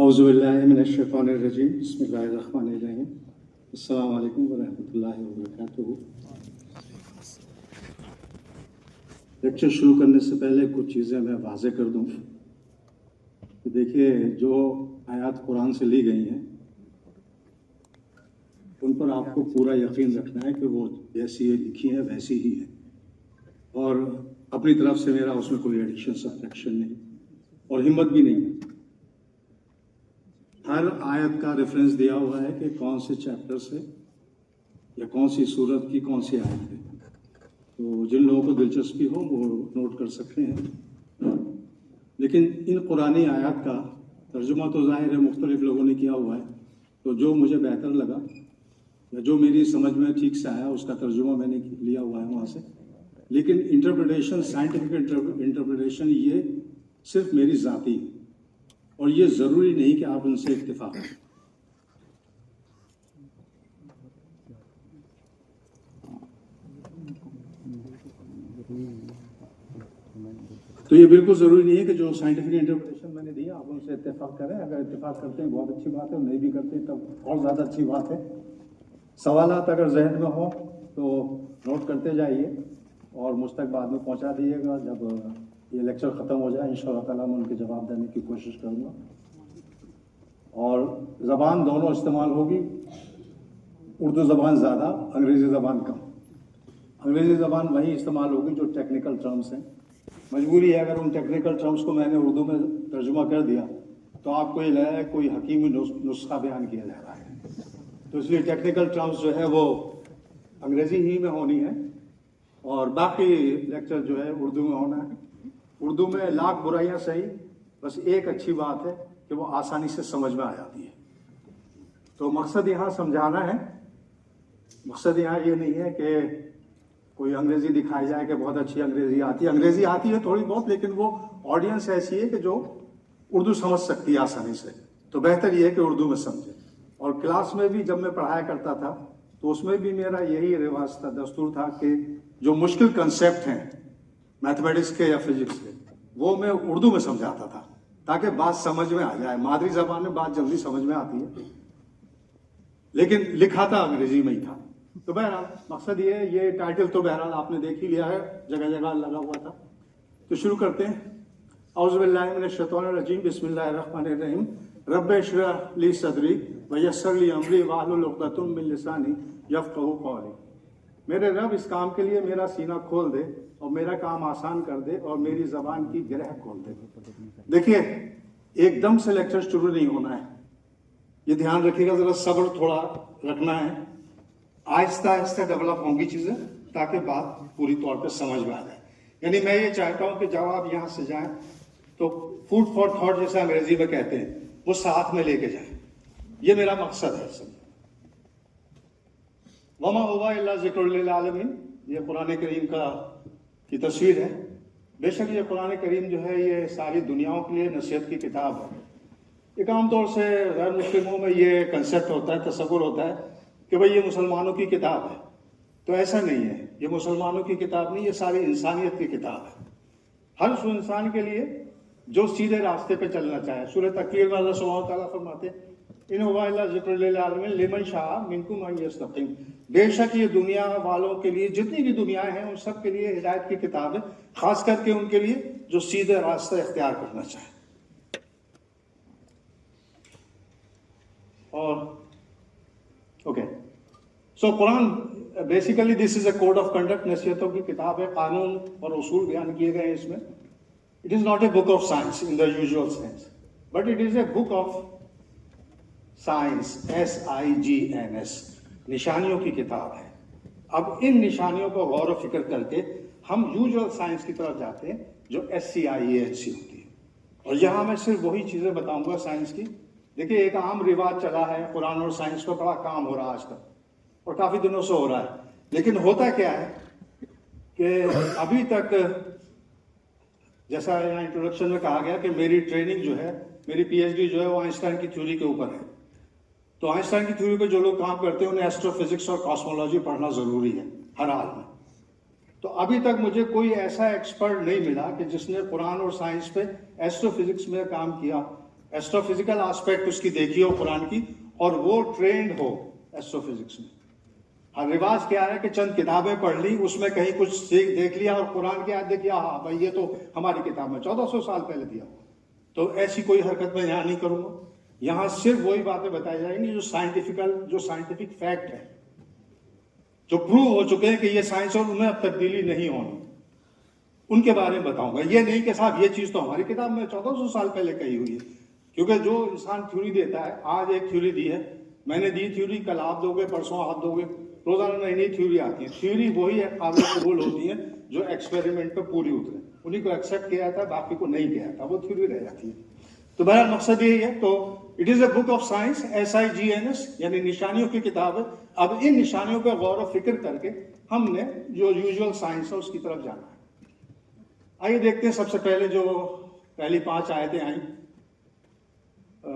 औज़ुबिल्लाहिमिनश्शैतानिर्रजीम बिस्मिल्लाहिर्रहमानिर्रहीम अस्सलामु अलैकुम वरहमतुल्लाहि वबरकातुहू। लेक्चर शुरू करने से पहले कुछ चीज़ें मैं वाज़े कर दूं कि देखिए, जो आयत कुरान से ली गई हैं उन पर आपको पूरा यकीन रखना है कि वो जैसी ये लिखी हैं वैसी ही है, और अपनी तरफ से मेरा उसमें कोई एडिक्शन सब्ट्रैक्शन नहीं और हिम्मत भी नहीं है। हर आयत का रेफरेंस दिया हुआ है कि कौन से चैप्टर से या कौन सी सूरत की कौन सी आयत है, तो जिन लोगों को दिलचस्पी हो वो नोट कर सकते हैं। लेकिन इन कुरानी आयत का तर्जुमा तो ज़ाहिर है मुख्तलिफ लोगों ने किया हुआ है, तो जो मुझे बेहतर लगा या जो मेरी समझ में ठीक से आया उसका तर्जुमा मैंने लिया हुआ है वहाँ से। लेकिन इंटरप्रिटेशन, साइंटिफिक इंटरप्रिटेशन ये सिर्फ मेरी ज़ाती है और ये ज़रूरी नहीं कि आप उनसे इत्तेफाक करें। तो ये बिल्कुल ज़रूरी नहीं है कि जो साइंटिफिक इंटरप्रिटेशन मैंने दिया आप उनसे इत्तेफाक करें। अगर इत्तेफाक करते हैं बहुत अच्छी बात है, नहीं भी करते तब और ज़्यादा अच्छी बात है। सवालात अगर जहन में हो तो नोट करते जाइए और मुझ तक बाद में पहुंचा दीजिएगा। जब ये लेक्चर ख़त्म हो जाए इंशाअल्लाह ताला मैं उनके जवाब देने की कोशिश करूँगा। और ज़बान दोनों इस्तेमाल होगी, उर्दू ज़बान ज़्यादा, अंग्रेज़ी ज़बान कम। अंग्रेज़ी ज़बान वही इस्तेमाल होगी जो टेक्निकल टर्म्स हैं। मजबूरी है, अगर उन टेक्निकल टर्म्स को मैंने उर्दू में तर्जुमा कर दिया तो आपको ये लगा कोई हकीमी नुस्खा बयान किया जा रहा है, तो इसलिए टेक्निकल टर्म्स जो है वो अंग्रेज़ी ही में होनी है और बाकी लेक्चर जो है उर्दू में होना है। उर्दू में लाख बुराइयां सही, बस एक अच्छी बात है कि वो आसानी से समझ में आ जाती है। तो मकसद यहाँ समझाना है, मकसद यहाँ ये नहीं है कि कोई अंग्रेज़ी दिखाई जाए कि बहुत अच्छी अंग्रेज़ी आती है। अंग्रेज़ी आती है थोड़ी बहुत, लेकिन वो ऑडियंस ऐसी है कि जो उर्दू समझ सकती है आसानी से, तो बेहतर ये है कि उर्दू में समझे। और क्लास में भी जब मैं पढ़ाया करता था तो उसमें भी मेरा यही रिवाज था, दस्तूर था कि जो मुश्किल कंसेप्ट हैं मैथमेटिक्स के या फिजिक्स के वो मैं उर्दू में समझाता था ताकि बात समझ में आ जाए। मादरी ज़बान में बात जल्दी समझ में आती है, लेकिन लिखा था अंग्रेजी में ही था। तो बहरहाल मकसद ये टाइटल तो बहरहाल आपने देख ही लिया है, जगह जगह लगा हुआ था। तो शुरू करते हैं। औज़ुबिल्लाहि मिनश्शैतानिर्रजीम बिस्मिल्लाहिर्रहमानिर्रहीम रब्बि इश्रह ली सदरी व यस्सिर ली अमरी वहलुल उक़दतम मिन लिसानी यफ़क़हू क़ौली। मेरे रब इस काम के लिए मेरा सीना खोल दे और मेरा काम आसान कर दे और मेरी ज़बान की गिरह खोल दे। देखिए, एकदम से लेक्चर शुरू नहीं होना है, ये ध्यान रखिएगा, ज़रा सब्र थोड़ा रखना है। आहिस्ता आहिस्ता डेवलप होंगी चीज़ें ताकि बात पूरी तौर पे समझ में आ जाए। यानी मैं ये चाहता हूँ कि जब आप यहाँ से जाएं तो फूड फॉर थॉट जैसे अंग्रेजी में कहते हैं वो साथ में लेके जाएं, ये मेरा मकसद है। सब वमा हुवा इल्ला ज़िक्रुल लिल आलमीन, ये कुरान करीम की तस्वीर है। बेशक ये कुरान करीम जो है ये सारी दुनियाओं के लिए नसीहत की किताब है। एक आमतौर से गैर मुस्लिमों में ये कंसेप्ट होता है, तसव्वुर होता है कि भाई ये मुसलमानों की किताब है, तो ऐसा नहीं है। ये मुसलमानों की किताब नहीं, ये सारी इंसानियत की किताब है। हर उस इंसान के लिए जो सीधे रास्ते पे चलना चाहे। सूरह तकवीर में अल्लाह सुब्हानहू व तआला फरमाते हैं इन हुवा इल्ला ज़िक्रुल लिल आलमीन लिमन शाअ मिनकुम अन यस्तक़ीम। बेशक ये दुनिया वालों के लिए, जितनी भी दुनियाएं हैं उन सब के लिए हिदायत की किताब है, खास करके उनके लिए जो सीधे रास्ता इख्तियार करना चाहे। और okay, so Quran basically this is a code of conduct, नसीहतों की किताब है, कानून और उसूल बयान किए गए हैं इसमें। It is not a book of science in the usual sense, but it is a book of science, SIGNS, निशानियों की किताब है। अब इन निशानियों को गौर व फिक्र करके हम यूजुअल साइंस की तरफ जाते हैं जो SCIAHC होती है, और यहाँ मैं सिर्फ वही चीज़ें बताऊंगा साइंस की। देखिए, एक आम रिवाज चला है, कुरान और साइंस पर बड़ा काम हो रहा है आजकल और काफ़ी दिनों से हो रहा है। लेकिन होता क्या है कि अभी तक, जैसा यहाँ इंट्रोडक्शन में कहा गया कि मेरी ट्रेनिंग जो है, मेरी PhD जो है वो आइंस्टाइन की थ्योरी के ऊपर है। तो आइंस्टाइन की थ्योरी पे जो लोग काम करते हैं उन्हें एस्ट्रोफिजिक्स और कॉस्मोलॉजी पढ़ना ज़रूरी है हर हाल में। तो अभी तक मुझे कोई ऐसा एक्सपर्ट नहीं मिला कि जिसने कुरान और साइंस पे एस्ट्रोफिजिक्स में काम किया एस्ट्रोफिजिकल एस्पेक्ट उसकी देखी हो कुरान की, और वो ट्रेंड हो एस्ट्रोफिजिक्स में। हर रिवाज क्या है कि चंद किताबें पढ़ ली, उसमें कहीं कुछ देख लिया और कुरान की आयत देखी, हाँ भाई ये तो हमारी किताब में 1400 साल पहले दिया हो। तो ऐसी कोई हरकत मैं यहाँ नहीं करूंगा। यहाँ सिर्फ वही बातें बताई जाएंगी जो साइंटिफिक फैक्ट है, जो प्रूव हो चुके हैं कि ये साइंस और उनमें अब तब्दीली नहीं होनी, उनके बारे में बताऊंगा। ये नहीं कि साहब ये चीज तो हमारी किताब में 1400 साल पहले कही हुई है। क्योंकि जो इंसान थ्योरी देता है, आज एक थ्योरी दी है, मैंने दी थ्योरी, कल आप दोगे, परसों आप दोगे, रोजाना नई नई थ्योरी आती है। थ्योरी वही है, काबिल कबूल होती है जो एक्सपेरिमेंट पे पूरी उतरे, उन्हीं को एक्सेप्ट किया था, बाकी को नहीं किया था, वो थ्योरी रह जाती है। तो बहरहाल मकसद यही है। तो it is a book of science, SIGNS, यानी निशानियों की किताब है। अब इन निशानियों पर गौर व फिक्र करके हमने जो यूजुअल साइंस है उसकी तरफ जाना है। आइए देखते हैं। सबसे पहले जो पहली 5 आयतें आई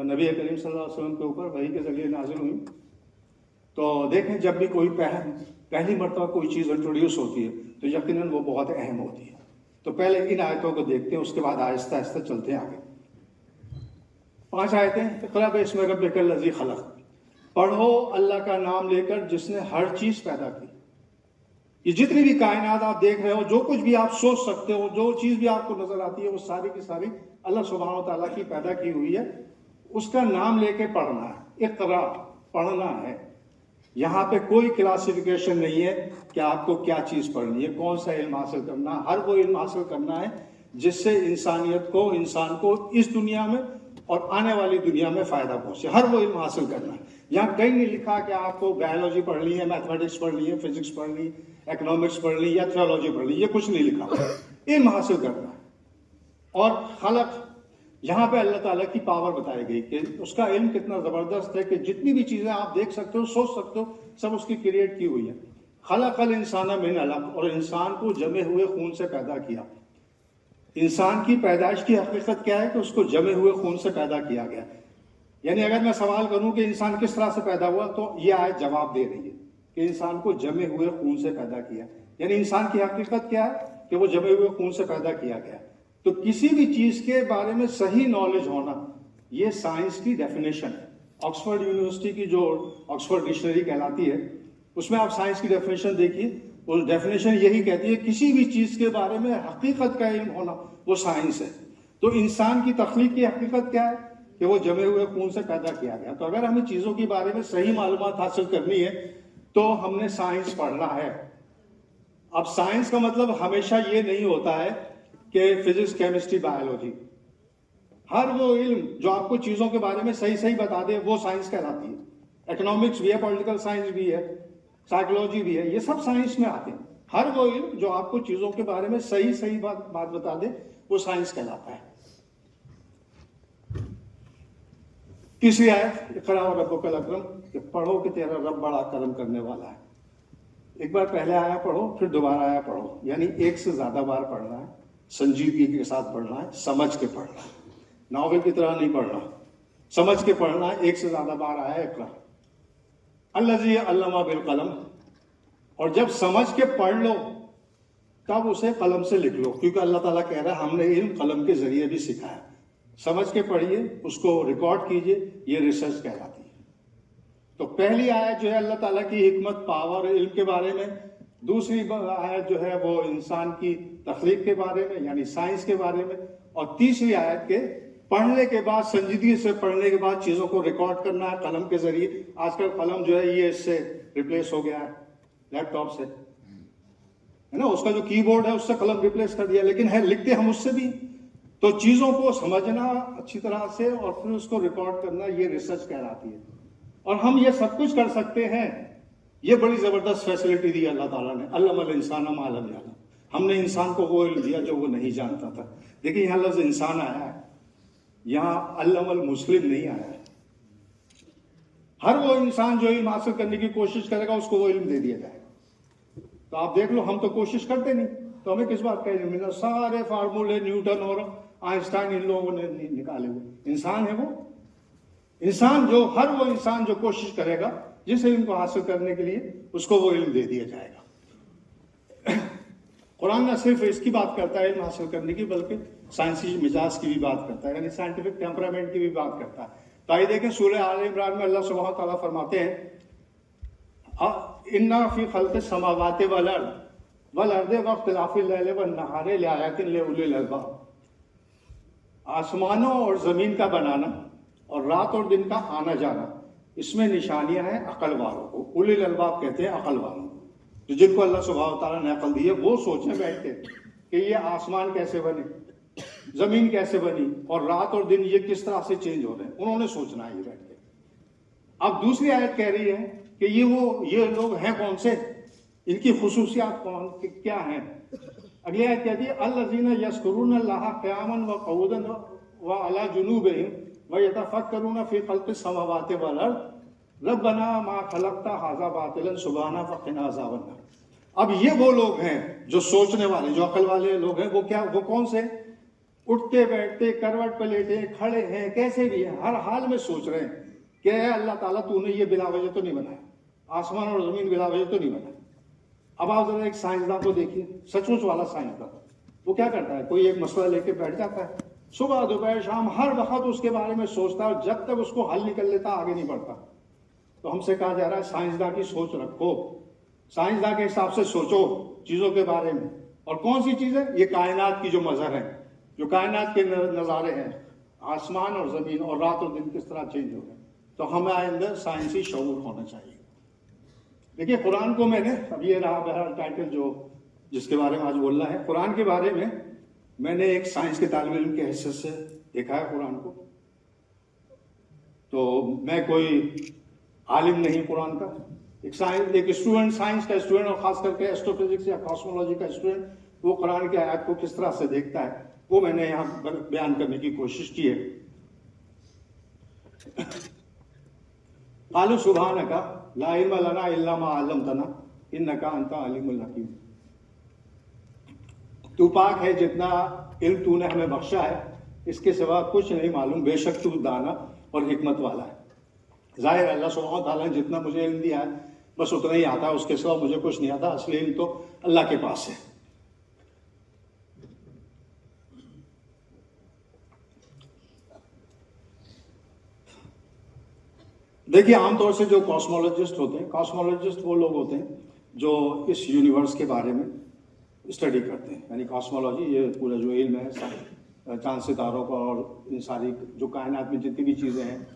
नबी करीम सल्लल्लाहु अलैहि वसल्लम के ऊपर वही के जरिए नाजिल हुई। तो देखें, जब भी कोई पहली मरतबा कोई चीज़ इंट्रोड्यूस होती है तो यकीनन वो बहुत अहम होती है। तो पहले इन आयतों को देखते हैं, उसके बाद आहिस्ता आहिस्ता चलते हैं आगे। 5 आयतें। इक़रा बिस्मि रब्बिकल लज़ी खलक़, पढ़ो अल्लाह का नाम लेकर जिसने हर चीज़ पैदा की। ये जितनी भी कायनात आप देख रहे हो, जो कुछ भी आप सोच सकते हो, जो चीज़ भी आपको नजर आती है, वो सारी की सारी अल्लाह सुब्हानहू व तआला की पैदा की हुई है। उसका नाम लेके पढ़ना है, इक़रा, पढ़ना है। यहाँ पे कोई क्लासिफिकेशन नहीं है कि आपको क्या चीज़ पढ़नी है, कौन सा इल्म हासिल करना है। हर वो इल्म हासिल करना है जिससे इंसानियत को, इंसान को इस दुनिया में और आने वाली दुनिया में फायदा पहुंचे। हर वो इल्म हासिल करना है। यहाँ कहीं नहीं लिखा कि आपको बायोलॉजी पढ़नी है, मैथमेटिक्स पढ़नी है, फिजिक्स पढ़नी, इकोनॉमिक्स पढ़नी या थियोलॉजी पढ़नी, ये कुछ नहीं लिखा। इल्म हासिल करना है। और खलक, यहाँ पे अल्लाह ताला की पावर बताई गई कि उसका इल्म कितना जबरदस्त है कि जितनी भी चीजें आप देख सकते हो, सोच सकते हो, सब उसकी क्रिएट की हुई है। खलक़ल इंसान मिन अलक़, और इंसान को जमे हुए खून से पैदा किया। इंसान की पैदाइश की हकीकत क्या है कि उसको जमे हुए खून से पैदा किया गया। यानी अगर मैं सवाल करूं कि इंसान किस तरह से पैदा हुआ, तो ये आयत जवाब दे रही है कि इंसान को जमे हुए खून से पैदा किया। यानी इंसान की हकीकत क्या है कि वो जमे हुए खून से पैदा किया गया। तो किसी भी चीज के बारे में सही नॉलेज होना, ये साइंस की डेफिनेशन है। ऑक्सफोर्ड यूनिवर्सिटी की जो ऑक्सफोर्ड डिक्शनरी कहलाती है, उसमें आप साइंस की डेफिनेशन देखिए, वो डेफिनेशन यही कहती है किसी भी चीज के बारे में हकीकत का इल्म होना, वो साइंस है। तो इंसान की तख्लीक की हकीकत क्या है कि वो जमे हुए खून से पैदा किया गया। तो अगर हमें चीजों के बारे में सही मालूमात हासिल करनी है तो हमने साइंस पढ़ना है। अब साइंस का मतलब हमेशा ये नहीं होता है कि फिजिक्स, केमिस्ट्री, बायोलॉजी। हर वो इल्म जो आपको चीजों के बारे में सही सही बता दे, वो साइंस कहलाती है। इकोनॉमिक्स भी है, पॉलिटिकल साइंस भी है, साइकोलॉजी भी है, ये सब साइंस में आते हैं। हर वो इल्म जो आपको चीजों के बारे में सही सही बात बता दे, वो साइंस कहलाता है। तीसरी आयत, इक़रा व रब्बुकल अकरम, कि पढ़ो कि तेरा रब बड़ा करम करने वाला है। एक बार पहले आया पढ़ो, फिर दोबारा आया पढ़ो, यानी एक से ज्यादा बार पढ़ना है, संजीदगी के साथ पढ़ना है, समझ के पढ़ना है। नॉवेल की तरह नहीं पढ़ना, समझ के पढ़ना है। एक से ज्यादा बार आया इक़रा। अल्लज़ी अल्लमा बिल कलम, और जब समझ के पढ़ लो तब उसे कलम से लिख लो, क्योंकि अल्लाह ताला कह रहा है हमने इल्म कलम के जरिए भी सिखाया। समझ के पढ़िए, उसको रिकॉर्ड कीजिए, ये रिसर्च कहलाती है। तो पहली आयत जो है अल्लाह ताला की हिकमत, पावर, इल्म के बारे में। दूसरी आयत जो है वो इंसान की तख्लीक के बारे में, यानी साइंस के बारे में। और तीसरी आयत के पढ़ने के बाद, संजीदगी से पढ़ने के बाद चीजों को रिकॉर्ड करना है कलम के जरिए। आजकल कलम जो है ये इससे रिप्लेस हो गया है, लैपटॉप से, है ना। उसका जो कीबोर्ड है उससे कलम रिप्लेस कर दिया, लेकिन है लिखते हम उससे भी। तो चीजों को समझना अच्छी तरह से और फिर उसको रिकॉर्ड करना, ये रिसर्च कहलाती है। और हम ये सब कुछ कर सकते हैं। ये बड़ी जबरदस्त फैसिलिटी दी अल्लाह ताला ने। अल्लमल इंसान मा लम यअलम, हमने इंसान को वो इल्म दिया जो वो नहीं जानता था। देखिए यहाँ लफ्ज इंसान आया है, यहाँ अल्लमल मुस्लिम नहीं आया है। हर वो इंसान जो इल्म हासिल करने की कोशिश करेगा उसको वो इल्म दे दिया जाएगा। तो आप देख लो, हम तो कोशिश करते नहीं, तो हमें किस बात का इल्म? सारे फार्मूले न्यूटन और आइंस्टाइन इन लोगों ने निकाले हुए। इंसान है वो इंसान, जो हर वो इंसान जो कोशिश करेगा जिस इल्म को हासिल करने के लिए, उसको वो इल्म दे दिया जाएगा। कुरान न सिर्फ इसकी बात करता है इल्म हासिल करने की, बल्कि साइंसी मिजाज की भी बात करता है, यानी साइंटिफिक टेम्परामेंट की भी बात करता है। तो आइए देखें सूरह आल इमरान में अल्लाह सुब्हानहू व तआला फरमाते हैं, इन्ना फी खल्क़ि समावाति वल अर्दि वख्तिलाफ़िल लैलि वन नहारि लआयातिन लिउलिल अलबाब। आसमानों और ज़मीन का बनाना और रात और दिन का आना जाना, इसमें निशानियां हैं अकल वालों को। उलिल अलबाब कहते हैं अकल वालों को, तो जिनको अल्लाह सुब्हानहू व तआला ने अकल दी है, वो सोचने बैठते कि ये आसमान कैसे बने, जमीन कैसे बनी और रात और दिन ये किस तरह से चेंज हो रहे हैं, उन्होंने सोचना है ये बैठ के। अब दूसरी आयत कह रही है कि ये लोग हैं कौन से, इनकी खुसूसियात कौन क्या हैं। अगली आयत कहती है, अल्लज़ीना यज़कुरूनल्लाह क़ियामन व क़ऊदन व अला जुनूबिहिम व यतफ़क्करूना फ़ी ख़ल्क़िस समावाति वल अर्द रब्बना मा ख़लक़्ता हाज़ा बातिलन सुब्हानक फ़क़िना अज़ाबन्नार। अब ये वो लोग हैं जो सोचने वाले, जो अकल वाले लोग हैं। वो कौन से? उठते बैठते, करवट पे लेटे, खड़े हैं, कैसे भी हैं, हर हाल में सोच रहे हैं कि अल्लाह ताला तूने ये बिला वजह तो नहीं बनाया, आसमान और जमीन बिला वजह तो नहीं बनाया। अब आप जरा एक साइंसदान को देखिए, सचमुच वाला साइंसदान, वो क्या करता है, कोई एक मसला लेके बैठ जाता है, सुबह दोपहर शाम हर वक्त उसके बारे में सोचता है और जब तक उसको हल निकल लेता आगे नहीं बढ़ता। तो हमसे कहा जा रहा है साइंसदान की सोच रखो, साइंसदान के हिसाब से सोचो चीजों के बारे में। और कौन सी चीज है? ये कायनात की जो मजहर है, जो कायनात के नज़ारे हैं, आसमान और ज़मीन और रात और दिन किस तरह चेंज हो गए। तो हमारे अंदर साइंसी शऊर होना चाहिए। देखिए कुरान को मैंने, अब ये रहा बहरहाल टाइटल जो जिसके बारे में आज बोलना है, कुरान के बारे में मैंने एक साइंस के तालिब इल्म के हैसियत से देखा है कुरान को। तो मैं कोई आलिम नहीं कुरान का, एक स्टूडेंट, साइंस का स्टूडेंट, और खास करके एस्ट्रोफिजिक्स या कॉस्मोलॉजी का स्टूडेंट, वो कुरान की आयत को किस तरह से देखता है वो मैंने यहाँ बयान करने की कोशिश की है। क़ालू सुब्हानका ला इल्मा लना इल्ला मा अल्लमतना इन्नका अंता अलीमुल हकीम। तू पाक है, जितना इल्म तूने हमें बख्शा है इसके सिवा कुछ नहीं मालूम, बेशक तू दाना और हिकमत वाला है। जाहिर अल्लाह सुब्हानहू व तआला ने जितना मुझे इल्म दिया है बस उतना ही आता है, उसके सिवा मुझे कुछ नहीं आता। असली इल्म तो अल्लाह के पास है। देखिए आमतौर से जो कॉस्मोलॉजिस्ट होते हैं, कॉस्मोलॉजिस्ट वो लोग होते हैं जो इस यूनिवर्स के बारे में स्टडी करते हैं, यानी कॉस्मोलॉजी ये पूरा जो इल्म है चांद सितारों का और इन सारी जो कायनात में जितनी भी चीज़ें हैं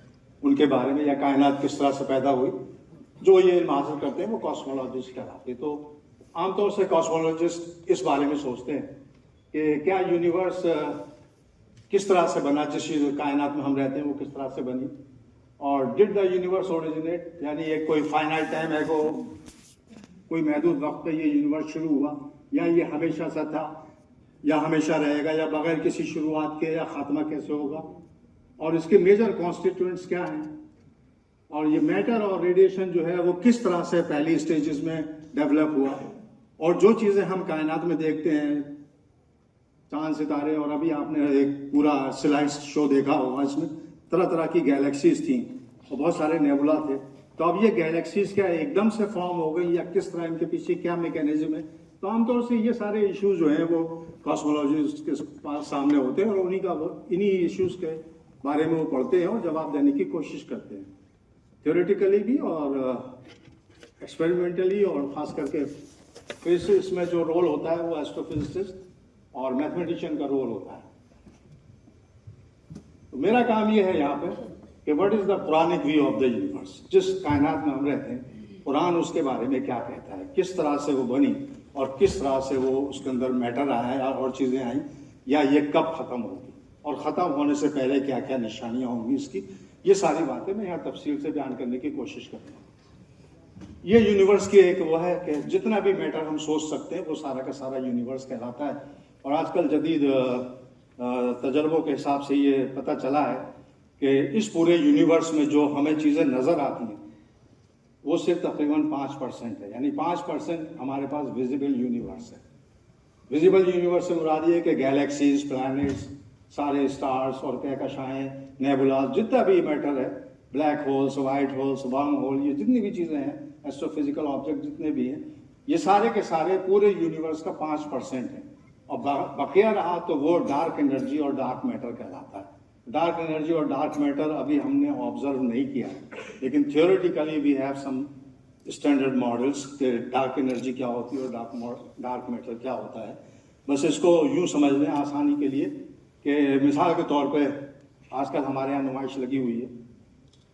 उनके बारे में, या कायनात किस तरह से पैदा हुई, जो ये इल्म हासिल करते हैं वो कॉस्मोलॉजिस्ट कहलाते हैं। तो आमतौर से कॉस्मोलॉजिस्ट इस बारे में सोचते हैं कि क्या यूनिवर्स किस तरह से बना, जिस कायनात में हम रहते हैं वो किस तरह से बनी, और डिड द यूनिवर्स ओरिजिनेट, यानी एक कोई फाइनाइट टाइम है, कोई महदूद वक्त पे ये यूनिवर्स शुरू हुआ, या ये हमेशा सा था या हमेशा रहेगा, या बगैर किसी शुरुआत के या खात्मा कैसे होगा, और इसके मेजर कॉन्स्टिट्यूएंट्स क्या हैं, और ये मैटर और रेडिएशन जो है वो किस तरह से पहली स्टेजेस में डेवलप हुआ, और जो चीज़ें हम कायनात में देखते हैं, चांद सितारे, और अभी आपने एक पूरा स्लाइड शो देखा होगा, इसमें तरह तरह की गैलेक्सीज थी और बहुत सारे नेबुला थे। तो अब ये गैलेक्सीज क्या एकदम से फॉर्म हो गई या किस तरह, इनके पीछे क्या मैकेनिज्म है। तो आमतौर से ये सारे इश्यूज जो हैं वो कॉस्मोलॉजिस्ट के पास सामने होते हैं और इन्हीं इश्यूज के बारे में वो पढ़ते हैं और जवाब देने की कोशिश करते हैं, थ्योरेटिकली भी और एक्सपेरिमेंटली, और ख़ास करके फिजिक्स में जो रोल होता है वो एस्ट्रोफिजिसिस्ट और मैथमेटिशियन का रोल होता है। तो मेरा काम ये है यहाँ पे कि what is the Quranic view of the universe, जिस कायनात में हम रहते हैं कुरान उसके बारे में क्या कहता है, किस तरह से वो बनी और किस तरह से वो उसके अंदर मैटर आया और चीज़ें आई, या ये कब ख़त्म होगी और ख़त्म होने से पहले क्या क्या निशानियाँ होंगी इसकी, ये सारी बातें मैं यहाँ तफसील से बयान करने की कोशिश करता हूँ। ये यूनिवर्स की एक वो है कि जितना भी मैटर हम सोच सकते हैं वो सारा का सारा यूनिवर्स कहलाता है। और आजकल जदीद तजर्बों के हिसाब से ये पता चला है कि इस पूरे यूनिवर्स में जो हमें चीज़ें नज़र आती हैं वो सिर्फ तकरीबन 5% है, यानी 5% हमारे पास विजिबल यूनिवर्स है। विजिबल यूनिवर्स से मुराद ये है कि गैलेक्सीज, प्लैनेट्स, सारे स्टार्स और कहकशाएँ, नेबुलास, जितना भी मैटर है, black holes, white holes, worm hole, ये जितनी भी चीज़ें हैं, एस्ट्रोफिजिकल ऑब्जेक्ट जितने भी हैं, ये सारे के सारे पूरे यूनिवर्स का 5% है। और बकिया रहा तो वो डार्क एनर्जी और डार्क मैटर कहलाता है। डार्क एनर्जी और डार्क मैटर अभी हमने ऑब्जर्व नहीं किया, लेकिन theoretically we have some standard models के डार्क एनर्जी क्या होती है और डार्क मैटर क्या होता है। बस इसको यूं समझ लें आसानी के लिए कि मिसाल के तौर पे आजकल हमारे यहाँ नुमाइश लगी हुई है।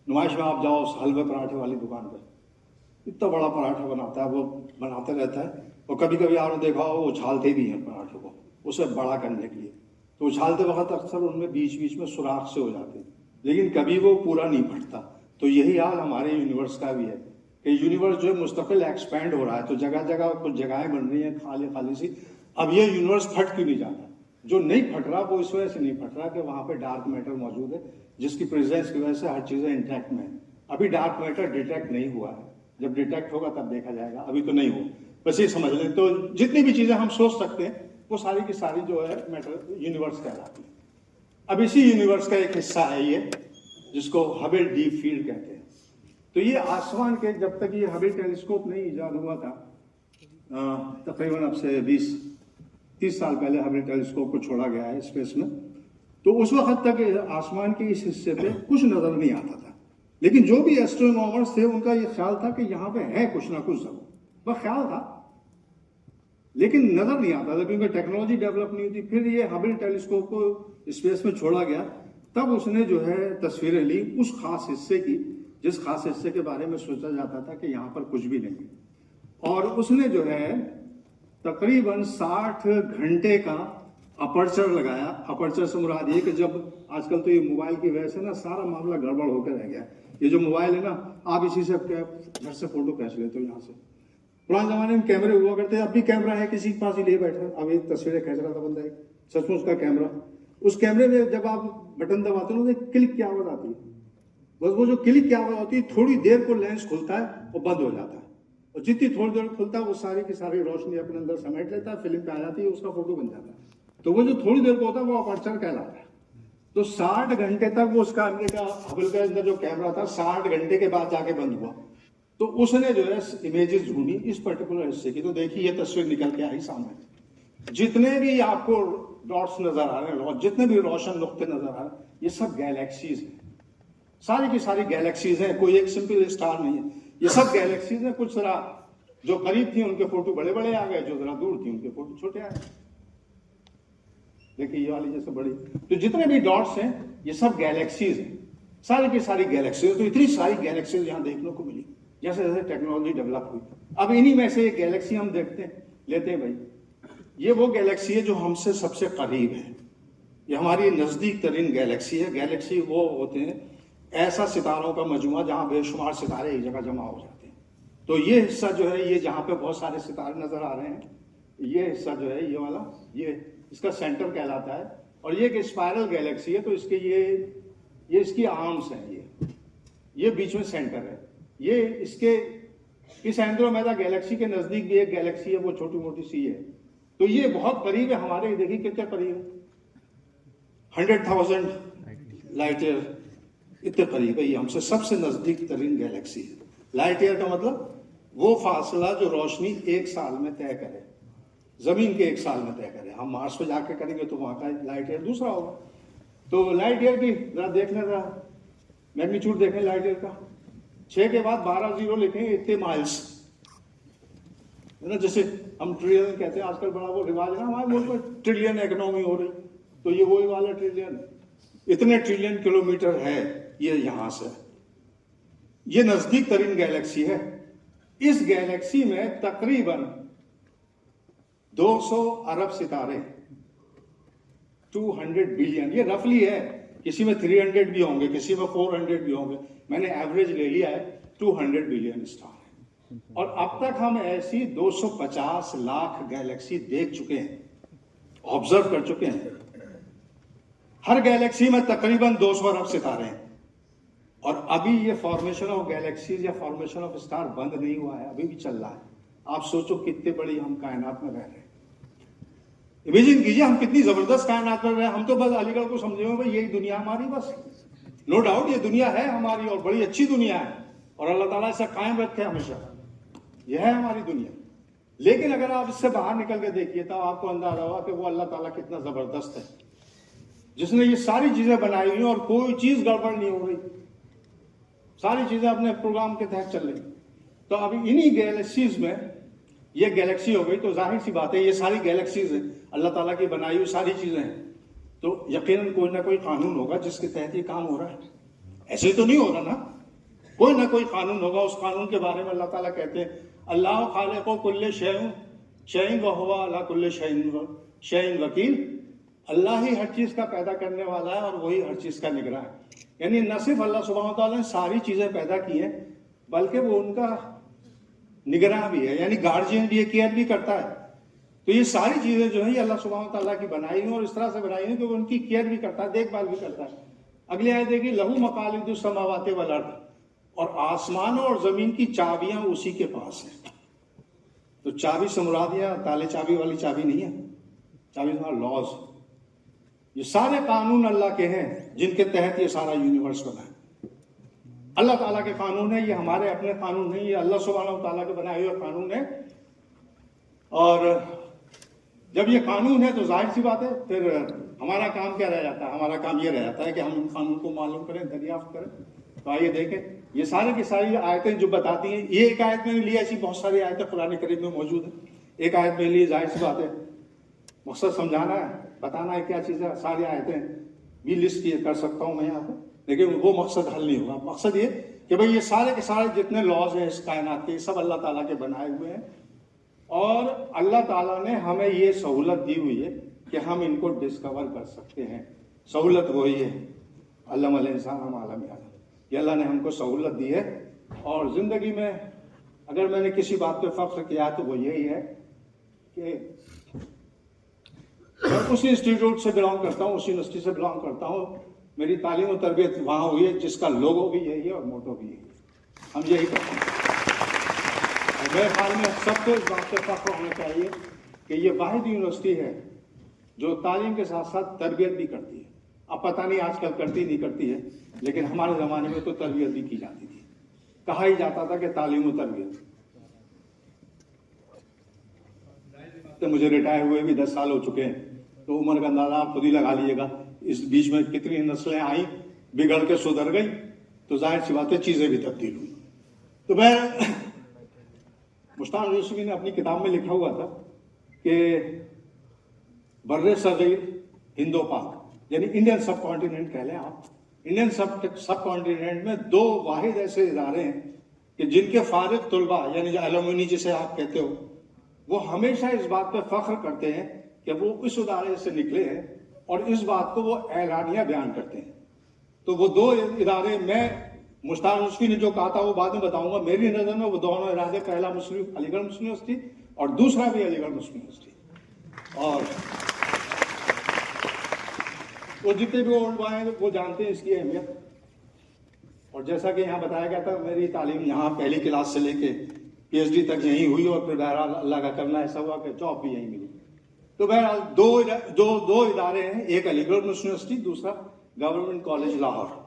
नुमाइश में आप जाओ उस हलवे पराठे वाली दुकान पर, इतना बड़ा पराठा बनाता है, वो बनाते रहता है, और कभी कभी आपने देखा हो वो उछालते भी हैं पराठे को उसे बड़ा करने के लिए। तो उछालते वक्त अक्सर उनमें बीच बीच में सुराख से हो जाते हैं, लेकिन कभी वो पूरा नहीं फटता। तो यही हाल हमारे यूनिवर्स का भी है कि यूनिवर्स जो है मुस्तकिल एक्सपैंड हो रहा है, तो जगह जगह कुछ जगहें बन रही हैं खाली खाली सी। अब ये यूनिवर्स फट क्यों नहीं जाता? जो नहीं फट रहा वो इस वजह से नहीं फट रहा कि वहाँ पे डार्क मैटर मौजूद है, जिसकी प्रेजेंस की वजह से हर चीज़ें इंटैक्ट में है। अभी डार्क मैटर डिटेक्ट नहीं हुआ है, जब डिटेक्ट होगा तब देखा जाएगा, अभी तो नहीं हो। बस ये समझ लें, तो जितनी भी चीज़ें हम सोच सकते हैं वो सारी की सारी जो है मैटर यूनिवर्स कहलाती है। अब इसी यूनिवर्स का एक हिस्सा है ये, जिसको हबल डीप फील्ड कहते हैं। तो ये आसमान के, जब तक ये हबल टेलीस्कोप नहीं इजाद हुआ था, तकरीबन अब से 20-30 साल पहले हबल टेलीस्कोप को छोड़ा गया है स्पेस में, तो उस वक्त तक आसमान के इस हिस्से पे कुछ नजर नहीं आता था। लेकिन जो भी एस्ट्रोनॉमर्स थे उनका ये ख्याल था कि यहाँ पे है कुछ ना कुछ जरूर, वह ख्याल था, लेकिन नजर नहीं आता था क्योंकि टेक्नोलॉजी डेवलप नहीं हुई। फिर ये हबल टेलीस्कोप को स्पेस में छोड़ा गया, तब उसने जो है तस्वीरें ली उस खास हिस्से की, जिस खास हिस्से के बारे में सोचा जाता था कि यहाँ पर कुछ भी नहीं है। और उसने जो है तकरीबन 60 घंटे का अपर्चर लगाया। अपर्चर से मुराद ये कि जब आजकल तो ये मोबाइल की वजह से ना सारा मामला गड़बड़ होकर रह गया। ये जो मोबाइल है ना, आप इसी से घर से फोटो खींच लेते हो यहाँ से। पुराने जमाने में कैमरे हुआ करते, अब भी कैमरा है किसी के पास ही ले बैठा, अब ये तस्वीरें खींच रहा था बंदा एक, सचमुच का कैमरा। उस कैमरे में जब आप बटन दबाते हो ना, क्लिक की आवाज आती है, बस वो जो क्लिक की आवाज होती है, थोड़ी देर को लेंस खुलता है और बंद हो जाता है, और जितनी थोड़ी देर खुलता है वो सारी की सारी रोशनी अपने अंदर समेट लेता है, फिल्म पे आ जाती है, उसका फोटो बन जाता है। तो वो जो थोड़ी देर को होता है वो अपर्चर कहलाता है। तो 60 घंटे तक वो उसका हबल के अंदर जो कैमरा था 60 घंटे के बाद जाके बंद हुआ। तो उसने जो है इमेजेस ढूंढी इस पर्टिकुलर हिस्से की, तो देखिए ये तस्वीर निकल के आई सामने। जितने भी आपको डॉट्स नजर आ रहे हैं, जितने भी रोशन नुक्ते नजर आ रहे हैं, ये सब गैलेक्सीज हैं, सारी की सारी गैलेक्सीज हैं, कोई एक सिंपल स्टार नहीं है, ये सब गैलेक्सीज हैं। कुछ जरा जो करीब थी उनके फोटो बड़े बड़े आ गए, जो जरा दूर थी उनके फोटो छोटे आ गए। देखिए ये वाली जैसे बड़ी, तो जितने भी डॉट्स हैं ये सब गैलेक्सीज हैं, सारी की सारी गैलेक्सीज। तो इतनी सारी गैलेक्सीज यहाँ देखने को मिली जैसे जैसे टेक्नोलॉजी डेवलप हुई। अब इन्हीं में से एक गैलेक्सी हम लेते हैं भाई, ये वो गैलेक्सी है जो हमसे सबसे करीब है, ये हमारी नजदीक तरीन गैलेक्सी है। गैलेक्सी वो होते हैं ऐसा सितारों का मजमुआ जहां बेशुमार सितारे एक जगह जमा हो जाते हैं। तो ये हिस्सा जो है, ये जहां पे बहुत सारे सितारे नजर आ रहे हैं, ये हिस्सा जो है ये वाला, ये इसका सेंटर कहलाता है। और ये एक स्पाइरल गैलेक्सी है, तो इसके ये इसकी आर्म्स हैं, ये बीच में सेंटर है। ये इसके इस एंड्रोमेडा गैलेक्सी के नजदीक भी एक गैलेक्सी है, वो छोटी मोटी सी है। तो ये बहुत करीब है हमारे, देखिए कितने करीब है, 100,000 लाइट ईयर इतने करीब है। ये हमसे सबसे नजदीक तरीन गैलेक्सी है। लाइट ईयर का मतलब वो फासला जो रोशनी एक साल में तय करे, जमीन के एक साल में तय करे। हम मार्स पे जाके करेंगे तो वहां का लाइट ईयर दूसरा होगा। तो लाइट ईयर की जरा देख लें, जरा मैग्नीट्यूड देखें लाइट ईयर का। 6 के बाद 12 जीरो लिखेंगे, इतने माइल्स है ना। जैसे हम ट्रिलियन कहते हैं, आजकल बड़ा वो रिवाज है ना हमारे मुल्क में, ट्रिलियन इकोनॉमी हो रही, तो ये वही वाला ट्रिलियन, इतने ट्रिलियन किलोमीटर है ये यहां से। ये नजदीक तरीन गैलेक्सी है। इस गैलेक्सी में तकरीबन 200 अरब सितारे, 200 बिलियन, ये रफली है, किसी में 300 भी होंगे, किसी में 400 भी होंगे, मैंने एवरेज ले लिया है, 200 बिलियन स्टार है। और अब तक हम ऐसी 250 लाख गैलेक्सी देख चुके हैं, ऑब्जर्व कर चुके हैं। हर गैलेक्सी में तकरीबन 200 अरब सितारे हैं। और अभी ये फॉर्मेशन ऑफ गैलेक्सीज या फॉर्मेशन ऑफ स्टार बंद नहीं हुआ है, अभी भी चल रहा है। आप सोचो कितने बड़ी हम कायनात में रह रहे हैं। इमेजिन कीजिए हम कितनी जबरदस्त कायनात में रह रहे हैं। हम तो बस अलीगढ़ को समझे हुए भाई यही दुनिया हमारी, बस नो डाउट ये दुनिया है हमारी और बड़ी अच्छी दुनिया है, और अल्लाह ताला ऐसा कायम रखे हमेशा। यह है हमारी दुनिया। लेकिन अगर आप इससे बाहर निकल के देखिए तो आपको अंदाजा होगा कि वो अल्लाह ताला कितना जबरदस्त है, जिसने ये सारी चीजें बनाई हुई और कोई चीज गड़बड़ नहीं हो रही, सारी चीजें अपने प्रोग्राम के तहत चल रही। तो अभी इन्हीं गैलेक्सीज में ये गैलेक्सी हो गई, तो जाहिर सी बात है ये सारी गैलेक्सीज है अल्लाह ताला की बनाई हुई सारी चीजें हैं, तो यकीनन कोई ना कोई कानून होगा जिसके तहत ये काम हो रहा है। ऐसे तो नहीं हो रहा ना, कोई ना कोई कानून होगा। उस कानून के बारे में अल्लाह ताला कहते हैं अल्लाह खालिक़ु कुल्ले शैइन व हुवा अला कुल्ले शैइन वकील। अल्लाह ही हर चीज का पैदा करने वाला है और वही हर चीज का निगरान है। यानी न सिर्फ अल्लाह सुब्हानहू व तआला ने सारी चीजें पैदा की हैं, बल्कि वो उनका निगरान भी है, यानी गार्जियन भी है, केयर भी करता है। तो ये सारी चीजें जो है ये अल्लाह सुब्हानहू व तआला की बनाई हैं और इस तरह से बनाई हैं कि वो उनकी केयर भी करता है, देखभाल भी करता है। अगली आयत देखिए लहू मकालिदुस समावाति वल अर्द, और आसमान और जमीन की चाबियां उसी के पास है। तो चाबी से मुराद यह ताले चाबी वाली चाबी नहीं है, चाबी लॉज, ये सारे कानून अल्लाह के हैं जिनके तहत ये सारा यूनिवर्स बना है। अल्लाह ताला के कानून है, ये हमारे अपने कानून नहीं, ये अल्लाह सुब्हानहू ताला के बनाए हुए कानून है। और जब ये कानून है तो जाहिर सी बात है फिर हमारा काम क्या रह जाता है, हमारा काम ये रह जाता है कि हम इन कानून को मालूम करें, दरियाफ्त करें। तो आइए देखें ये सारे की सारी आयतें जो बताती हैं, ये एक आयत में ली, ऐसी बहुत सारी आयतें कुरान करीम में मौजूद है। एक आयत में ली, जाहिर सी बात है मकसद समझाना है, बताना है क्या चीज़ है। सारी आयतें भी लिस्ट किए कर सकता हूँ मैं यहाँ पे, लेकिन वो मकसद हल नहीं होगा। मकसद ये कि भाई ये सारे के सारे जितने लॉज हैं इस कायनात के, सब अल्लाह ताला के बनाए हुए हैं और अल्लाह ताला ने हमें ये सहूलत दी हुई है कि हम इनको डिस्कवर कर सकते हैं। सहूलत वही है, अल्लमल इंसान मालम यालम, ये अल्लाह ने हमको सहूलत दी है। और ज़िंदगी में अगर मैंने किसी बात पे फख्र किया तो वो यही है कि मैं उसी इंस्टीट्यूट से बिलोंग करता हूँ, उसी यूनिवर्सिटी से बिलोंग करता हूँ, मेरी तालीम और तरबियत वहाँ हुई है जिसका लोगो भी यही है और मोटो भी यही है, हम यही करते हैं। और मेरे ख्याल में सबको इस बात से फख्र होना चाहिए कि ये वाहिद यूनिवर्सिटी है जो तालीम के साथ साथ तरबियत भी करती है। अब पता नहीं आजकल करती नहीं करती है, लेकिन हमारे ज़माने में तो तरबियत भी की जाती थी। कहा ही जाता था कि तालीम और तरबियत। तो मुझे रिटायर हुए भी 10 साल हो चुके हैं, तो उम्र का अंदाजा आप खुद ही लगा लीजिएगा। इस बीच में कितनी नस्लें आई, बिगड़ के सुधर गई, तो जाहिर सी बात है चीज़ें भी तब्दील हुई। तो मैं मुश्ताक यूसुफी ने अपनी किताब में लिखा हुआ था कि बर्रे सगीर हिंदो पाक, यानी इंडियन सब कॉन्टिनेंट कह लें आप, इंडियन सब कॉन्टिनेंट में 2 वाहिद ऐसे इदारे हैं कि जिनके फारिग तुलबा यानी जो एलुमनी जिसे आप कहते हो, वो हमेशा इस बात पर फख्र करते हैं कि वो इस इदारे से निकले हैं और इस बात को वो ऐलानिया बयान करते हैं। तो वो 2 इदारे, मैं मुश्ताक यूसुफी ने जो कहा था वो बाद में बताऊंगा, मेरी नज़र में वो दोनों इदारे, पहला मुस्लिम अलीगढ़ मुस्लिम यूनिवर्सिटी और दूसरा भी अलीगढ़ मुस्लिम यूनिवर्सिटी। और वो जितने भी ओल्ड बॉय हैं वो जानते हैं इसकी अहमियत। और जैसा कि यहाँ बताया गया था, मेरी तालीम यहाँ पहली क्लास से लेके PhD तक यहीं हुई और फिर बहरहाल अल्लाह का करना ऐसा हुआ कि जॉब भी यहीं मिली। तो बहरहाल दो इदारे हैं, एक अलीगढ़ मुस्लिम यूनिवर्सिटी, दूसरा गवर्नमेंट कॉलेज लाहौर।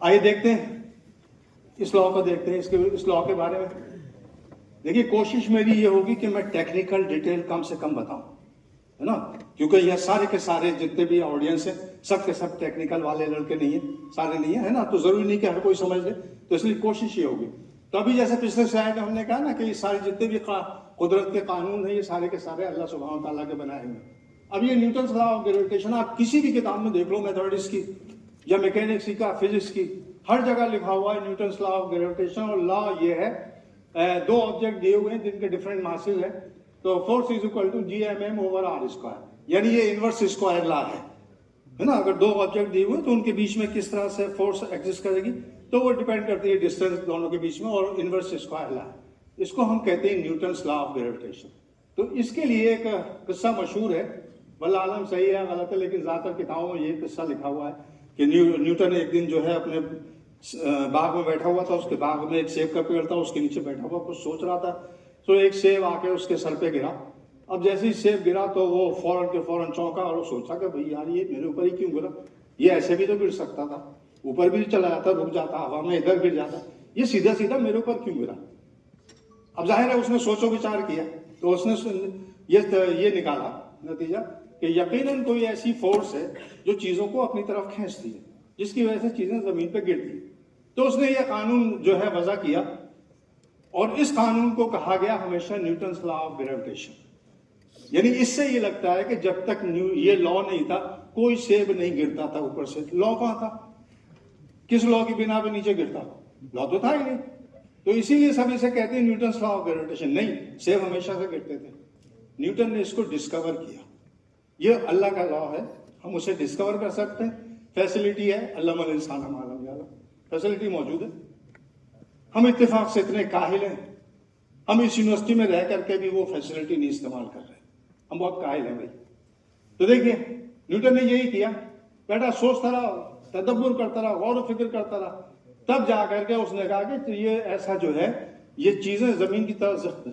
आइए देखते हैं इस लॉ को, देखते हैं इस लॉ के बारे में। देखिए कोशिश मेरी ये होगी कि मैं टेक्निकल डिटेल कम से कम बताऊं, है ना, क्योंकि यह सारे के सारे जितने भी ऑडियंस हैं सब के सब टेक्निकल वाले लड़के नहीं है, सारे नहीं है ना, तो जरूरी नहीं कि हर कोई समझ ले, तो इसलिए कोशिश ये होगी। तो अभी जैसे पिछले स्लाइड में हमने कहा ना कि ये सारे जितने भी कुदरत के कानून है ये सारे के सारे अल्लाह सुब्हानहू तआला के बनाए हुए। अब ये न्यूटन्स लॉ ऑफ ग्रेविटेशन आप किसी भी किताब में देख लो, मैथमेटिक्स की या मैकेनिक्स का, फिजिक्स की, हर जगह लिखा हुआ है न्यूटन्स लॉ ऑफ ग्रेविटेशन। और लॉ ये है 2 ऑब्जेक्ट दिए हुए हैं जिनके डिफरेंट मासेस है, तो force is equal to Gmm/r², यानी ये इनवर्स स्क्वायर लॉ है ना। अगर 2 ऑब्जेक्ट दिए हुए तो उनके बीच में किस तरह से फोर्स एग्जिस्ट करेगी, तो वो डिपेंड करती है डिस्टेंस दोनों के बीच में, और इनवर्स स्क्वायर लॉ, इसको हम कहते हैं न्यूटन्स लॉ ऑफ ग्रेविटेशन। तो इसके लिए एक किस्सा मशहूर है, वल्लाह आलम सही है गलत है, लेकिन ज्यादातर किताबों में ये किस्सा लिखा हुआ है कि न्यूटन एक दिन जो है अपने बाग में बैठा हुआ था, उसके बाग में एक सेब का पेड़ था, उसके नीचे बैठा हुआ कुछ सोच रहा था, तो एक सेब आके उसके सर पे गिरा। अब जैसे ही सेब गिरा तो वो फौरन के फौरन चौंका और सोचा कि भाई यार ये मेरे ऊपर ही क्यों गिरा, ये ऐसे भी तो गिर सकता था, ऊपर भी चला जाता, रुक जाता, हवा में इधर गिर जाता, ये सीधा सीधा मेरे ऊपर क्यों गिरा। अब जाहिर है उसने सोचो विचार किया तो उसने ये निकाला नतीजा कि यकीनन कोई ऐसी फोर्स है जो चीजों को अपनी तरफ खींचती है, जिसकी वजह से चीजें जमीन पर गिरती है। तो उसने ये कानून जो है वजह किया, और इस कानून को कहा गया हमेशा न्यूटन्स लॉ ऑफ ग्रेविटेशन। यानी इससे ये लगता है कि जब तक ये लॉ नहीं था कोई सेब नहीं गिरता था ऊपर से। लॉ कहां था? किस लॉ की बिना पे नीचे गिरता? लॉ तो था ही नहीं। तो इसीलिए सब इसे कहते हैं न्यूटन्स लॉ ऑफ ग्रेविटेशन। नहीं, सेब हमेशा से गिरते थे। न्यूटन ने इसको डिस्कवर किया। ये अल्लाह का लॉ है, हम उसे डिस्कवर कर सकते हैं। फैसिलिटी है, अल्लाह इंसान मालूम जाला, फैसिलिटी मौजूद है। हम इत्तेफाक से इतने काहिल हैं, हम इस यूनिवर्सिटी में रह करके भी वो फैसिलिटी नहीं इस्तेमाल कर रहे। हम बहुत काहिल हैं भाई। तो देखिए न्यूटन ने यही किया, बेटा सोचता रहा, तदब्बुर करता रहा, गौर फिक्र करता रहा, तब जा करके उसने कहा कि ये ऐसा जो है, ये चीजें जमीन की तरफ,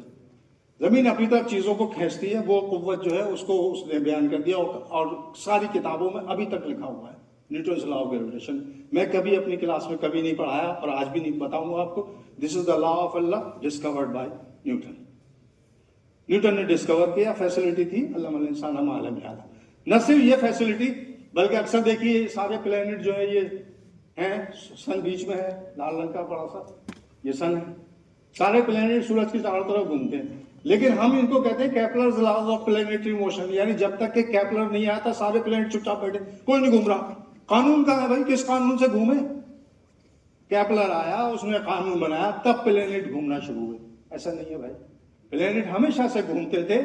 जमीन अपनी तरफ चीजों को खींचती है, वो कुव्वत जो है उसको उसने बयान कर दिया। और सारी किताबों में अभी तक लिखा हुआ है न्यूटन्स लॉ ऑफ ग्रेविटेशन। मैं कभी अपनी क्लास में कभी नहीं पढ़ाया और आज भी नहीं बताऊंगा आपको। This is the law of Allah discovered by Newton. Newton ने डिस्कवर किया, फैसिलिटी थी, अल्लाह इंसान मालूम जाला। न सिर्फ ये फैसिलिटी, बल्कि अक्सर देखिए सारे प्लेनेट जो है ये हैं, सन बीच में है, लाल रंग का बड़ा सा ये सन है। सारे प्लेनेट सूरज की चारों तरफ घूमते हैं, लेकिन हम इनको कहते हैं Kepler's laws of planetary motion. यानी जब तक के केपलर नहीं आता सारे प्लेनेट चुपचाप बैठे, कोई नहीं घूम रहा। कानून कहां है भाई? किस कानून से घूमे? केपलर आया, उसने कानून बनाया, तब प्लेनेट घूमना शुरू हुए। ऐसा नहीं है भाई, प्लेनेट हमेशा से घूमते थे।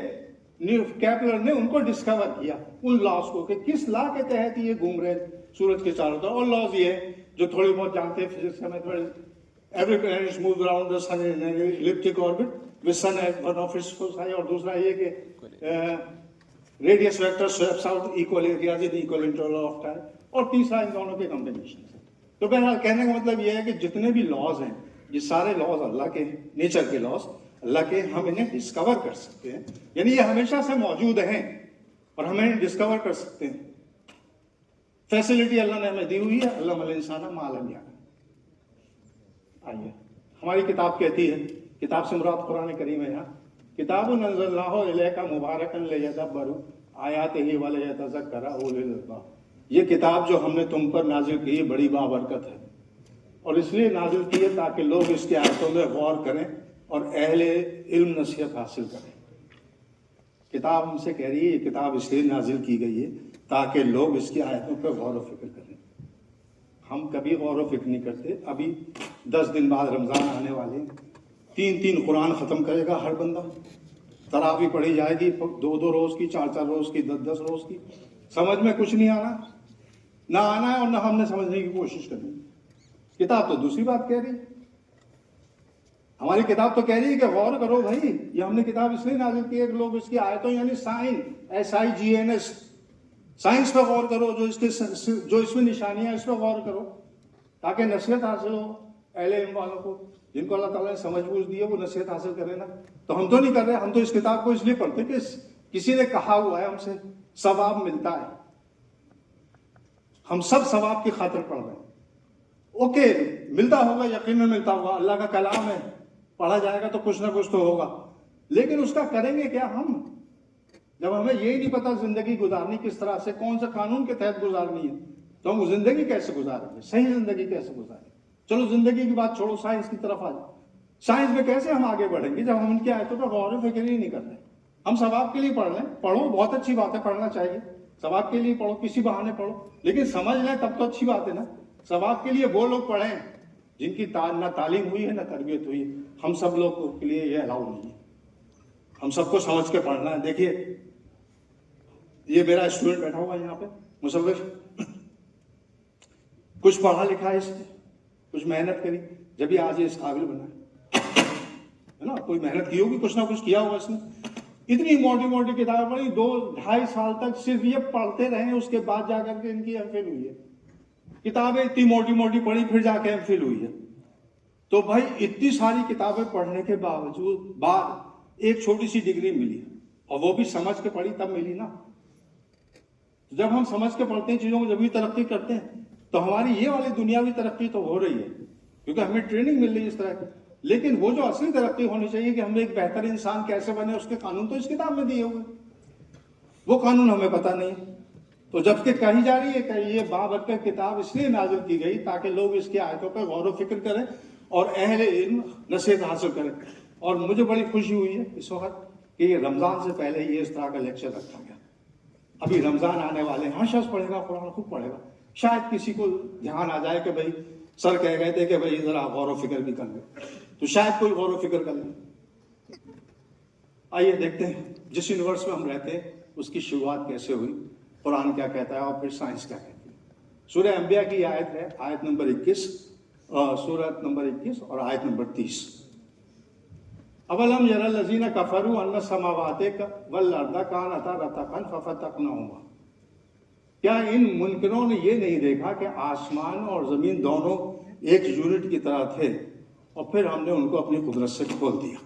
केपलर ने उनको डिस्कवर किया, उन लॉज को, कि किस लॉ के तहत ये घूम रहे सूरज के चारों तरफ। और लॉज ये है जो थोड़ी बहुत जानते हैं फिजिक्स का mathematics. Every planet move around the sun in an elliptic orbit with sun at one of its focus. और दूसरा ये कि radius vector sweeps out equal areas in equal interval of time. और तीसरा इन दोनों के कॉम्बिनेशन है। तो बहरहाल कहने का मतलब यह है कि जितने भी लॉज हैं, ये सारे लॉज अल्लाह के, नेचर के लॉज अल्लाह के, हम इन्हें डिस्कवर कर सकते हैं। यानी ये हमेशा से मौजूद हैं और हम इन्हें डिस्कवर कर सकते हैं। फैसिलिटी अल्लाह ने हमें दी हुई है, अल्लाह इंसान मालूम याद। आइए, हमारी किताब कहती है, किताब से मुराद कुरान करीम है। यहाँ किताब नज़लनाहु इलैका मुबारकन लियदब्बरू आयातिही व लियतज़क्करा उलुल अल्बाब। ये किताब जो हमने तुम पर नाजिल की बड़ी बाबरकत है, और इसलिए नाजिल की है ताकि लोग इसकी आयतों में गौर करें और अहले इल्म नसीहत हासिल करें। किताब हमसे कह रही है, ये किताब इसलिए नाजिल की गई है ताकि लोग इसकी आयतों पर गौर व फिक्र करें। हम कभी गौर व फिक्र नहीं करते। अभी 10 दिन बाद रमज़ान आने वाले, 3 कुरान ख़त्म करेगा हर बंदा। तरावी पढ़ी जाएगी 2 रोज़ की, 4 रोज़ की, 10 रोज़ की। समझ में कुछ नहीं आना, ना आना है और ना हमने समझने की कोशिश करनी। किताब तो दूसरी बात कह रही है। हमारी किताब तो कह रही है कि गौर करो भाई, ये हमने किताब इसलिए नाजिल की है कि लोग इसकी आयतों, यानी SIGNS, साइंस पर गौर करो, जो इसमें निशानियां, इस पर गौर करो, ताकि नसीहत हासिल हो अहले इल्म वालों को। जिनको अल्लाह ताला ने समझ बूझ दी है वो नसीहत हासिल करें ना। तो हम तो नहीं कर रहे, हम तो इस किताब को इसलिए पढ़ते कि किसी ने कहा हुआ है, हमसे सवाब मिलता है, हम सब सवाब की खातिर पढ़ रहे हैं। ओके, मिलता होगा, यकीन में मिलता होगा, अल्लाह का कलाम है, पढ़ा जाएगा तो कुछ ना कुछ तो होगा। लेकिन उसका करेंगे क्या हम, जब हमें यही नहीं पता जिंदगी गुजारनी किस तरह से, कौन से कानून के तहत गुजारनी है, तो हम जिंदगी कैसे गुजारेंगे, सही जिंदगी कैसे गुजारेंगे। चलो जिंदगी की बात छोड़ो, साइंस की तरफ आ जाओ। साइंस में कैसे हम आगे बढ़ेंगे जब हम उनकी आयतों पर गौर फिक्र ही नहीं कर रहे। हम सवाब के लिए पढ़ लें, पढ़ो, बहुत अच्छी बात है, पढ़ना चाहिए, सवाब के लिए पढ़ो, किसी बहाने पढ़ो, लेकिन समझ लें तब तो अच्छी बात है ना। सवाब के लिए वो लोग पढ़ें जिनकी ना तालीम हुई है ना तरबियत हुई है। हम सब लोग के लिए ये अलाउ नहीं है, हम सबको समझ के पढ़ना है। देखिए ये मेरा स्टूडेंट बैठा हुआ है यहाँ पे, मुसव्विर, कुछ पढ़ा लिखा है इसने, कुछ मेहनत करी, जब भी आज ये इस काबिल बना है ना। कोई मेहनत की होगी, कुछ ना कुछ किया होगा इसने। इतनी मोटी मोटी किताबें पढ़ी, 2-2.5 साल तक सिर्फ ये पढ़ते रहे, उसके बाद जाकर के इनकी एमफिल हुई है। किताबें इतनी मोटी मोटी पढ़ी, फिर जाके एमफिल हुई है। तो भाई इतनी सारी किताबें पढ़ने के बाद एक छोटी सी डिग्री मिली, और वो भी समझ के पढ़ी तब मिली ना। जब हम समझ के पढ़ते हैं चीजों को, जब भी तरक्की करते हैं, तो हमारी ये वाली दुनियावी तरक्की तो हो रही है, क्योंकि हमें ट्रेनिंग मिल रही है इस तरह की। लेकिन वो जो असली तरक्की होनी चाहिए कि हम एक बेहतर इंसान कैसे बने, उसके कानून तो इस किताब में दिए हुए, वो कानून हमें पता नहीं। तो जबकि कही जा रही है कि ये बाबरकत किताब इसलिए नाजिल की गई ताकि लोग इसकी आयतों पर गौर व फिक्र करें और अहले इल्म नसीहत हासिल करें। और मुझे बड़ी खुशी हुई है इस वक्त कि ये रमजान से पहले ये इस तरह का लेक्चर रखा गया। अभी रमजान आने वाले हैं, हर शख्स पढ़ेगा, कुरान खूब पढ़ेगा, शायद किसी को ध्यान आ जाए कि भाई सर कह गए थे कि भाई जरा गौर व फिक्र भी कर ले, तो शायद कोई गौर व फिक्र कर ले। आइए देखते हैं जिस यूनिवर्स में हम रहते हैं उसकी शुरुआत कैसे हुई, कुरान क्या कहता है और फिर साइंस क्या कहती है। सूरह अंबिया की आयत है, आयत नंबर 21, सूरत नंबर 21 और आयत नंबर 30। अवलम यरल लजीना कफरू अन्ना समावाते वल अर्दा कानता रतकन फफतकनहुमा। क्या इन मुनकिरों ने ये नहीं देखा कि आसमान और जमीन दोनों एक यूनिट की तरह थे और फिर हमने उनको अपनी कुदरत से खोल दिया।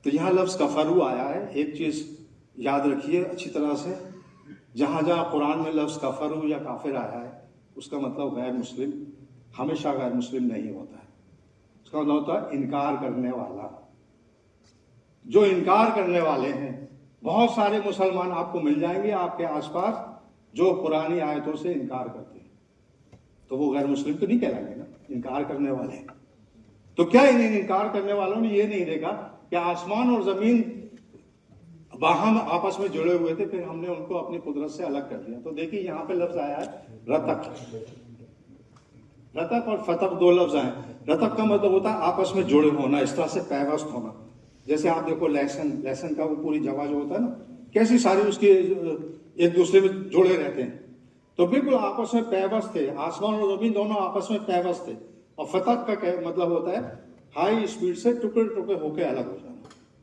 तो यहाँ लफ्ज कफरू आया है। एक चीज याद रखिए अच्छी तरह से, जहां जहां कुरान में लफ्ज कफरू या काफिर आया है उसका मतलब गैर मुस्लिम, हमेशा गैर मुस्लिम नहीं होता है। उसका मतलब होता है इनकार करने वाला। जो इनकार करने वाले हैं, बहुत सारे मुसलमान आपको मिल जाएंगे आपके आसपास जो पुरानी आयतों से इनकार करते हैं, तो वो गैर मुस्लिम तो नहीं कहलाएंगे ना, इनकार करने वाले। तो क्या इन इनकार करने वालों ने ये नहीं देखा कि आसमान और जमीन बाहम आपस में जुड़े हुए थे, फिर हमने उनको अपनी कुदरत से अलग कर दिया। तो देखिए यहाँ पे लफ्ज आया है रतक। रतक और फतक दो लफ्ज आए। रतक का मतलब होता है आपस में जुड़े होना, इस तरह से पैवस्त होना। जैसे आप देखो लहसुन का वो पूरी जगह जो होता है ना, कैसी सारी उसके एक दूसरे में जुड़े रहते हैं, तो बिल्कुल आपस में पैवस्त थे। आसमान और जमीन दोनों आपस में पैवस्त थे। और फतक का मतलब होता है हाई स्पीड से टुकड़े टुकड़े होकर अलग हो जाना।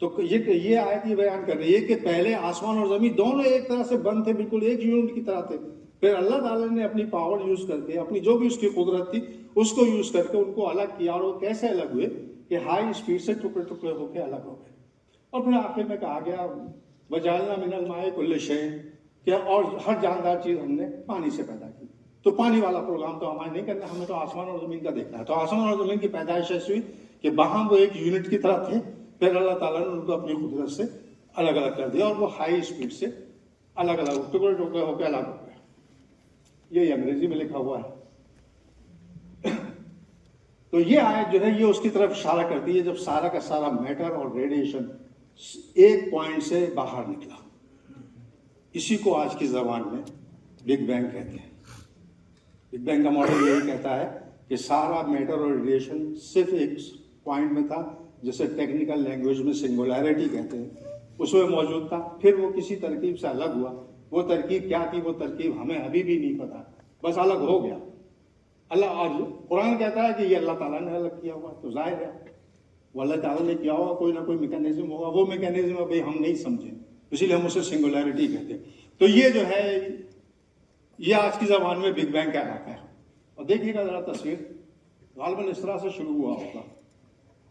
तो ये आयत ये बयान कर रही है कि पहले आसमान और जमीन दोनों एक तरह से बंद थे, बिल्कुल एक यूनिट की तरह थे। फिर अल्लाह ताला ने अपनी पावर यूज करके, अपनी जो भी उसकी कुदरत थी उसको यूज करके उनको अलग किया। और वो कैसे अलग हुए कि हाई स्पीड से टुकड़े टुकड़े होकर अलग हो गए। और फिर आखिर में कहा गया वजालना मिनल माए कुल्ल शै, क्या और हर जानदार चीज हमने पानी से पैदा की। तो पानी वाला प्रोग्राम तो हमारे नहीं करना, हमें तो आसमान और जमीन का देखना है। तो आसमान और जमीन की पैदाइश ऐसी हुई कि वहां वो एक यूनिट की तरह थे, फिर अल्लाह ताला ने उनको अपनी कुदरत से अलग अलग कर दिया और वो हाई स्पीड से अलग अलग टुकड़े टुकड़े होकर अलग हो गए। ये अंग्रेजी में लिखा हुआ है। तो ये आयत जो है ये उसकी तरफ इशारा करती है जब सारा का सारा मैटर और रेडिएशन एक पॉइंट से बाहर निकला। इसी को आज की जबान में बिग बैंग कहते हैं। बिग बैंग का मॉडल यही कहता है कि सारा मैटर और रेडिएशन सिर्फ एक पॉइंट में था, जिसे टेक्निकल लैंग्वेज में सिंगुलैरिटी कहते हैं, उसमें मौजूद था। फिर वो किसी तरकीब से अलग हुआ। वो तरकीब क्या थी, वो तरकीब हमें अभी भी नहीं पता, बस अलग हो गया। अल्लाह आज कुरान कहता है कि ये अल्लाह ताला ने अलग किया हुआ, तो जाहिर है वो अल्लाह ताला ने किया हुआ, कोई ना कोई मैकेनिज्म होगा। वो मैकेनिज्म अभी हम नहीं समझे, इसीलिए हम उसे सिंगुलैरिटी कहते हैं। तो ये जो है ये आज की जबान में बिग बैंग कहलाता है। और देखिएगा जरा तस्वीर, गालिबन इस तरह से शुरू हुआ होगा,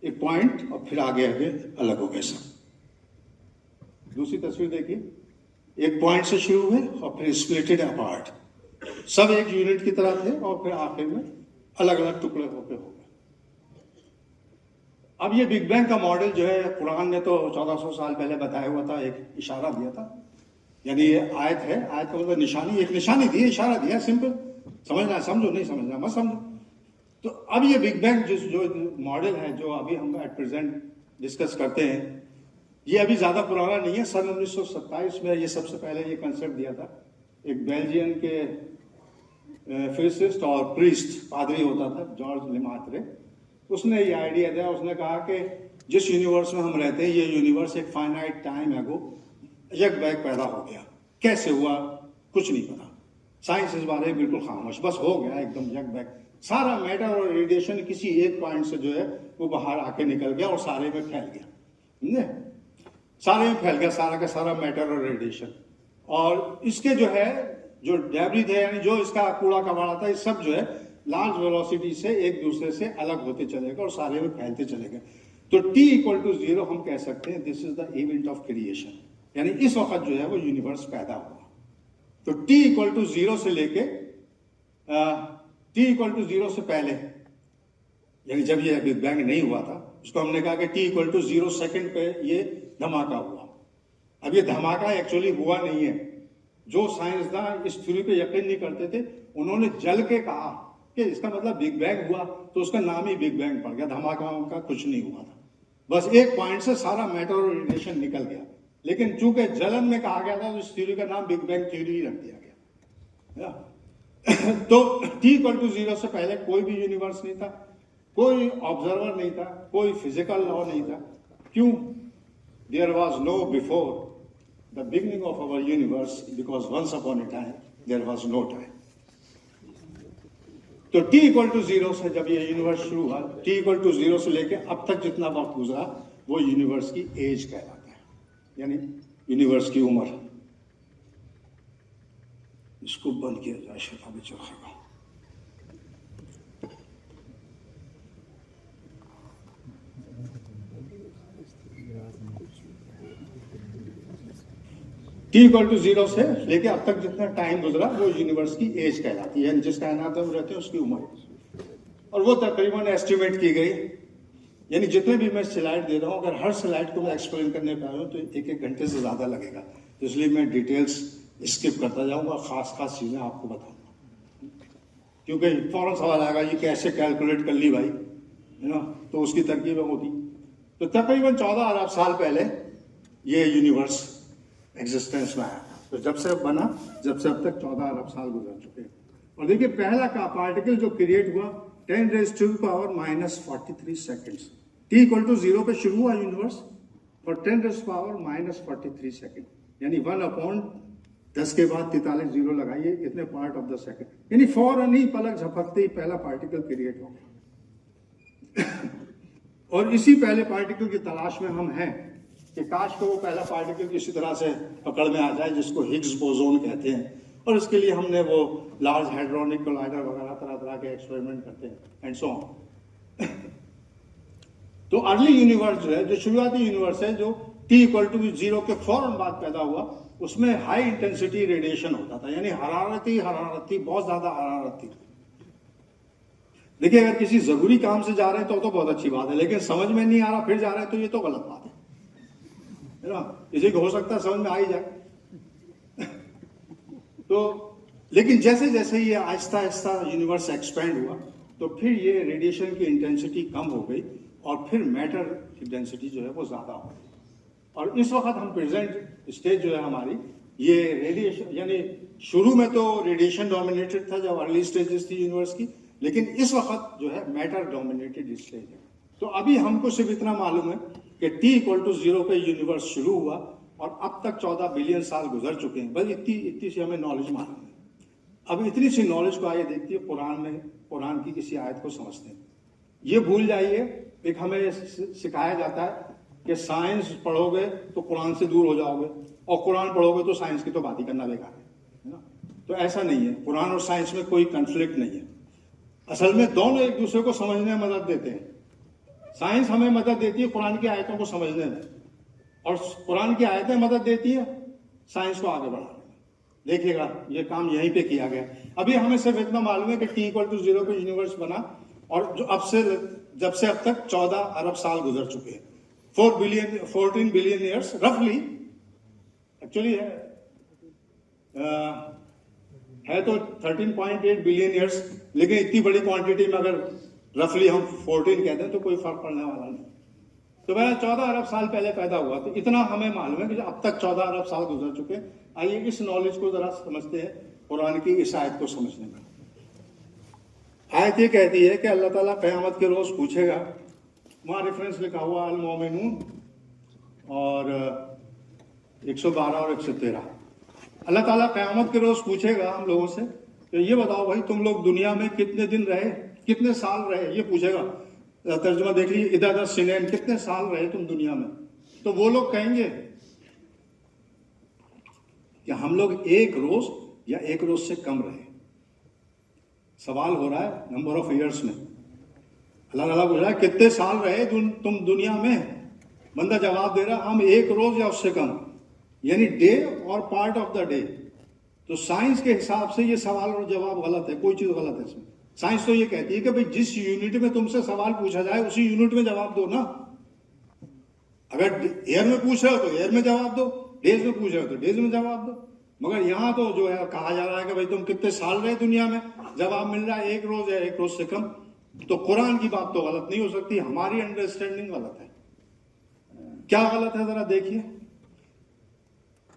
एक पॉइंट और फिर आगे आगे अलग हो गए सब। दूसरी तस्वीर देखिए, एक पॉइंट से शुरू हुए और फिर स्प्लिटेड अपार्ट, सब एक यूनिट की तरह थे और फिर आखिर में अलग अलग टुकड़े होके हो गए। अब ये बिग बैंग का मॉडल जो है कुरान ने तो 1400 साल पहले बताया हुआ था, एक इशारा दिया था। यानी ये आयत है, आयत का मतलब निशानी, एक निशानी दी, इशारा दिया, सिंपल। समझना समझो, नहीं समझना मत समझो। तो अब ये बिग बैंग जो मॉडल है जो अभी हम एट प्रेजेंट डिस्कस करते हैं, ये अभी ज्यादा पुराना नहीं है। सन 1927 में ये सबसे पहले ये कंसेप्ट दिया था। एक बेल्जियन के फिजिसिस्ट और प्रीस्ट पादरी होता था, जॉर्ज लेमात्रे, उसने ये आइडिया दिया। उसने कहा कि जिस यूनिवर्स में हम रहते हैं ये यूनिवर्स एक फाइनाइट टाइम एगो यक बैग पैदा हो गया। कैसे हुआ कुछ नहीं पता, साइंस इस बारे में बिल्कुल खामोश, बस हो गया एकदम यक बैग। सारा मैटर और रेडिएशन किसी एक पॉइंट से जो है वो बाहर आके निकल गया और सारे में फैल गया, सारे में फैल गया सारा का सारा मैटर और रेडिएशन। और इसके जो है जो डेब्री थे, यानी जो इसका कूड़ा कबाड़ा था, ये सब जो है लार्ज वेलोसिटी से एक दूसरे से अलग होते चले गए और सारे में फैलते चले गए। तो T=0 हम कह सकते हैं this is the event of creation, यानी इस वक्त जो है वो यूनिवर्स पैदा हुआ। तो T=0 से लेके T=0 से पहले यानी जब ये बिग बैंग नहीं हुआ था, उसको हमने कहा कि t=0 सेकंड पे ये धमाका हुआ। अब ये धमाका एक्चुअली हुआ नहीं है। जो साइंसदान इस थ्योरी पे यकीन नहीं करते थे, उन्होंने जल के कहा कि इसका मतलब बिग बैंग हुआ, तो उसका नाम ही बिग बैंग पड़ गया। धमाका उनका कुछ नहीं हुआ था, बस एक पॉइंट से सारा मैटर और रेडिएशन निकल गया। लेकिन चूंकि जलन में कहा गया था, तो इस थ्योरी का नाम बिग बैंग थ्योरी ही रख दिया गया। तो t=0 से पहले कोई भी यूनिवर्स नहीं था, कोई ऑब्जर्वर नहीं था, कोई फिजिकल लॉ नहीं था। क्यों? There was no before the beginning of our universe, because once upon a time there was no time. तो t=0 से जब ये यूनिवर्स शुरू हुआ, t=0 से लेके अब तक जितना वक्त गुजरा, वो यूनिवर्स की एज कहलाता है, यानी यूनिवर्स की उम्र। इसको बंद किया जाए, शैतान चलाएगा। t=0 से लेके अब तक जितना टाइम गुजरा, वो यूनिवर्स की एज कहलाती है, जिस कायनात में रहते हैं उसकी उम्र। और वो तकरीबन एस्टिमेट की गई, यानी जितने भी मैं स्लाइड दे रहा हूं, अगर हर स्लाइड को मैं एक्सप्लेन करने पाया हूं तो 1-1 घंटे से ज्यादा लगेगा। तो इसलिए मैं डिटेल्स स्किप करता जाऊंगा, खास चीजें आपको बताऊंगा, क्योंकि फौरन सवाल आएगा ये कैसे कैलकुलेट कर ली भाई, है ना? तो उसकी तरकीबें होती। तो तकरीबन 14 अरब साल पहले ये यूनिवर्स एग्जिस्टेंस में आया। तो जब से बना, जब से अब तक 14 अरब साल गुजर चुके हैं। और देखिए पहला का पार्टिकल जो क्रिएट हुआ 10⁻⁻43 सेकेंड्स। t=0 पे शुरू हुआ यूनिवर्स और 10⁻⁻43 सेकेंड, यानी 1/10 के बाद 43 जीरो लगाइए, इतने पार्ट ऑफ द सेकेंड, यानी फौरन ही पलक झपकते ही पहला पार्टिकल क्रिएट हो गया। और इसी पहले पार्टिकल की तलाश में हम हैं कि काश को वो पहला पार्टिकल किसी तरह से पकड़ में आ जाए, जिसको हिग्स बोसोन कहते हैं। और इसके लिए हमने वो लार्ज हैड्रोनिक कोलाइडर वगैरह तरह के एक्सपेरिमेंट करते हैं एंड सो ऑन। तो अर्ली यूनिवर्स जो है, जो शुरुआती यूनिवर्स है, जो t=0 के फौरन बाद पैदा हुआ, उसमें हाई इंटेंसिटी रेडिएशन होता था, यानी हरारत थी, बहुत ज्यादा हरारत थी। देखिए अगर किसी जरूरी काम से जा रहे हैं तो बहुत अच्छी बात है, लेकिन समझ में नहीं आ रहा फिर जा रहे हैं तो ये तो गलत बात है ना? किसी को हो सकता है समझ में आ ही जाए। तो लेकिन जैसे जैसे ये आहिस्ता आहिस्ता यूनिवर्स एक्सपेंड हुआ, तो फिर ये रेडिएशन की इंटेंसिटी कम हो गई और फिर मैटर की डेंसिटी जो है वो ज्यादा हो गई। और इस वक्त हम प्रेजेंट स्टेज जो है हमारी, ये रेडिएशन, यानी शुरू में तो रेडिएशन डोमिनेटेड था जब अर्ली स्टेजेस थी यूनिवर्स की, लेकिन इस वक्त जो है मैटर डोमिनेटेड स्टेज है। तो अभी हमको सिर्फ इतना मालूम है कि t=0 पे यूनिवर्स शुरू हुआ और अब तक 14 बिलियन साल गुजर चुके हैं। बस इतनी सी हमें नॉलेज मालूम है। अब इतनी सी नॉलेज को आइए देखती है कुरान की किसी आयत को समझते हैं। ये भूल जाइए, एक हमें सिखाया जाता है कि साइंस पढ़ोगे तो कुरान से दूर हो जाओगे, और कुरान पढ़ोगे तो साइंस की तो बात ही करना बेकार है ना? तो ऐसा नहीं है, कुरान और साइंस में कोई कंफ्लिक्ट नहीं है। असल में दोनों एक दूसरे को समझने में मदद देते हैं। साइंस हमें मदद देती है कुरान की आयतों को समझने में, और कुरान की आयतें मदद देती है साइंस को आगे बढ़ाने में। देखिएगा ये काम यहीं पे किया गया। अभी हमें सिर्फ इतना मालूम है कि t=0 पे यूनिवर्स बना, और जो जब से अब तक 14 अरब साल गुजर चुके हैं। 14 बिलियन ईयर्स रफली, एक्चुअली है तो 13.8 बिलियन ईयर्स, लेकिन इतनी बड़ी क्वांटिटी में अगर रफली हम 14 कहते हैं तो कोई फर्क पड़ने वाला नहीं। तो वह 14 अरब साल पहले पैदा हुआ, तो इतना हमें मालूम है कि अब तक 14 अरब साल गुजर चुके हैं। आइए इस नॉलेज को जरा समझते हैं कुरान की इस आयत को समझने में। आयत ये कहती है कि अल्लाह ताला क़यामत के रोज पूछेगा, वहां रेफरेंस लिखा हुआ अल मोमिनून और 112 और 113। अल्लाह ताला क़यामत के रोज पूछेगा हम लोगों से कि ये बताओ भाई तुम लोग दुनिया में कितने दिन रहे, कितने साल रहे, ये पूछेगा। तर्जुमा देख लीजिए, इदादा सिनैन, कितने साल रहे तुम दुनिया में? तो वो लोग कहेंगे कि हम लोग एक रोज या एक रोज से कम रहे। सवाल हो रहा है नंबर ऑफ ईयर्स में। अल्लाह ताला पूछ रहा है कितने साल रहे तुम दुनिया में? बंदा जवाब दे रहा हम एक रोज या उससे कम, यानी डे और पार्ट ऑफ द डे। तो साइंस के हिसाब से ये सवाल और जवाब गलत है, कोई चीज गलत है इसमें। साइंस तो ये कहती है कि भाई जिस यूनिट में तुमसे सवाल पूछा जाए उसी यूनिट में जवाब दो ना। अगर एयर में पूछ रहे हो तो एयर में जवाब दो, डेज में पूछ रहे हो तो डेज में जवाब दो। मगर यहाँ तो जो है कहा जा रहा है कि भाई तुम कितने साल रहे दुनिया में, जवाब मिल रहा है 1 रोज या 1 रोज से कम। तो कुरान की बात तो गलत नहीं हो सकती, हमारी अंडरस्टैंडिंग गलत है। क्या गलत है जरा देखिए।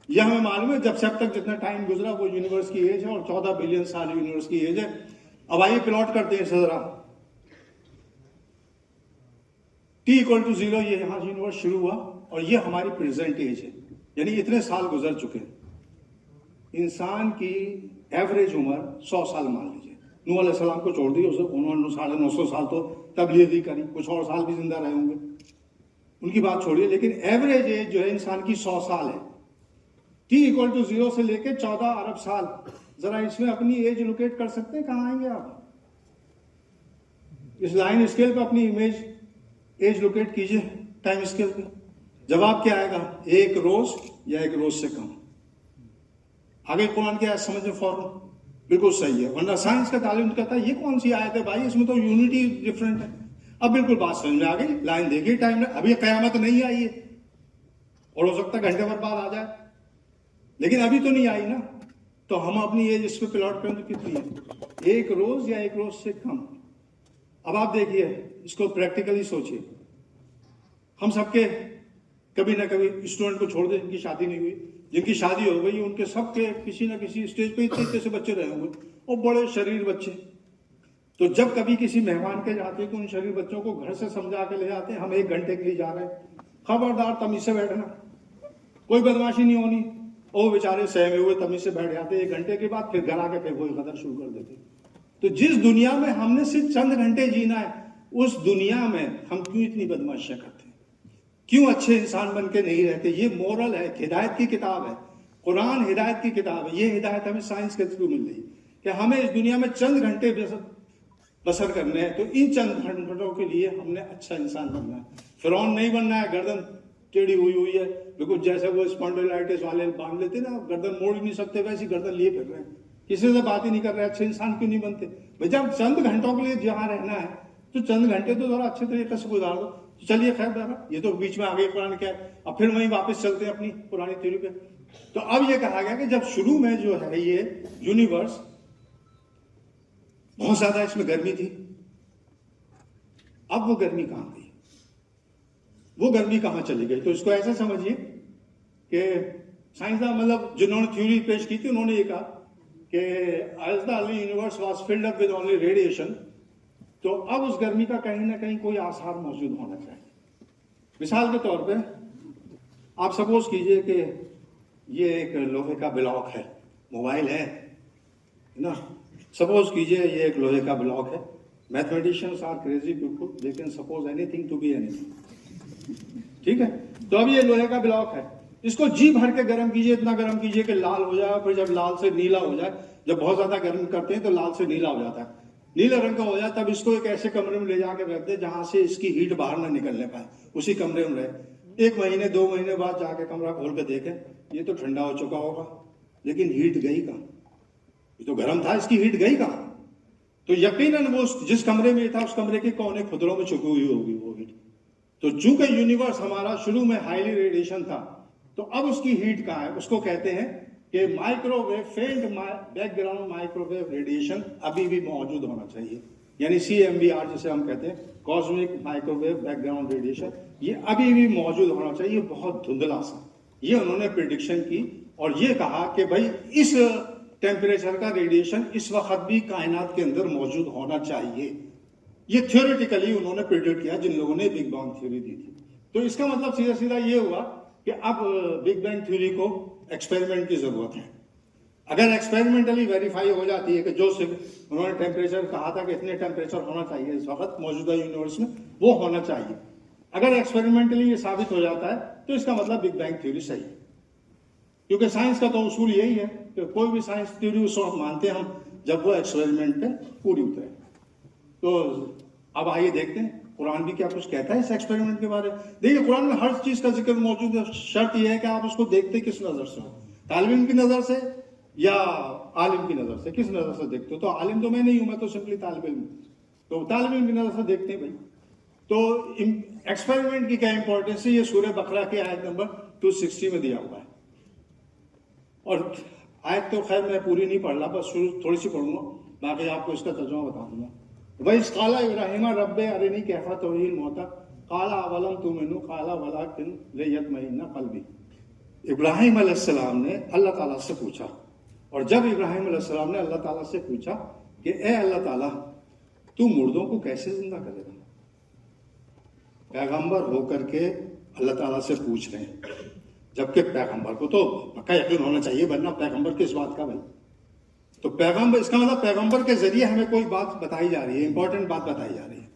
यह हमें मालूम है जब से अब तक जितना टाइम गुजरा वो यूनिवर्स की एज है और 14 बिलियन साल यूनिवर्स की एज है। अब आइए प्लॉट करते हैं इसे जरा। t=0 ये यहां यूनिवर्स शुरू हुआ और ये हमारी प्रेजेंट एज है, यानी इतने साल गुजर चुके हैं। इंसान की एवरेज उम्र 100 साल मान लीजिए। नूह अलैहिस्सलाम को छोड़ दिए, उन्होंने 950 साल तो तबलीग करी, कुछ और साल भी जिंदा रहे होंगे, उनकी बात छोड़िए। लेकिन एवरेज एज जो है इंसान की 100 साल है। t=0 से लेके 14 अरब साल। जरा इसमें अपनी एज लोकेट कर सकते हैं, कहां आएंगे आप? इस लाइन स्केल पे अपनी एज लोकेट कीजिए, टाइम स्केल पे। जवाब क्या आएगा? 1 रोज या 1 रोज से कम। आगे कुरान की आयत समझ फौरन बिल्कुल सही है, वरना साइंस का तालीम कहता है ये कौन सी आयत है भाई, इसमें तो यूनिटी डिफरेंट है। अब बिल्कुल बात समझ में आ गई। लाइन देखिए टाइम में, अभी कयामत नहीं आई है और हो सकता है घंटे भर बाद आ जाए, लेकिन अभी तो नहीं आई ना। तो हम अपनी एज इस पे प्लॉट करें तो कितनी है? 1 रोज या 1 रोज से कम। अब आप देखिए इसको प्रैक्टिकली सोचिए। हम सबके कभी ना कभी स्टूडेंट को छोड़ दे जिनकी शादी नहीं हुई, जिनकी शादी हो गई, उनके सबके किसी ना किसी स्टेज पे इतने से बच्चे रहे होंगे और बड़े शरीर बच्चे। तो जब कभी किसी मेहमान के जाते हैं तो उन शरीर बच्चों को घर से समझा के ले जाते हैं, हम 1 घंटे के लिए जा रहे हैं, खबरदार तमीज से बैठना, कोई बदमाशी नहीं होनी। और वो बेचारे सहमे हुए तमीज से बैठ जाते, 1 घंटे के बाद फिर घर आके फिर वही कदर शुरू कर देते। तो जिस दुनिया में हमने सिर्फ चंद घंटे जीना है, उस दुनिया में हम क्यों इतनी बदमाशियां करते हैं? क्यों अच्छे इंसान बन के नहीं रहते? ये मोरल है, हिदायत की किताब है, कुरान हिदायत की किताब है। ये हिदायत हमें साइंस के थ्रू मिल रही कि हमें इस दुनिया में चंद घंटे बसर करने हैं, तो इन चंद घंटों के लिए हमने अच्छा इंसान बनना है। फिरौन नहीं बनना है, गर्दन टेढ़ी हुई है, बिल्कुल जैसे वो स्पॉन्डिलाइटिस वाले बांध लेते ना, गर्दन मोड़ ही नहीं सकते, वैसी गर्दन लिए फिर रहे हैं, किसी से बात ही नहीं कर रहे। अच्छे इंसान क्यों नहीं बनते भाई? जब चंद घंटों के लिए जहां रहना है तो चंद घंटे तो जरा अच्छे तरीके से गुजार दो। चलिए खैर दादा, ये तो बीच में आगे कुरान क्या है। अब फिर वहीं वापस चलते हैं अपनी पुरानी थ्योरी पे। तो अब ये कहा गया कि जब शुरू में जो है ये यूनिवर्स बहुत ज्यादा इसमें गर्मी थी, अब वो गर्मी कहां गई, वो गर्मी कहां चली गई? तो इसको ऐसे समझिए कि साइंसदान मतलब जिन्होंने थ्योरी पेश की थी उन्होंने ये कहा कि as the early universe was filled up with only radiation, तो अब उस गर्मी का कहीं ना कहीं कोई आसार मौजूद होना चाहिए। मिसाल के तौर पे आप सपोज कीजिए कि ये एक लोहे का ब्लॉक है, मोबाइल है ना, सपोज कीजिए ये एक लोहे का ब्लॉक है। Mathematicians are crazy people, they can suppose anything to be anything, ठीक है। तो अब ये लोहे का ब्लॉक है, इसको जी भर के गर्म कीजिए, इतना गर्म कीजिए कि लाल हो जाए, फिर जब लाल से नीला हो जाए, जब बहुत ज्यादा गर्म करते हैं तो लाल से नीला हो जाता है, नीला रंग का हो जाए, तब इसको एक ऐसे कमरे में ले जाकर रख दे जहां से इसकी हीट बाहर ना निकलने पाए, उसी कमरे में रहे। 1 महीने 2 महीने बाद जाके कमरा खोल के देखें, ये तो ठंडा हो चुका होगा, लेकिन हीट गई कहां? ये तो गर्म था, इसकी हीट गई कहां? तो यकीनन वो जिस कमरे में था उस कमरे के कोने खुदरों में छुपी हुई होगी वो हीट। तो चूंकि यूनिवर्स हमारा शुरू में हाईली रेडिएशन था, तो अब उसकी हीट कहां है? उसको कहते हैं कि microwave failed background microwave radiation अभी भी मौजूद होना चाहिए, यानी CMBR जिसे हम कहते हैं, कॉस्मिक माइक्रोवेव बैकग्राउंड रेडिएशन, ये अभी भी मौजूद होना चाहिए, बहुत धुंधला सा। ये उन्होंने प्रिडिक्शन की और ये कहा कि भाई इस टेम्परेचर का रेडिएशन इस वक्त भी कायनात के अंदर मौजूद होना चाहिए। ये थ्योरेटिकली उन्होंने प्रिडिक्ट किया जिन लोगों ने बिग बैंग थ्योरी दी थी। तो इसका मतलब सीधा सीधा ये हुआ कि अब बिग बैंग थ्योरी को एक्सपेरिमेंट की जरूरत है। अगर एक्सपेरिमेंटली वेरीफाई हो जाती है कि जो उन्होंने टेम्परेचर कहा था कि इतने टेम्परेचर होना चाहिए इस वक्त मौजूदा यूनिवर्स में, वो होना चाहिए। अगर एक्सपेरिमेंटली ये साबित हो जाता है तो इसका मतलब बिग बैंग थ्योरी सही है, क्योंकि साइंस का तो उसूल यही है कि कोई भी साइंस थ्योरी उस वक्त मानते हैं हम जब वो एक्सपेरिमेंट पे पूरी उतरे। तो अब आइए देखते हैं कुरान भी क्या कुछ कहता है इस एक्सपेरिमेंट के बारे में। देखिए कुरान में हर चीज का जिक्र मौजूद है, शर्त यह है कि आप उसको देखते किस नजर से हो, तालिब इल्म की नजर से या आलिम की नज़र से, किस नज़र से देखते हो? तो आलिम तो मैं नहीं हूं, मैं तो सिंपली तालिब इल्म। तो तालिब इल्म की नज़र से देखते हैं भाई। तो एक्सपेरिमेंट की क्या इंपॉर्टेंस है, ये सूरह बकरा की आयत नंबर 260 में दिया हुआ है। और आयत तो खैर मैं पूरी नहीं पढ़ रहा, बस थोड़ी सी पढ़ूंगा, बाकी आपको इसका तर्जुमा बता दूंगा। वही काला इब्राहिम रब्बे अरिनी कैफा तौहील मौता काला अवलम तुमिनु काला वलाकिन लियतमइन्ना क़ल्बी। इब्राहिम अलैहिस्सलाम ने अल्लाह ताला से पूछा, और जब इब्राहिम अलैहिस्सलाम ने अल्लाह ताला से पूछा कि ए अल्लाह ताला, तू मुर्दों को कैसे जिंदा करेगा? पैगंबर होकर के अल्लाह ताला से पूछ रहे हैं, जबकि पैगंबर को तो पक्का यकीन होना चाहिए, वरना पैगंबर किस बात का भाई? तो पैगंबर, इसका मतलब पैगंबर के जरिए हमें कोई बात बताई जा रही है, इंपॉर्टेंट बात बताई जा रही है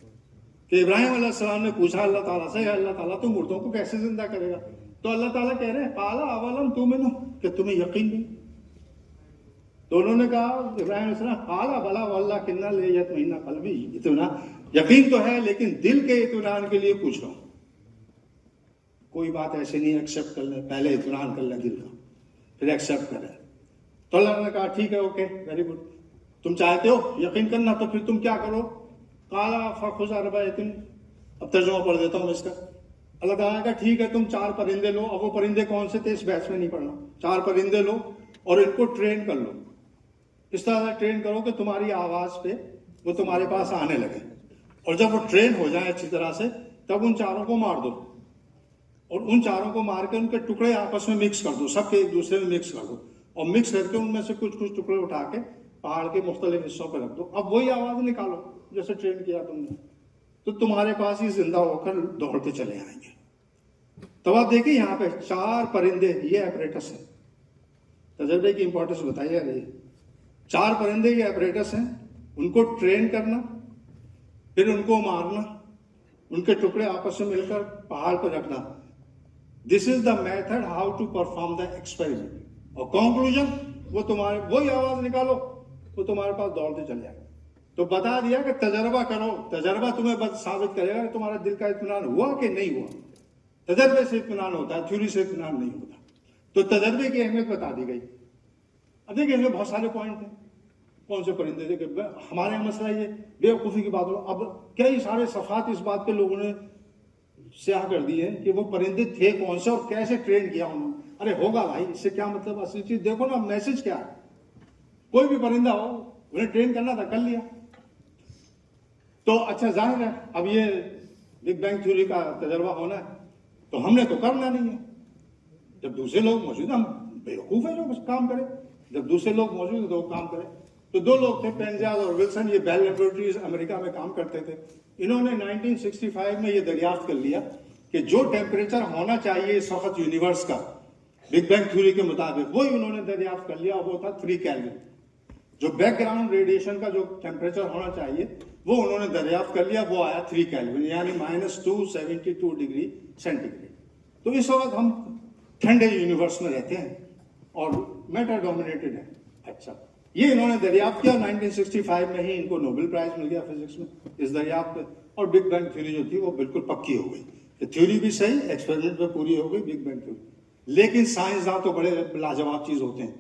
कि इब्राहिम अलैहिस्सलाम ने पूछा अल्लाह ताला से, अल्लाह ताला तू मुर्दों को कैसे जिंदा करेगा? तो अल्लाह ताला कह रहे हैं काला अवलम तुमिनु, कि तुम्हें यकीन नहीं? तो उन्होंने कहा इब्राहिम अलैहिस्सलाम काला बला वल्लाकिन्ना लियतमइन्ना क़ल्बी, इतना यकीन तो है लेकिन दिल के इत्मीनान के लिए पूछ रहा हूं। कोई बात ऐसे नहीं एक्सेप्ट कर ले, पहले इत्मीनान कर ले दिल का, फिर एक्सेप्ट करें। तो अल्लाह ने कहा ठीक है, ओके, वेरी गुड, तुम चाहते हो यकीन करना, तो फिर तुम क्या करो? काला फखुज़ अर्बअतिन, अब तर्जुमा पढ़ देता हूँ इसका। अल्लाह ताला का ठीक है, तुम 4 परिंदे लो। अब वो परिंदे कौन से थे इस बहस में नहीं पढ़ना। 4 परिंदे लो और इनको ट्रेन कर लो, इस तरह से ट्रेन करो कि तुम्हारी आवाज पे वो तुम्हारे पास आने लगे, और जब वो ट्रेन हो जाए अच्छी तरह से, तब उन 4 को मार दो, और उन 4 को मार के उनके टुकड़े आपस में मिक्स कर दो, सबके एक दूसरे में मिक्स कर दो, और मिक्स करके उनमें से कुछ कुछ टुकड़े उठा के पहाड़ के मुख्तलिफ हिस्सों पर रख दो। अब वही आवाज निकालो जैसे ट्रेन किया तुमने, तो तुम्हारे पास ही जिंदा होकर दौड़ते चले आएंगे। तो आप देखिए यहाँ पे 4 परिंदे, ये एपरेटस है, तजर्बे की इंपॉर्टेंस बताई जा रही है। 4 परिंदे ये एपरेटस हैं, उनको ट्रेन करना, फिर उनको मारना, उनके टुकड़े आपस में मिलकर पहाड़ पर रखना। This is the method how to perform the experiment. और कंक्लूजन, वो तुम्हारे वही आवाज निकालो, वो तुम्हारे पास दौड़ते चले जाएंगे। तो बता दिया कि तजर्बा करो, तजर्बा तुम्हें बस साबित करेगा कि तुम्हारा दिल का इत्मीनान हुआ कि नहीं हुआ। तजर्बे से इत्मीनान होता है, थ्योरी से इत्मीनान नहीं होता। तो तजर्बे की अहमियत बता दी गई। अब देखिए इसमें बहुत सारे पॉइंट हैं। कौन से परिंदे थे? हमारे यहाँ मसला ये बेवकूफ़ी की बात हो। अब कई सारे सफात इस बात पे लोगों ने स्याह कर दी है कि वो परिंदे थे कौन से और कैसे ट्रेन किया उन्होंने। अरे होगा भाई, इससे क्या मतलब? असली चीज देखो ना, मैसेज क्या है। कोई भी परिंदा हो, उन्हें ट्रेन करना था, कर लिया। तो अच्छा जाहिर है अब ये बिग बैंग थ्योरी का तजर्बा होना है, तो हमने तो करना नहीं है। जब दूसरे लोग मौजूद, हम बेवकूफ है जो कुछ काम करें। जब दूसरे लोग मौजूद है तो वो काम करें। तो 2 लोग थे, पेंजाज और विल्सन, ये बेल लेबोरेटरीज अमेरिका में काम करते थे। इन्होंने 1965 में ये दरियाफ्त कर लिया कि जो टेम्परेचर होना चाहिए इस वक्त यूनिवर्स का बिग बैंग थ्योरी के मुताबिक, वही उन्होंने दरियाफ्त कर लिया। वो था 3 केल्विन। जो बैकग्राउंड रेडिएशन का जो टेम्परेचर होना चाहिए वो उन्होंने दरियाफ्त कर लिया, वो आया 3 केल्विन, यानी -272 डिग्री सेंटीग्रेड। तो इस वक्त हम ठंडे यूनिवर्स में रहते हैं और मैटर डोमिनेटेड है। अच्छा, ये इन्होंने दरियाफ्त किया। 1965 में ही इनको नोबेल प्राइज मिल गया फिजिक्स में इस दरियाफ्त पे। और बिग बैंग थ्योरी जो थी वो बिल्कुल पक्की हो गई। थ्योरी भी सही, एक्सपेरिमेंट में पूरी हो गई बिग बैंग थ्योरी। लेकिन साइंसदान तो बड़े लाजवाब चीज होते हैं।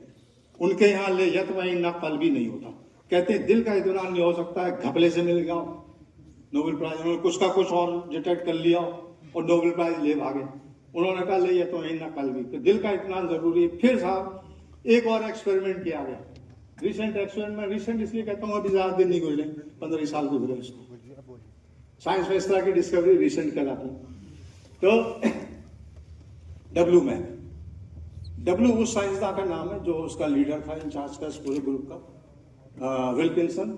उनके यहाँ ले यतमइन्ना क़ल्बी नहीं होता। कहते हैं दिल का इत्मीनान नहीं हो सकता है, घपले से मिल गया नोबेल प्राइज, उन्होंने कुछ का कुछ और डिटेक्ट कर लिया और नोबेल प्राइज ले भागे। उन्होंने कहा ले यतमइन्ना क़ल्बी, तो दिल का इत्मीनान जरूरी है। फिर साहब एक और एक्सपेरिमेंट किया गया, रिसेंट एक्सपेरिमेंट। रिसेंट इसलिए कहता हूँ अभी ज्यादा दिन नहीं गुजरे, 15 साल गुजरे इसको। साइंस में इस तरह की डिस्कवरी रिसेंट कहलाती है। तो डब्ल्यू उस साइंसदान का नाम है जो उसका लीडर था, इंचार्ज था इस पूरे ग्रुप का, विल्किंसन।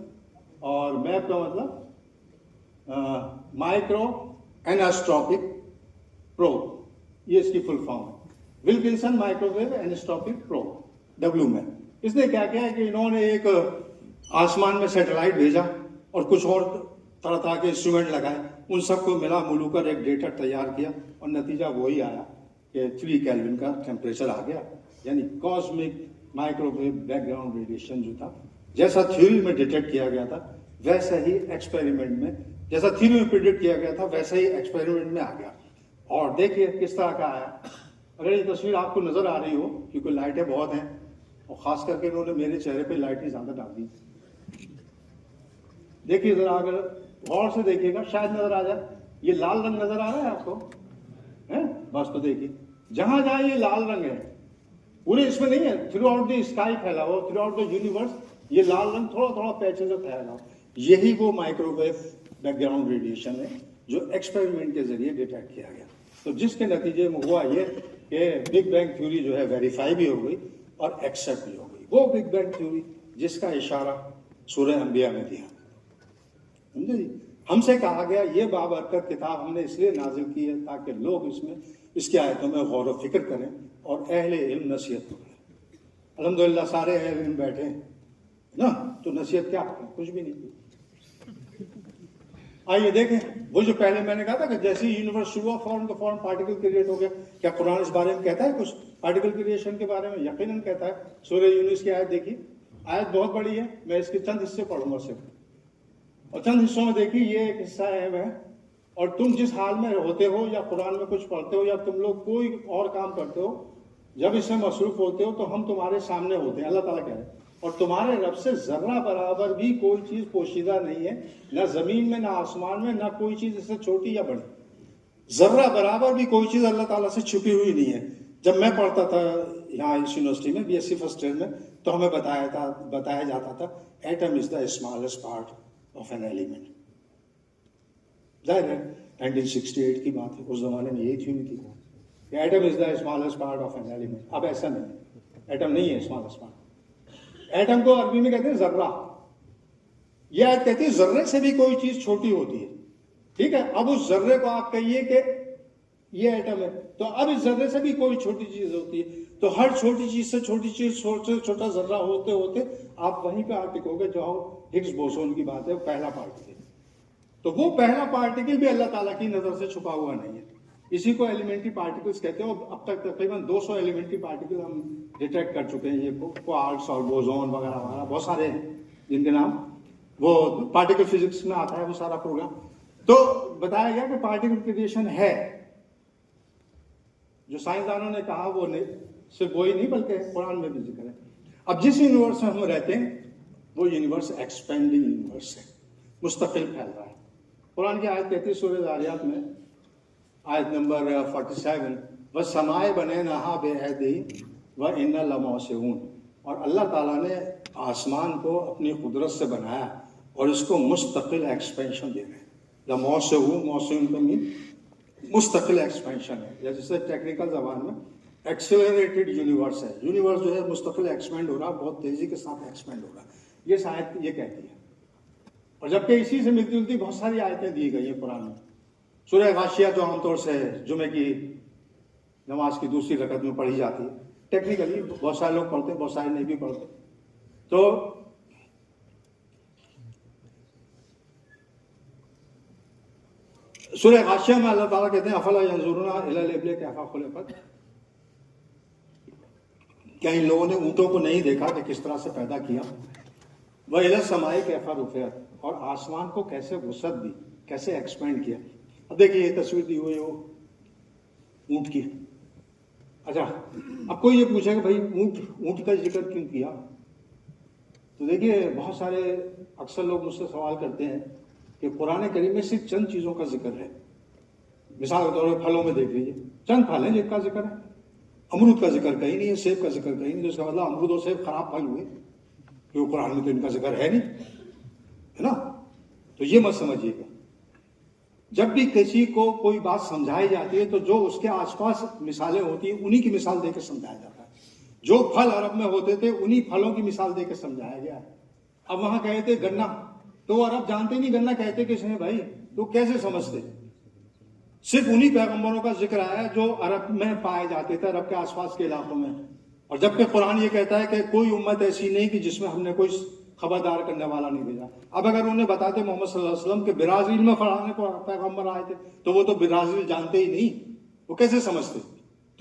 और मैप का मतलब माइक्रो एनास्ट्रोपिक प्रोब, ये इसकी फुल फॉर्म है, Wilkinson microwave anisotropy probe, W MAP. इसने क्या किया कि इन्होंने एक आसमान में सैटेलाइट भेजा और कुछ और तरह तरह के इंस्ट्रूमेंट लगाए, उन सबको मिला मुलू कर एक डेटा तैयार किया और नतीजा वही आया कि 3 केल्विन का टेम्परेचर आ गया, यानी कॉस्मिक माइक्रोवेव बैकग्राउंड रेडिएशन जो था, जैसा थ्योरी में डिटेक्ट किया गया था वैसा ही एक्सपेरिमेंट में, जैसा थ्योरी में प्रिडिक्ट किया गया था वैसा ही एक्सपेरिमेंट में आ गया। और देखिए किस तरह का आया। अगर ये तस्वीर आपको नजर आ रही हो, क्योंकि लाइटें बहुत हैं, और खास करके इन्होंने मेरे चेहरे पे लाइटें ज्यादा डाल दी। देखिए जरा, अगर गौर से देखिएगा शायद नजर आ जाए, ये लाल रंग नजर आ रहा है आपको, है? बस तो देखिए, जहां जहां ये लाल रंग है, पूरे इसमें नहीं है, थ्रू आउट द स्काई फैला हुआ, थ्रू आउट द यूनिवर्स ये लाल रंग थोड़ा थोड़ा पैचेज में फैला हुआ, यही वो माइक्रोवेव बैकग्राउंड रेडिएशन है जो एक्सपेरिमेंट के जरिए डिटेक्ट किया गया। तो जिसके नतीजे में हुआ ये कि बिग बैंग थ्योरी जो है वेरीफाई भी हो गई और एक्सेप्ट भी हो गई। वो बिग बैंग थ्योरी जिसका इशारा सूरह अंबिया में दिया, समझे जी। हमसे कहा गया ये बाबरकत किताब हमने इसलिए नाजिल की है ताकि लोग इसमें इसकी आयतों में गौर व फिक्र करें और अहले इल्म नसीहत करें। अल्हम्दुलिल्लाह सारे अहले इल्म बैठे हैं ना, तो नसीहत क्या करें, कुछ भी नहीं। आइए देखें, वो जो पहले मैंने कहा था कि जैसे ही यूनिवर्स शुरू हुआ फौरन फौरन पार्टिकल क्रिएट हो गया। क्या कुरान इस बारे में कहता है कुछ पार्टिकल क्रिएशन के बारे में? यकीनन कहता है। सूरह यूनुस की आयत देखिए, आयत बहुत बड़ी है, मैं इसके चंद हिस्से पढ़ूंगा सिर्फ, और चंद हिस्सों में देखिए ये एक हिस्सा है वह, और तुम जिस हाल में होते हो या कुरान में कुछ पढ़ते हो या तुम लोग कोई और काम करते हो, जब इसमें मसरूफ होते हो तो हम तुम्हारे सामने होते हैं। अल्लाह ताला कह रहे हैं, और तुम्हारे रब से जर्रा बराबर भी कोई चीज पोशीदा नहीं है, न जमीन में, न आसमान में, न कोई चीज इससे छोटी या बड़ी। जर्रा बराबर भी कोई चीज अल्लाह ताला से छुपी हुई नहीं है। जब मैं पढ़ता था यहाँ इस यूनिवर्सिटी में BSc फर्स्ट ईयर में, तो हमें बताया जाता था atom is the smallest part of an element. जाहिर है 1968 की बात है, उस जमाने में यही थ्योरी थी कि atom is the smallest part of an element. अब ऐसा नहीं है, एटम नहीं है स्मॉलेस्ट पार्ट। एटम को अरबी में कहते हैं जर्रा। यह आयत कहती है जर्रे से भी कोई चीज छोटी होती है, ठीक है। अब उस जर्रे को आप कहिए कि ये एटम है, तो अब इस जर्रे से भी कोई छोटी चीज होती है, तो हर छोटी चीज से छोटी चीज छोटा जर्रा होते होते आप वहीं पे आ टिकोगे जो हिग्स बोसोन की बात है, पहला पार्टिकल। तो वो पहला पार्टिकल भी अल्लाह ताला की नजर से छुपा हुआ नहीं है, इसी को एलिमेंट्री पार्टिकल्स कहते हैं। अब तक तकरीबन 200 एलिमेंट्री पार्टिकल हम डिटेक्ट कर चुके हैं, ये क्वार्ट्स और बोसोन वगैरह वगैरह बहुत सारे हैं जिनके नाम वो पार्टिकल फिजिक्स में आता है वो सारा प्रोग्राम। तो बताया गया कि पार्टिकल क्रिएशन है, जो साइंसदानों ने कहा वो नहीं, सिर्फ वही नहीं बल्कि कुरान में भी जिक्र है। अब जिस यूनिवर्स में हम रहते हैं वो यूनिवर्स एक्सपेंडिंग यूनिवर्स है, मुस्तकिल फैल रहा है। कुरान की आयत कहती है सूरह ज़ारियात में आयत नंबर 47, वह समाए बने नहा बेहदी व इन्ना लमौसिऊन, और अल्लाह ताला ने आसमान को अपनी कुदरत से बनाया और इसको मुस्तकिल एक्सपेंशन दे रहे हैं। लमौसिऊन का मीन मुस्तकिल एक्सपेंशन है, या जिससे टेक्निकल जबान में एक्सेलरेटेड यूनिवर्स है। यूनिवर्स जो है मुस्तकिल एक्सपेंड हो रहा है, बहुत तेजी के साथ एक्सपेंड हो रहा है, ये शायद ये कहती है। और जबकि इसी से मिलती जुलती बहुत सारी आयतें दी गई हैं कुरान में। सूरह गाशिया जो आमतौर से जुमे की नमाज की दूसरी रकत में पढ़ी जाती है, टेक्निकली बहुत सारे लोग पढ़ते हैं, बहुत सारे नहीं भी पढ़ते। तो सूरह गाशिया में अल्लाह ताला कहते हैं अफला यंजुरुना इलल इब्ली कैफा खुलिकत, क्या इन लोगों ने ऊंटों को नहीं देखा कि किस तरह से पैदा किया। वह इलल समाई कैफा रुफियत, और आसमान को कैसे वसअत दी, कैसे एक्सपेंड किया। अब देखिए ये तस्वीर दी हुई है वो ऊंट की। अच्छा, अब कोई ये पूछेगा भाई ऊंट का जिक्र क्यों किया? तो देखिए बहुत सारे अक्सर लोग मुझसे सवाल करते हैं कि कुरान करीम में सिर्फ चंद चीजों का जिक्र है। मिसाल के तौर पर फलों में देख लीजिए, चंद फल हैं जिनका जिक्र है। अमरूद का जिक्र कहीं नहीं है, सेब का जिक्र कहीं नहीं, तो इसका मतलब अमरूद और सेब खराब फल हुए, क्योंकि कुरान में तो इनका जिक्र है नहीं, है ना। तो ये मत समझिएगा, जब भी किसी को कोई बात समझाई जाती है तो जो उसके आसपास मिसालें होती हैं उन्हीं की मिसाल देकर समझाया जाता है। जो फल अरब में होते थे उन्हीं फलों की मिसाल देकर समझाया गया है। अब वहां कहे थे गन्ना, तो अरब जानते नहीं गन्ना कहते किसे हैं भाई, तो कैसे समझते? सिर्फ उन्हीं पैगंबरों का जिक्र आया जो अरब में पाए जाते थे, अरब के आसपास के इलाकों में। और जबकि कुरान ये कहता है कि कोई उम्मत ऐसी नहीं कि जिसमें हमने कोई खबरदार करने वाला नहीं भेजा। अब अगर उन्हें बताते मोहम्मद सल्लल्लाहु अलैहि वसल्लम के ब्राजील में फलाने को पैगंबर आए थे, तो वो तो ब्राजील जानते ही नहीं, वो कैसे समझते?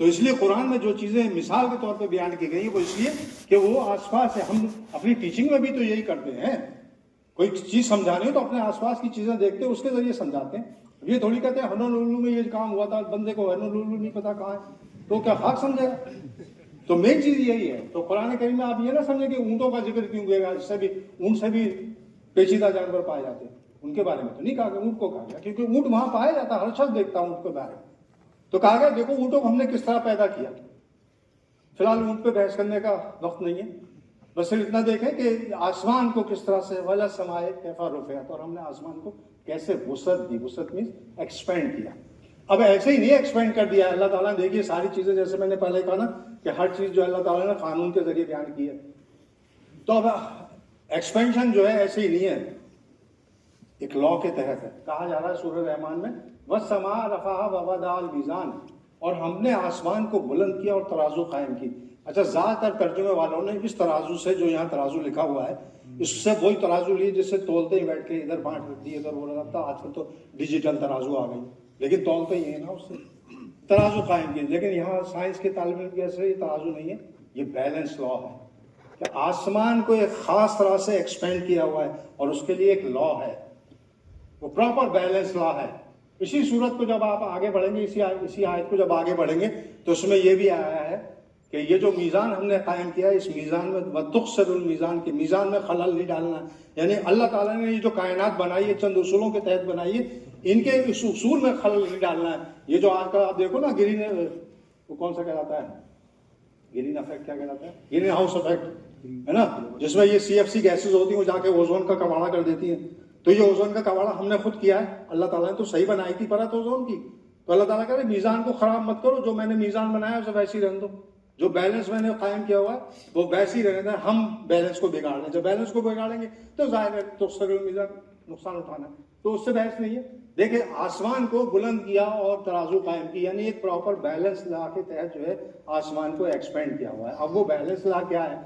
तो इसलिए कुरान में जो चीजें मिसाल के तौर पे बयान की गई वो इसलिए कि वो आसपास है। हम अपनी टीचिंग में भी तो यही करते हैं, कोई चीज समझानी हो तो अपने आसपास की चीजें देखते हैं, उसके जरिए समझाते हैं। ये थोड़ी कहते हैं हनोलुलु में ये काम हुआ था, बंदे को हनोलुलु नहीं पता कहाँ है, तो क्या खाक समझेगा? तो मेन चीज यही है। तो कुरान करीम में आप ये ना समझे कि ऊंटों का जिक्र क्यों किया, इससे भी ऊंट से भी पेचीदा जानवर पाए जाते हैं, उनके बारे में तो नहीं कहा गया, ऊंट को कहा गया क्योंकि ऊंट वहां पाया जाता है, हर शख्स देखता है ऊंट के बारे में। तो कहा गया देखो ऊंटों को हमने किस तरह पैदा किया। फिलहाल ऊंट पे बहस करने का वक्त नहीं है, बस सिर्फ इतना देखें कि आसमान को किस तरह से वजह समाए कैफा रुफियत, और हमने आसमान को कैसे वुसअत दी, वुसअत मींस एक्सपेंड किया। अब ऐसे ही नहीं एक्सपेंड कर दिया अल्लाह ताला ने, देखिए सारी चीजें जैसे मैंने पहले कहा ना कि हर चीज जो अल्लाह ताला ने कानून के जरिए बयान की है, तो अब एक्सपेंशन जो है ऐसे ही नहीं है, एक लॉ के तहत है। कहा जा रहा है सूरह रहमान में वस्समा रफाहा ववदाल मीज़ान, और हमने आसमान को बुलंद किया और तराजू कायम की। अच्छा, ज्यादातर तर्जुमे वालों ने इस तराजू से, जो यहाँ तराजू लिखा हुआ है, इससे वही तराजू लिए जिससे तोलते ही बैठ के इधर 5 रख दिए इधर वो रख था। आजकल तो डिजिटल तराजू आ गई, लेकिन तोलते ही है ना, उससे तराजू कायम की। लेकिन यहाँ साइंस के तालिब इल्म कैसे, ये तराजू नहीं है, ये बैलेंस लॉ है कि आसमान को एक खास तरह से एक्सपेंड किया हुआ है और उसके लिए एक लॉ है, वो प्रॉपर बैलेंस लॉ है। इसी सूरत को जब आप आगे बढ़ेंगे, इसी आयत को जब आगे बढ़ेंगे तो उसमें यह भी आया है कि ये जो मीज़ान हमने कायम किया है, इस मीज़ान में वतुक्सरुल मीज़ान के मीज़ान में खलल नहीं डालना। यानी अल्लाह ताला ने ये जो कायनात बनाई है चंद उसूलों के तहत बनाई है, इनके इस उसूल में खलल नहीं डालना है। ये जो आजकल आप देखो ना ग्रीन, वो कौन सा कहलाता है, ग्रीन इफेक्ट क्या कहलाता है, ग्रीन हाउस इफेक्ट है ना, जिसमें ये CFC गैसेज होती हैं वो जाके ओजोन का कबाड़ा कर देती हैं। तो ये ओजोन का कबाड़ा हमने खुद किया है, अल्लाह ताला ने तो सही बनाई थी परत ओजोन की। तो अल्लाह ताला कह रहे मीज़ान को खराब मत करो, जो मैंने मीज़ान बनाया उसे वैसे ही रहने दो, जो बैलेंस मैंने कायम किया हुआ है वो वैसे ही रहने दें। हम बैलेंस को बिगाड़ लें, जब बैलेंस को बिगाड़ेंगे तो जाहिर है तो मीज़ान नुकसान उठाना, तो उससे बहस नहीं है। देखिए आसमान को बुलंद किया और तराजू कायम की, यानी एक प्रॉपर बैलेंस लॉ के तहत जो है आसमान को एक्सपेंड किया हुआ है। अब वो बैलेंस लॉ क्या है,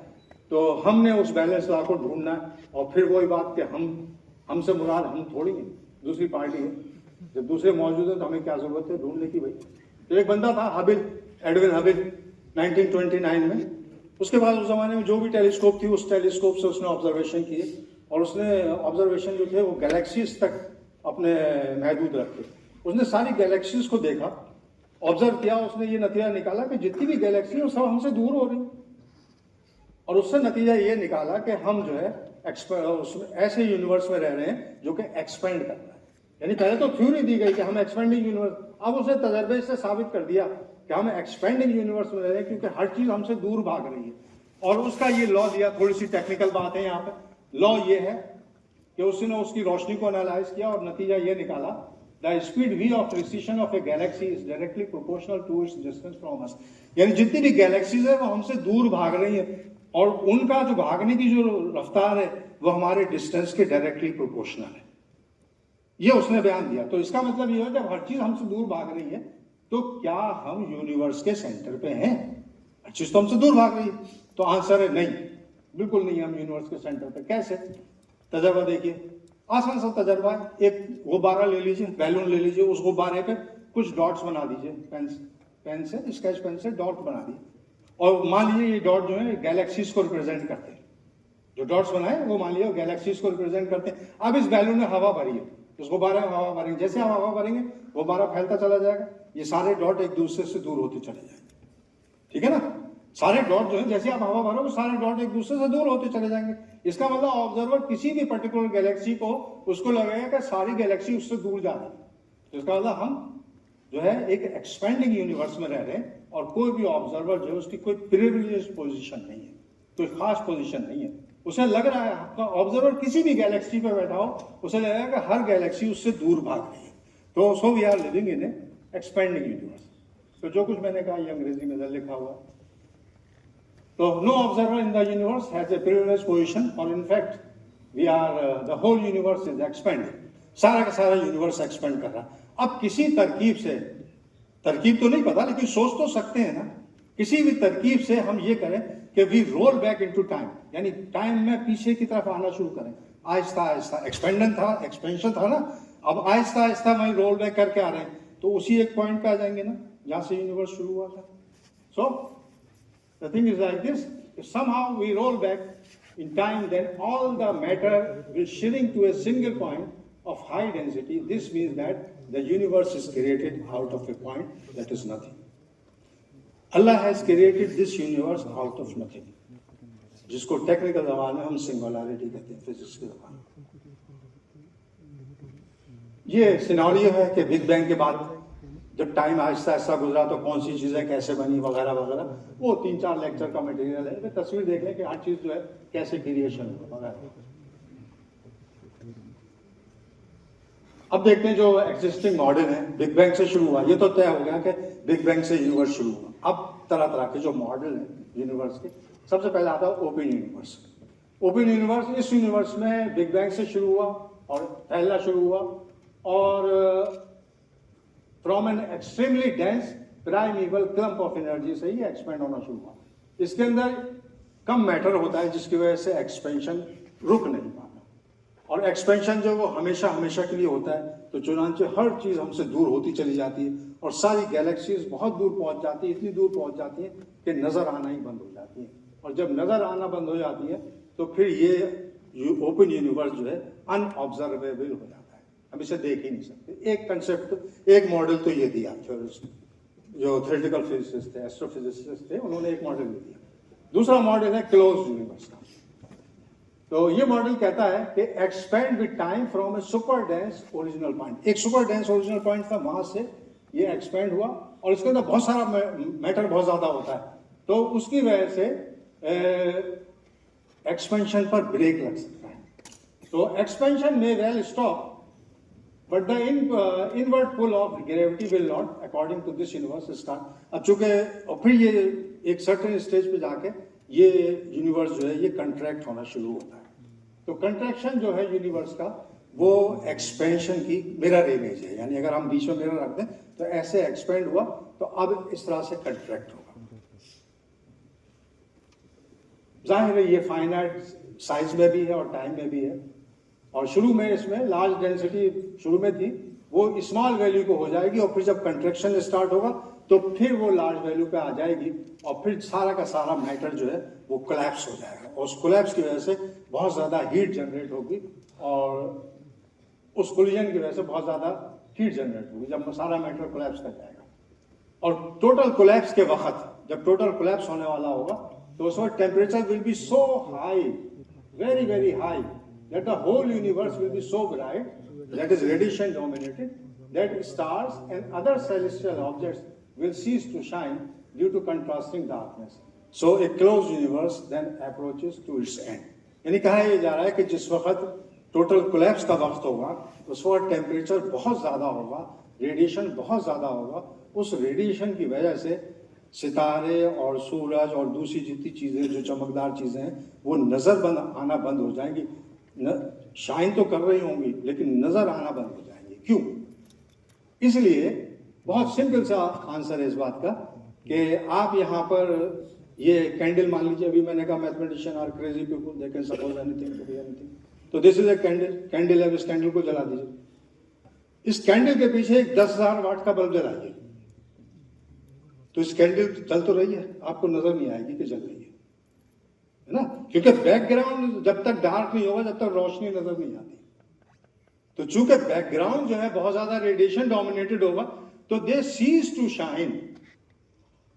तो हमने उस बैलेंस लॉ को ढूंढना है। और फिर वही बात कि हमसे मुराद हम थोड़ी है, दूसरी पार्टी है। जब दूसरे मौजूद है तो हमें क्या जरूरत है ढूंढने की भाई। तो एक बंदा था हबिल, एडविन हबिल, 1929 में। उसके बाद उस जमाने में जो भी टेलीस्कोप थी उस टेलीस्कोप से उसने ऑब्जर्वेशन किए, और उसने ऑब्जर्वेशन जो थे वो गैलेक्सीज तक अपने महदूद रखे। उसने सारी गैलेक्सीज को देखा, ऑब्जर्व किया, उसने ये नतीजा निकाला कि जितनी भी गैलेक्सी है वो सब हमसे दूर हो रही, और उससे नतीजा ये निकाला कि हम जो है ऐसे यूनिवर्स में रह रहे हैं जो कि एक्सपेंड कर रहा है। यानी पहले तो थ्योरी दी गई कि हम एक्सपेंडिंग यूनिवर्स, अब उसने तजर्बे से साबित कर दिया कि हम एक्सपेंडिंग यूनिवर्स में रह रहे हैं क्योंकि हर चीज हमसे दूर भाग रही है। और उसका ये लॉ दिया, थोड़ी सी टेक्निकल बात है यहाँ पे। लॉ ये है कि उसने उसकी रोशनी को एनालाइज किया और नतीजा ये निकाला, the speed v of recession of a galaxy is directly proportional to its distance from us. यानी जितनी भी गैलेक्सीज है वो हमसे दूर भाग रही है, और उनका जो भागने की जो रफ्तार है वो हमारे डिस्टेंस के डायरेक्टली प्रोपोर्शनल है। ये उसने बयान दिया। तो इसका मतलब ये है जब हर चीज हमसे दूर भाग रही है तो क्या हम यूनिवर्स के सेंटर पे हैं? हर चीज तो हमसे दूर भाग रही है। तो आंसर है नहीं, बिल्कुल नहीं, हम यूनिवर्स के सेंटर पे। कैसे? तजर्बा देखिए, आसान सा तजर्बा है। एक गुब्बारा ले लीजिए, बैलून ले लीजिए, उस गुब्बारे पे कुछ डॉट्स बना दीजिए, पेन से, स्केच पेन से डॉट बना दिए, और मान लीजिए ये डॉट जो है गैलेक्सीज को रिप्रेजेंट करते हैं। जो डॉट्स बनाए वो मान लीजिए गैलेक्सीज को रिप्रेजेंट करते हैं। अब इस बैलून में हवा भरी है, उस गुब्बारे में हवा भरेंगे, जैसे हम हवा भरेंगे गुब्बारा फैलता चला जाएगा, ये सारे डॉट एक दूसरे से दूर होते चले जाएंगे। ठीक है ना? सारे डॉट जो है जैसे आप हवा भरोगे सारे डॉट एक दूसरे से दूर होते चले जाएंगे। इसका मतलब ऑब्जर्वर किसी भी पर्टिकुलर गैलेक्सी को उसको लगेगा कि सारी गैलेक्सी उससे दूर जा रही है। तो इसका मतलब हम जो है एक एक्सपेंडिंग यूनिवर्स में रह रहे हैं, और कोई भी ऑब्जर्वर जो है उसकी कोई प्रिविलेज्ड पोजीशन नहीं है, कोई खास पोजीशन नहीं है। उसे लग रहा है, आपका ऑब्जर्वर किसी भी गैलेक्सी पे बैठा हो उसे लगेगा कि हर गैलेक्सी उससे दूर भाग रही है। तो so we are living in a expanding universe. तो जो कुछ मैंने कहा ये अंग्रेजी में लिखा हुआ। तो no observer in the universe has a privileged position, और in fact we are the whole universe is expanding. सारा का सारा यूनिवर्स एक्सपेंड कर रहा है। अब किसी तरकीब से, तरकीब तो नहीं पता लेकिन सोच तो सकते हैं ना, किसी भी तरकीब से हम ये करें कि we roll back into time, यानी टाइम में पीछे की तरफ आना शुरू करें। आहिस्ता आहिस्ता एक्सपेंशन था ना, अब आहिस्ता आहिस्ता वही रोल बैक करके आ रहे हैं, तो उसी एक पॉइंट पे आ जाएंगे ना जहां से यूनिवर्स शुरू हुआ था। So the thing is like this, if somehow we roll back in time, then all the matter will shrink to a single point of high density. This means that the universe is created out of a point that is nothing. Allah has created this universe out of nothing, जिसको technical जबान में हम singularity कहते हैं physics की जबान में। ये सिनारियो है कि बिग बैंग के बाद जब टाइम आहिस्ता आहिस्ता गुजरा तो कौन सी चीजें कैसे बनी वगैरह वगैरह, वो 3-4 लेक्चर का मटेरियल है। मैं तस्वीर देख लें कि हर चीज जो है कैसे क्रिएशन हुआ वगैरह। अब देखते हैं जो एग्जिस्टिंग मॉडल है, बिग बैंग से शुरू हुआ, ये तो तय हो गया कि बिग बैंग से यूनिवर्स शुरू हुआ। अब तरह तरह के जो मॉडल है यूनिवर्स के, सबसे पहले आता है ओपन यूनिवर्स। ओपन यूनिवर्स, इस यूनिवर्स में बिग बैंग से शुरू हुआ और फैलना शुरू हुआ और from an extremely dense primeval clump of energy से ही एक्सपेंड होना शुरू हुआ। इसके अंदर कम मैटर होता है जिसकी वजह से एक्सपेंशन रुक नहीं पाता, और एक्सपेंशन जो वो हमेशा हमेशा के लिए होता है, तो चुनांचे हर चीज हमसे दूर होती चली जाती है और सारी गैलेक्सीज बहुत दूर पहुंच जाती है, इतनी दूर पहुंच जाती है कि नजर आना ही बंद हो जाती है। और जब नजर आना बंद हो जाती है तो फिर ये ओपन यूनिवर्स जो है अनऑब्जर्वेबल हो जाता है, हम इसे देख ही नहीं सकते। एक कंसेप्ट, एक मॉडल तो ये दिया जो थ्योरेटिकल फिजिसिस्ट थे, एस्ट्रोफिजिसिस्ट थे, उन्होंने एक मॉडल ये दिया। दूसरा मॉडल है क्लोज यूनिवर्स का। तो ये मॉडल कहता है कि expand with time from A super dense original point. एक सुपर डेंस ओरिजिनल पॉइंट था, वहां से ये एक्सपेंड हुआ और इसके अंदर बहुत सारा मैटर बहुत ज्यादा होता है, तो उसकी वजह से एक्सपेंशन पर ब्रेक लग सकता है। तो एक्सपेंशन में will stop but the inward pull of gravity will not according to this universe start. अब चूंकि और फिर ये एक सर्टेन स्टेज पे जाके ये यूनिवर्स जो है ये कंट्रैक्ट होना शुरू होता है। तो कंट्रैक्शन जो है यूनिवर्स का वो एक्सपेंशन की मिरर इमेज है, यानी अगर हम बीच में मिरर रख दें तो ऐसे एक्सपेंड हुआ तो अब इस तरह से कंट्रैक्ट होगा। जाहिर है ये फाइनाइट साइज में भी है और टाइम में भी है, और शुरू में इसमें लार्ज डेंसिटी शुरू में थी, वो स्मॉल वैल्यू को हो जाएगी और फिर जब कंट्रैक्शन स्टार्ट होगा तो फिर वो लार्ज वैल्यू पे आ जाएगी और फिर सारा का सारा मैटर जो है वो कोलैप्स हो जाएगा, और उस कोलैप्स की वजह से बहुत ज्यादा हीट जनरेट होगी और उस कोलिजन की वजह से बहुत ज्यादा हीट जनरेट होगी जब सारा मैटर कोलैप्स कर जाएगा। और टोटल कोलैप्स के वक्त जब टोटल कोलैप्स होने वाला होगा तो उस वक्त temperature will be so high, very very high, that the whole universe will be so bright, that is radiation dominated, that stars and other celestial objects will cease to shine due to contrasting darkness. So a closed universe then approaches to its end. यानी कहा यह जा रहा है कि जिस वक्त total collapse का वक्त होगा उस वक्त टेम्परेचर बहुत ज्यादा होगा, रेडिएशन बहुत ज्यादा होगा, उस रेडिएशन की वजह से सितारे और सूरज और दूसरी जितनी चीजें जो चमकदार चीजें हैं वो नजर आना बंद हो जाएंगी, शाइन तो कर रही होंगी लेकिन नजर आना बंद हो जाएंगे। क्यों? इसलिए बहुत सिंपल सा आंसर है इस बात का कि आप यहाँ पर ये कैंडल मान लीजिए, अभी मैंने कहा mathematician are crazy people they can suppose anything to be anything, तो दिस इज ए कैंडल है, इस कैंडल को जला दीजिए। इस कैंडल के पीछे एक 10,000 वाट का बल्ब जलाइए तो इस कैंडल जल तो रही है, आपको नजर नहीं आएगी कि जल रही है ना, क्योंकि बैकग्राउंड जब तक डार्क नहीं होगा जब तक रोशनी नजर नहीं आती। तो चूंकि बैकग्राउंड जो है बहुत ज्यादा रेडिएशन डोमिनेटेड होगा तो दे सीज टू शाइन,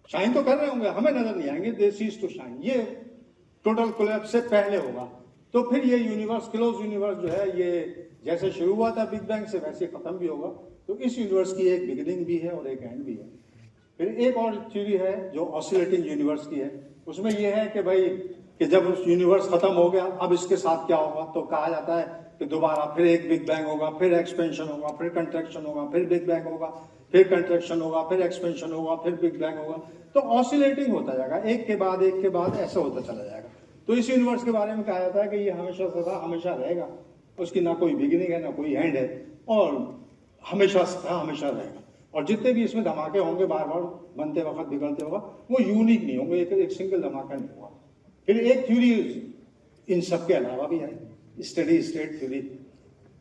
शाइन तो कर रहे होंगे, हमें नजर नहीं आएंगे, दे सीज टू शाइन। ये टोटल कोलैप्स से पहले होगा। तो फिर ये यूनिवर्स, क्लोज यूनिवर्स जो है ये जैसे शुरू हुआ था बिग बैंग से वैसे खत्म भी होगा। तो इस यूनिवर्स की एक बिगिनिंग भी है और एक एंड भी है। फिर एक और थ्योरी है जो ऑसिलेटिंग यूनिवर्स की है, उसमें यह है कि भाई कि जब उस यूनिवर्स खत्म हो गया अब इसके साथ क्या होगा, तो कहा जाता है कि दोबारा फिर एक बिग बैंग होगा, फिर एक्सपेंशन होगा, फिर कंट्रैक्शन होगा, फिर बिग बैंग होगा, फिर कंट्रैक्शन होगा, फिर एक्सपेंशन होगा, फिर बिग बैंग होगा। तो ऑसिलेटिंग होता जाएगा, एक के बाद ऐसा होता चला जाएगा। तो इस यूनिवर्स के बारे में कहा जाता है कि ये हमेशा सदा हमेशा रहेगा, उसकी ना कोई बिगिनिंग है ना कोई एंड है, और हमेशा सदा हमेशा रहेगा। और जितने भी इसमें धमाके होंगे बार बार बनते वक्त बिगड़ते होगा वो यूनिक नहीं होंगे, एक सिंगल धमाका नहीं होगा। फिर एक थ्योरी इन सब के अलावा भी है, स्टडी स्टेट थ्योरी।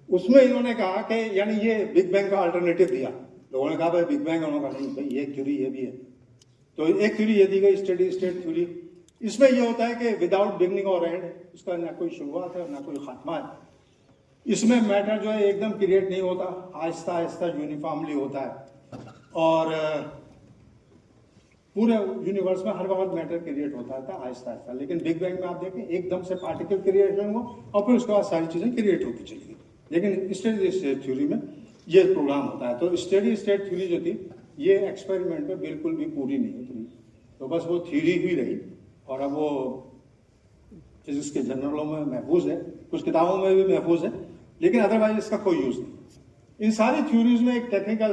उसमें इन्होंने कहा कि यानी ये बिग बैंग का अल्टरनेटिव दिया, लोगों ने कहा भाई बिग बैंग, उन्होंने कहा नहीं भाई ये थ्योरी ये भी है। तो एक थ्योरी ये दी गई स्टडी स्टेट थ्योरी। इसमें यह होता है कि विदाउट बिगनिंग और एंड, उसका ना कोई शुरुआत है ना कोई खात्मा है। इसमें मैटर जो है एकदम क्रिएट नहीं होता, आहिस्ता आहिस्ता यूनिफॉर्मली होता है। और पूरे यूनिवर्स में हर वक्त मैटर क्रिएट होता था आहिस्ता आहिस्ता, लेकिन बिग बैंग में आप देखें एकदम से पार्टिकल क्रिएशन हुआ और फिर उसके बाद सारी चीज़ें क्रिएट होती चली गई। लेकिन स्टेडी स्टेट थ्योरी में ये प्रोग्राम होता है। तो स्टेडी स्टेट थ्योरी जो थी ये एक्सपेरिमेंट में बिल्कुल भी पूरी नहीं हुई, तो बस वो थ्योरी ही रही। और अब वो फिजिक्स के जर्नलों में महफूज है, कुछ किताबों में भी महफूज है, लेकिन अदरवाइज इसका कोई यूज़ नहीं। इन सारी थ्योरीज में एक टेक्निकल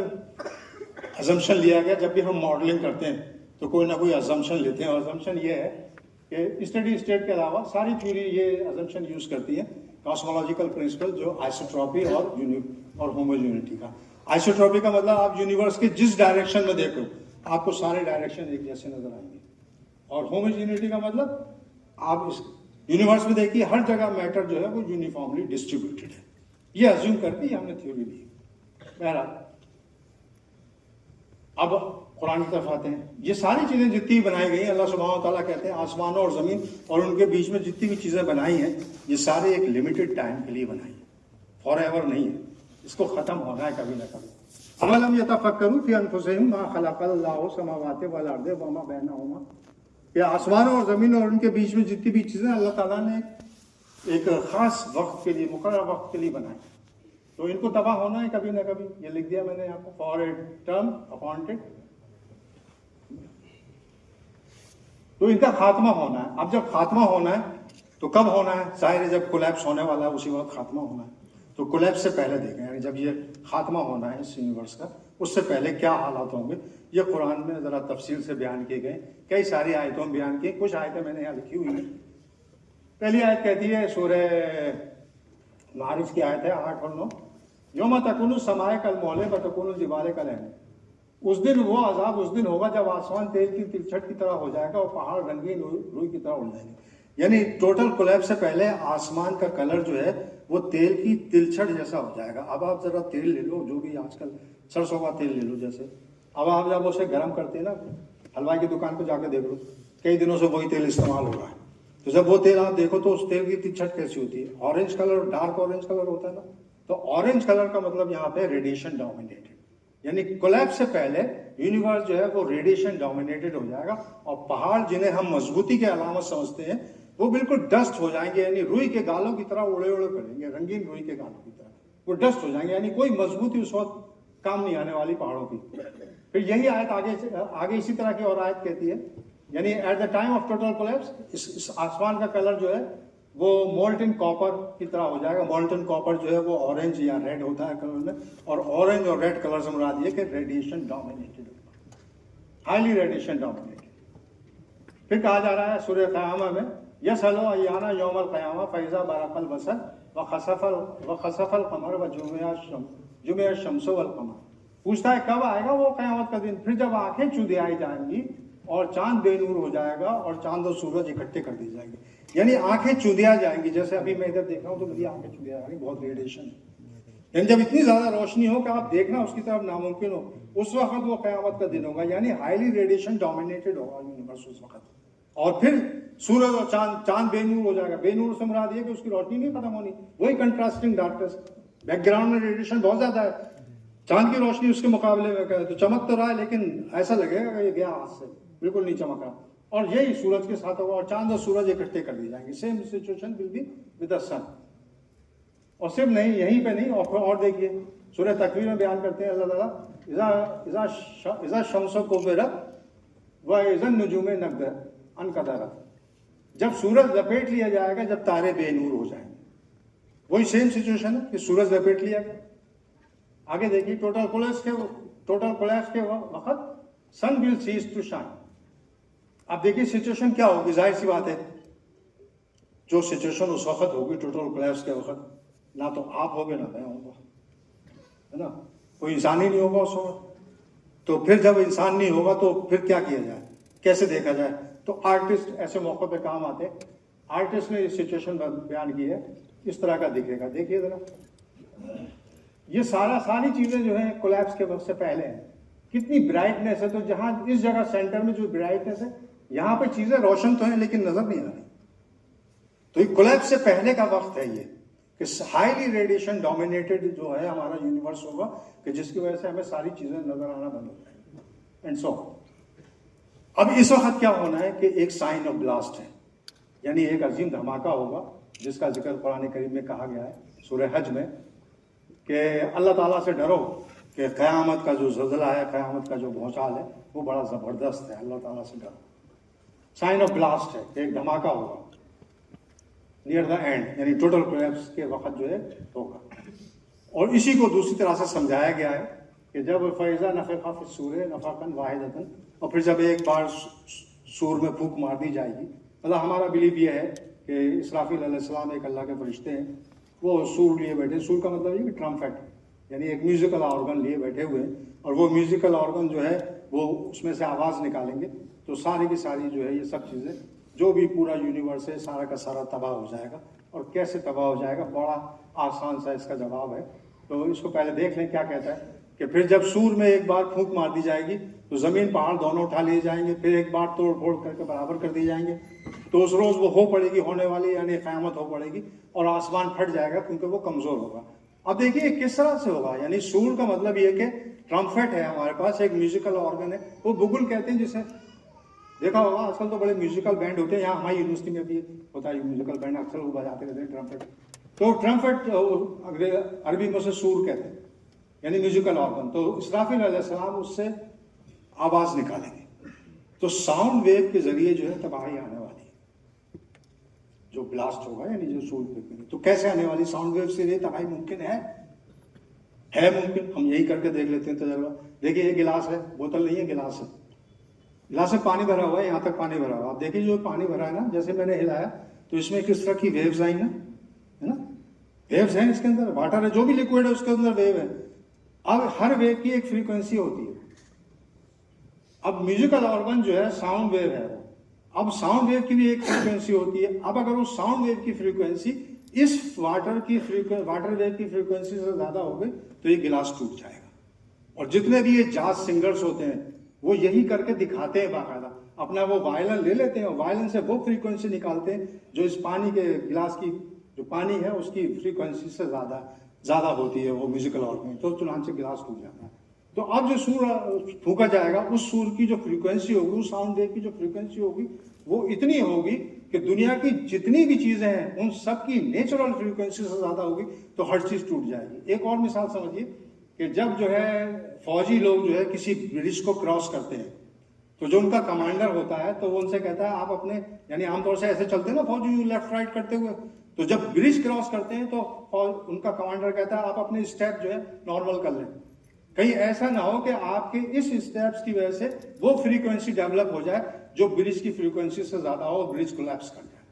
अजम्पशन लिया गया। जब भी हम मॉडलिंग करते हैं तो कोई ना कोई अजम्पशन लेते हैं, और अजम्पशन ये है कि स्टेडी स्टेट के अलावा सारी थ्योरी ये अजम्पशन यूज करती है कॉस्मोलॉजिकल प्रिंसिपल, जो आइसोट्रॉपी और होमोजेनिटी का। आइसोट्रॉपी का मतलब आप यूनिवर्स के जिस डायरेक्शन में देखो आपको सारे डायरेक्शन एक जैसे नजर आएंगे, और होमोजेनिटी का मतलब आप इस यूनिवर्स में देखिए हर जगह मैटर जो है वो यूनिफॉर्मली डिस्ट्रीब्यूटेड है। ये अज्यूम करके हमने थ्योरी ली। बहरहाल अब कुरान की तरफ आते हैं। ये सारी चीजें जितनी बनाई गई, अल्लाह सुब्हानहू व तआला कहते हैं आसमानों और जमीन और उनके बीच में जितनी भी चीजें बनाई हैं ये सारे एक लिमिटेड टाइम के लिए बनाई है, फॉर एवर नहीं है, इसको खत्म होना है कभी ना कभी। अवलम यतफक्करू फी अनफुसिहिम मा खलक़ल्लाहु समावाति वल अर्द व मा बैनहुमा, कि आसमानों और जमीन और उनके बीच में जितनी भी चीजें अल्लाह ताला ने एक खास वक्त के लिए, मुकर्रर वक्त के लिए बनाई, तो इनको तबाह होना है कभी ना कभी। ये लिख दिया मैंने यहाँ पर, फॉर ए टर्म अपॉइंटेड, तो इनका खात्मा होना है। अब जब खात्मा होना है तो कब होना है? जाहिर है जब कोलैप्स होने वाला है उसी वक्त खात्मा होना है। तो कोलैप्स से पहले देखें, यानी जब ये खात्मा होना है इस यूनिवर्स का, उससे पहले क्या हालात होंगे, ये कुरान में जरा तफसील से बयान किए गए। कई सारी आयतों में बयान किए, कुछ आयतें मैंने यहाँ लिखी हुई है। पहली आयत कहती है, सूरह मारिफ की आयत है 8 और 9, यौम तकुनु समाए कल मोले व तकुनु जिबाले कल ऐन। उस दिन वो अजाब उस दिन होगा जब आसमान तेल की तिलछट की तरह हो जाएगा और पहाड़ रंगीन रुई की तरह उड़ जाएंगे। यानी टोटल कोलैप्स से पहले आसमान का कलर जो है वो तेल की तिलछट जैसा हो जाएगा। अब आप जरा तेल ले लो, जो भी आजकल सरसों का तेल ले लो, जैसे अब आप जब उसे गर्म करते हैं ना, हलवाई की दुकान पर जाकर देख लो, कई दिनों से वही तेल इस्तेमाल हो रहा है। तो जब वो तेल आप देखो तो उस तेल की तिलछट कैसी होती है? Orange colour, dark orange colour होता है ना। तो ऑरेंज कलर का मतलब यहाँ पे रेडिएशन डोमिनेटेड, यानी कोलैप्स से पहले यूनिवर्स जो है वो रेडिएशन डोमिनेटेड हो जाएगा, और पहाड़ जिन्हें हम मजबूती के अलामत समझते हैं वो बिल्कुल डस्ट हो जाएंगे, यानी रुई के गालों की तरह उड़े उड़े पड़ेंगे, रंगीन रुई के गालों की तरह वो डस्ट हो जाएंगे, यानी कोई मजबूती उस वक्त काम नहीं आने वाली पहाड़ों की। फिर यही आयत आगे इसी तरह की और आयत कहती है, यानी eight the time of total collapse इस आसमान का कलर जो है वो मोल्टन कॉपर की तरह हो जाएगा। मोल्टन कॉपर जो है वो ऑरेंज या रेड होता है कलर में, और ऑरेंज और रेड कलर से मुराद ये कि radiation dominated, highly radiation dominated. फिर कहा जा रहा है सूरह क़यामा में, यसअलु अय्याना यौमल क़यामा फ़इज़ा बरक़ल बसर व खसफ़ल क़मर व जुमिअ शम्सु वल क़मर। पूछता है कब आएगा वो क़यामत का दिन, फिर जब आंखें चुदियाई जाएंगी और चांद बेनूर हो जाएगा और चांद और सूरज इकट्ठे कर दिए जाएंगे, यानी आंखें चुदिया जाएंगी। जैसे अभी मैं इधर देख रहा हूँ तो मेरी आंखें चुदिया जाएंगी, बहुत रेडिएशन है, यानी जब इतनी ज्यादा रोशनी हो कि आप देखना उसकी तरफ नामुमकिन हो, उस वक्त वो क़यामत का दिन होगा, यानी हाईली रेडिएशन डोमिनेटेड होगा यूनिवर्स उस वक्त। और फिर सूरज और चांद बेनूर हो जाएगा। बेनूर से मुराद ये कि उसकी रोशनी नहीं खत्म होनी, वही कंट्रास्टिंग डार्कनेस, बैकग्राउंड में रेडिएशन बहुत ज्यादा है, चांद की रोशनी उसके मुकाबले में तो चमक तो रहा है लेकिन ऐसा लगेगा कि ये गया हाथ से, बिल्कुल नहीं चमक रहा। और यही सूरज के साथ होगा, और चांद और सूरज इकट्ठे कर दिए जाएंगे। Same situation will be with the sun. और सिर्फ नहीं, यहीं पे नहीं, और देखिए सूरह तकवीर में बयान करते हैं अल्लाह ताला, इज़ा शम्सु कुव्विरत व इज़ा नुजूमे अनक़दरत, जब सूरज लपेट लिया जाएगा, जब तारे बेनूर हो जाएंगे। वही सेम सिचुएशन है कि सूरज लपेट लिया गया। आगे देखिए, टोटल कोलैप्स के वक्त सन विल सीज टू शाइन। अब देखिए सिचुएशन क्या होगी, जाहिर सी बात है जो सिचुएशन उस वक्त होगी टोटल कोलैप्स के वक्त, ना तो आप होगे ना मैं होगा, है ना, कोई इंसान ही नहीं होगा उस वक्त। तो फिर जब इंसान नहीं होगा तो फिर क्या किया जाए, कैसे देखा जाए? तो आर्टिस्ट ऐसे मौके पे काम आते। आर्टिस्ट ने ये सिचुएशन बयान की है, इस तरह का दिखेगा। देखिए जरा, ये सारी चीजें जो है कोलैप्स के वक्त से पहले है। कितनी ब्राइटनेस है, तो जहां इस जगह सेंटर में जो ब्राइटनेस है, यहाँ पे चीजें रोशन तो हैं लेकिन नजर नहीं आ रही। तो ये कोलैप्स से पहले का वक्त है ये, कि हाईली रेडिएशन डोमिनेटेड जो है हमारा यूनिवर्स होगा, कि जिसकी वजह से हमें सारी चीजें नजर आना बंद हो जाएंगी। एंड सो अब इस वक्त क्या होना है कि एक साइन ऑफ ब्लास्ट है, यानी एक अजीम धमाका होगा जिसका जिक्र कुरान करीम में कहा गया है सूरह हज में कि अल्लाह ताला से डरो कि क़यामत का जो ज़लज़ला है, क़यामत का जो भौचाल है वो बड़ा ज़बरदस्त है, अल्लाह ताला से डरो। साइन ऑफ ब्लास्ट है कि एक धमाका होगा नियर द एंड, यानी टोटल कोलैप्स के वक्त जो है होगा। और इसी को दूसरी तरह से समझाया गया है कि जब फ़ैज़ा नफ़ख़ा फ़ी सूर नफ़क़न वाहिदतन, और फिर जब एक बार सूर में फूंक मार दी जाएगी, मतलब हमारा बिलीव ये है कि इसराफील अलैहिस्सलाम एक अल्लाह के फरिश्ते हैं, वो सूर लिए बैठे। सूर का मतलब ये कि ट्रम्पेट, यानी एक म्यूजिकल ऑर्गन लिए बैठे हुए हैं, और वो म्यूजिकल ऑर्गन जो है वो उसमें से आवाज़ निकालेंगे तो सारी की सारी जो है ये सब चीज़ें, जो भी पूरा यूनिवर्स है सारा का सारा तबाह हो जाएगा। और कैसे तबाह हो जाएगा, बड़ा आसान सा इसका जवाब है। तो इसको पहले देख लें क्या कहता है कि फिर जब सूर में एक बार फूंक मार दी जाएगी तो ज़मीन पहाड़ दोनों उठा लिए जाएंगे, फिर एक बार तोड़ फोड़ करके बराबर कर दिए जाएंगे। तो उस रोज़ वो हो पड़ेगी, होने वाली यानी क़यामत हो पड़ेगी, और आसमान फट जाएगा क्योंकि वो कमज़ोर होगा। अब देखिए किस तरह से होगा, यानी सूर का मतलब ये कि ट्रम्पेट है हमारे पास, एक म्यूजिकल ऑर्गन है, वो बुगुल कहते हैं जिसे देखा होगा। आजकल तो बड़े म्यूजिकल बैंड होते हैं, यहाँ हमारी यूनिवर्सिटी में भी होता है म्यूजिकल बैंड, अक्सर वो बजाते रहते हैं ट्रम्पेट। तो ट्रम्पेट अरबी में से सूर कहते हैं, यानी म्यूजिकल ऑर्गन। तो इसराफील अलैहिस्सलाम उससे आवाज़ निकालेंगे, तो साउंड वेव के जरिए जो है तबाही आने वाली है, जो ब्लास्ट होगा यानी जो सूर फेंकेंगे। तो कैसे आने वाली साउंड वेव से ये तबाही मुमकिन है मुमकिन। हम यही करके देख लेते हैं तजर्बा। देखिए ये गिलास है, बोतल नहीं है, गिलास है, गिलास में पानी भरा हुआ है, यहाँ तक पानी भरा हुआ है। आप देखिए जो पानी भरा है ना, जैसे मैंने हिलाया तो इसमें किस तरह की वेव्स आई ना, है ना, वेव्स हैं इसके अंदर, वाटर है, जो भी लिक्विड है उसके अंदर वेव है। अब हर वेव की एक फ्रीक्वेंसी होती है। अब म्यूजिकल ऑर्गन जो है साउंड वेव है, अब साउंड वेव की भी एक फ्रीक्वेंसी होती है। अब अगर उस साउंड वेव की फ्रीक्वेंसी इस वाटर वेव की फ्रीक्वेंसी से ज्यादा हो गई तो ये गिलास टूट जाएगा। और जितने भी ये जाज सिंगर्स होते हैं वो यही करके दिखाते हैं, बाकायदा अपना वो वायलिन ले लेते हैं और वायलिन से वो फ्रीक्वेंसी निकालते हैं जो इस पानी के गिलास की जो पानी है उसकी फ्रीक्वेंसी से ज्यादा होती है वो म्यूजिकल ऑर्गन, तो चुनांचे गिलास टूट जाता है। तो अब जो सूर फूका जाएगा उस सूर की जो फ्रीक्वेंसी होगी, उस साउंड वेव की जो फ्रीक्वेंसी होगी वो इतनी होगी कि दुनिया की जितनी भी चीजें हैं उन सब की नेचुरल फ्रीक्वेंसी से ज्यादा होगी, तो हर चीज टूट जाएगी। एक और मिसाल समझिए कि जब जो है फौजी लोग जो है किसी ब्रिज को क्रॉस करते हैं तो जो उनका कमांडर होता है तो वो उनसे कहता है आप अपने, यानी आमतौर से ऐसे चलते हैं ना फौजी लेफ्ट राइट करते हुए, तो जब ब्रिज क्रॉस करते हैं तो उनका कमांडर कहता है आप अपने स्टेप जो है नॉर्मल कर लें, कहीं ऐसा ना हो कि आपके इस स्टेप्स की वजह से वो फ्रीक्वेंसी डेवलप हो जाए जो ब्रिज की फ्रीक्वेंसी से ज्यादा हो और ब्रिज कोलैप्स कर जाए।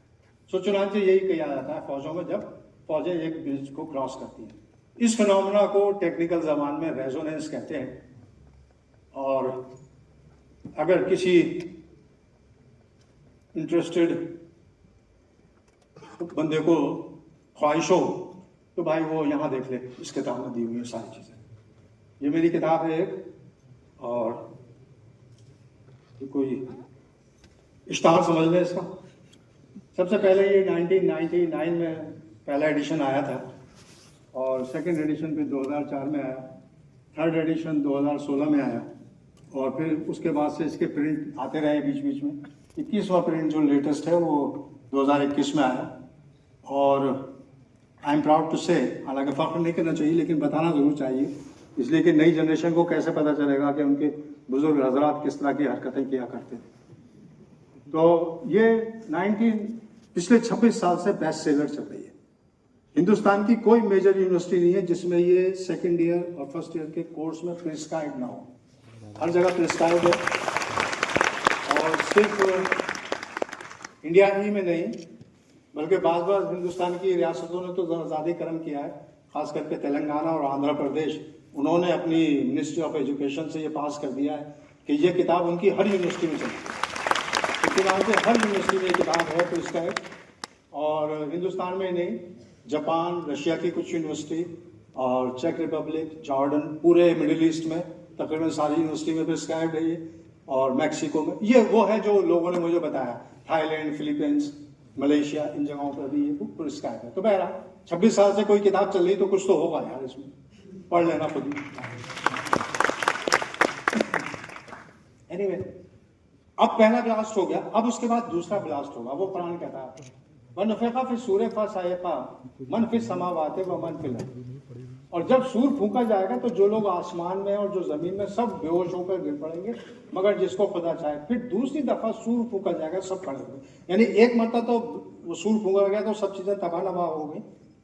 सो चुनांचे यही किया जाता है फौजों में जब फौजें एक ब्रिज को क्रॉस करती हैं। इस फिनोमेना को टेक्निकल जबान में रेजोनेंस कहते हैं। और अगर किसी इंटरेस्टेड बंदे को ख्वाहिश हो तो भाई वो यहाँ देख ले, इस किताब में दी हुई है सारी चीजें। ये मेरी किताब है एक, और कोई इश्तार समझ लें इसका। सबसे पहले ये 1999 में पहला एडिशन आया था और सेकंड एडिशन फिर 2004 में आया, थर्ड एडिशन 2016 में आया, और फिर उसके बाद से इसके प्रिंट आते रहे बीच बीच में। 21वां प्रिंट जो लेटेस्ट है वो 2021 में आया। और आई एम प्राउड टू से, हालांकि फख्र नहीं करना चाहिए लेकिन बताना ज़रूर चाहिए, इसलिए कि नई जनरेशन को कैसे पता चलेगा कि उनके बुजुर्ग हजरात किस तरह की हरकतें किया करते थे। तो ये पिछले 26 साल से बेस्ट सेलर चल रही है। हिंदुस्तान की कोई मेजर यूनिवर्सिटी नहीं है जिसमें ये सेकेंड ईयर और फर्स्ट ईयर के कोर्स में प्रिस्क्राइब ना हो, हर जगह प्रिस्क्राइब है। और सिर्फ इंडिया ही में नहीं बल्कि बाज़ हिंदुस्तान की रियासतों ने तो ज़्यादा करम किया है, खास करके तेलंगाना और आंध्र प्रदेश, उन्होंने अपनी मिनिस्ट्री ऑफ एजुकेशन से ये पास कर दिया है कि ये किताब उनकी हर यूनिवर्सिटी में चलेगी। हर यूनिवर्सिटी में ये किताब है प्रिस्क्राइब। और हिंदुस्तान में नहीं, जापान, रशिया की कुछ यूनिवर्सिटी और चेक रिपब्लिक, जॉर्डन, पूरे मिडिल ईस्ट में तकरीबन सारी यूनिवर्सिटी में प्रिस्क्राइब है ये, और मैक्सिको में ये वो है जो लोगों ने मुझे बताया, थाईलैंड, फिलीपींस, मलेशिया, इन जगहों पर भी ये बुक प्रिस्क्राइब है। तो बहरहाल 26 साल से कोई किताब चल रही तो कुछ तो होगा यार, इसमें पढ़ लेना खुद ही। एनीवे, अब पहला ब्लास्ट हो गया, अब उसके बाद दूसरा ब्लास्ट होगा। वो कुरान कहता है वनफ़िक़ा फ़ी सूर फ़सइक़ा मन फ़ी समावाति व मन फ़िल अर्ज़। और जब सूर फूंका जाएगा तो जो लोग आसमान में और जो जमीन में सब बेहोश होकर गिर पड़ेंगे, मगर जिसको खुदा चाहे। फिर दूसरी दफा सूर फूंका जाएगा, सब खड़े होंगे। यानी एक मरतबा तो वो सूर फूंका गया तो सब चीजें तबाह नबाह हो गई,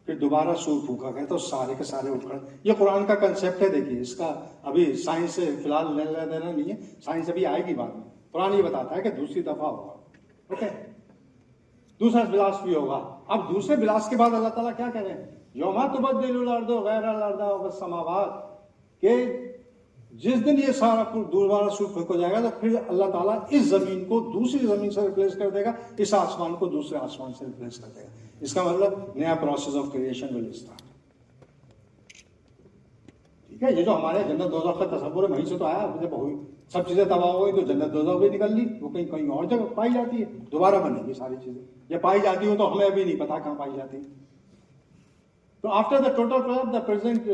फिर दोबारा सूर फूंका गया तो सारे के सारे उठ खड़े। ये कुरान का कंसेप्ट है। देखिए, इसका अभी साइंस से फिलहाल लेना देना नहीं है, साइंस अभी आएगी बाद में। कुरान ये बताता है कि दूसरी दफा होगा। ओके, दूसरा बिलास भी होगा। अब दूसरे बिलास के बाद अल्लाह ताला क्या कह रहे हैं, यौमा तुबद्दिलुल अर्दु गैरल अर्दि वस समावात, के जिस दिन ये सारा दोबारा सूर फूंक हो जाएगा तो फिर अल्लाह ताला इस जमीन को दूसरी जमीन से रिप्लेस कर देगा, इस आसमान को दूसरे आसमान से रिप्लेस कर देगा। इसका मतलब नया process of creation will start. ठीक है, ये जो हमारे जन्नत दोज़ख का तस्वुर है वहीं से तो आया। जब सब चीजें तबाह हो गई तो जन्नत दोज़ख भी निकल ली, वो कहीं कहीं और जगह पाई जाती है, दोबारा बनेगी सारी चीजें। ये पाई जाती हो तो हमें अभी नहीं पता कहाँ पाई जाती है। तो after the total collapse, the present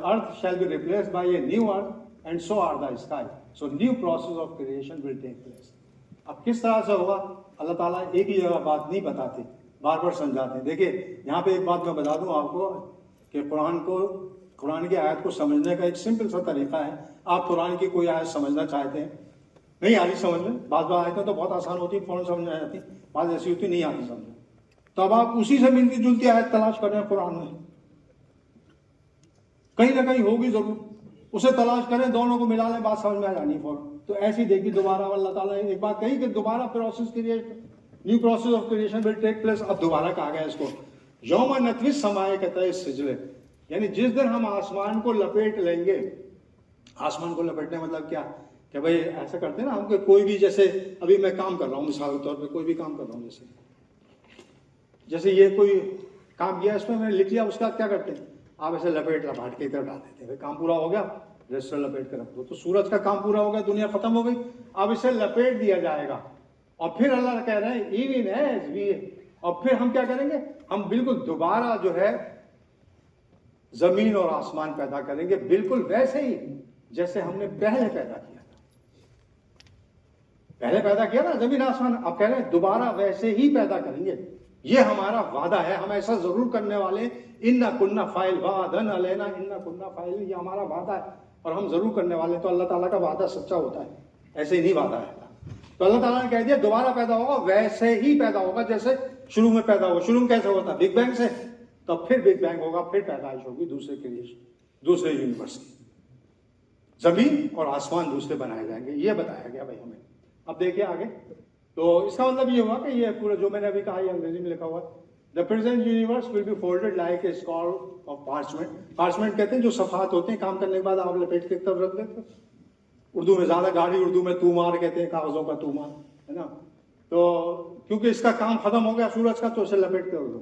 earth shall be replaced by a new earth, and so are the sky. So new process of creation will take place. अब किस तरह से होगा, अल्लाह ताला एक ही जगह बात नहीं बताते, बार बार समझाते हैं। देखिए, यहाँ पे एक बात मैं बता दूं आपको कि कुरान की आयत को समझने का एक सिंपल सा तरीका है। आप कुरान की कोई आयत समझना चाहते हैं, नहीं आ रही समझ में, बात आयतें तो बहुत आसान होती है, फौरन समझ में आ जाती, बात ऐसी होती नहीं आती समझ में, तो अब आप उसी से मिलती जुलती आयत तलाश कर रहे हैं कुरान में, कहीं ना कहीं होगी जरूर, उसे तलाश करें, दोनों को मिला लें, बात समझ में आ जानी फौरन। तो ऐसी देखिए, दोबारा अल्लाह ताला ने एक बात कही कि दोबारा process create, new process of creation will take place. अब दोबारा कहा गया इसको यौम नत्विस समाए कहता है सिजले, यानी जिस दिन हम आसमान को लपेट लेंगे। आसमान को लपेटने मतलब क्या, कि भाई ऐसा करते हैं ना हम, कोई भी, जैसे अभी मैं काम कर रहा हूँ, मिसाल के तौर पे कोई भी काम कर रहा हूँ, जैसे ये कोई काम किया, इसमें मैंने लिख लिया, उसका क्या करते हैं आप ऐसे लपेट लपाट के इधर डाल देते हैं, काम पूरा हो गया, रजिस्टर लपेट कर रख दो। तो सूरज का काम पूरा हो गया, दुनिया खत्म हो गई, अब इसे लपेट दिया जाएगा। और फिर अल्लाह कह रहे हैं इवन एज वी, और फिर हम क्या करेंगे, हम बिल्कुल दोबारा जो है जमीन और आसमान पैदा करेंगे, बिल्कुल वैसे ही जैसे हमने पहले पैदा किया था। पहले पैदा किया ना जमीन आसमान, अब कह रहे हैं दोबारा वैसे ही पैदा करेंगे। ये हमारा वादा है, हम ऐसा जरूर करने वाले। इन्ना कुन्ना फाइल वादन अलैना इन्ना कुन्ना फाइल, ये हमारा वादा है और हम जरूर करने वाले। तो अल्लाह ताला का वादा सच्चा होता है, ऐसे ही नहीं वादा है। तो अल्लाह ताला ने कह दिया दोबारा पैदा होगा, वैसे ही पैदा होगा जैसे शुरू में पैदा हुआ। शुरू में कैसे होता है, बिग बैंग से, तो फिर बिग बैंग होगा, फिर पैदाइश होगी दूसरे क्रिएशन, दूसरे यूनिवर्स की। जमीन और आसमान दूसरे बनाए जाएंगे, ये बताया गया भाई हमें। अब देखिए आगे, तो इसका मतलब ये हुआ कि ये पूरा जो मैंने अभी कहा, ये अंग्रेजी में लिखा हुआ, the present universe will B folded like a scroll of parchment. Parchment कहते हैं जो सफात होते हैं, काम करने के बाद आप लपेट के तब रख देते, उर्दू में ज्यादा गाढ़ी उर्दू में तूमार कहते हैं, कागजों का तूमार, है ना। तो क्योंकि इसका काम खत्म हो गया सूरज का, तो उसे लपेट के रख दो।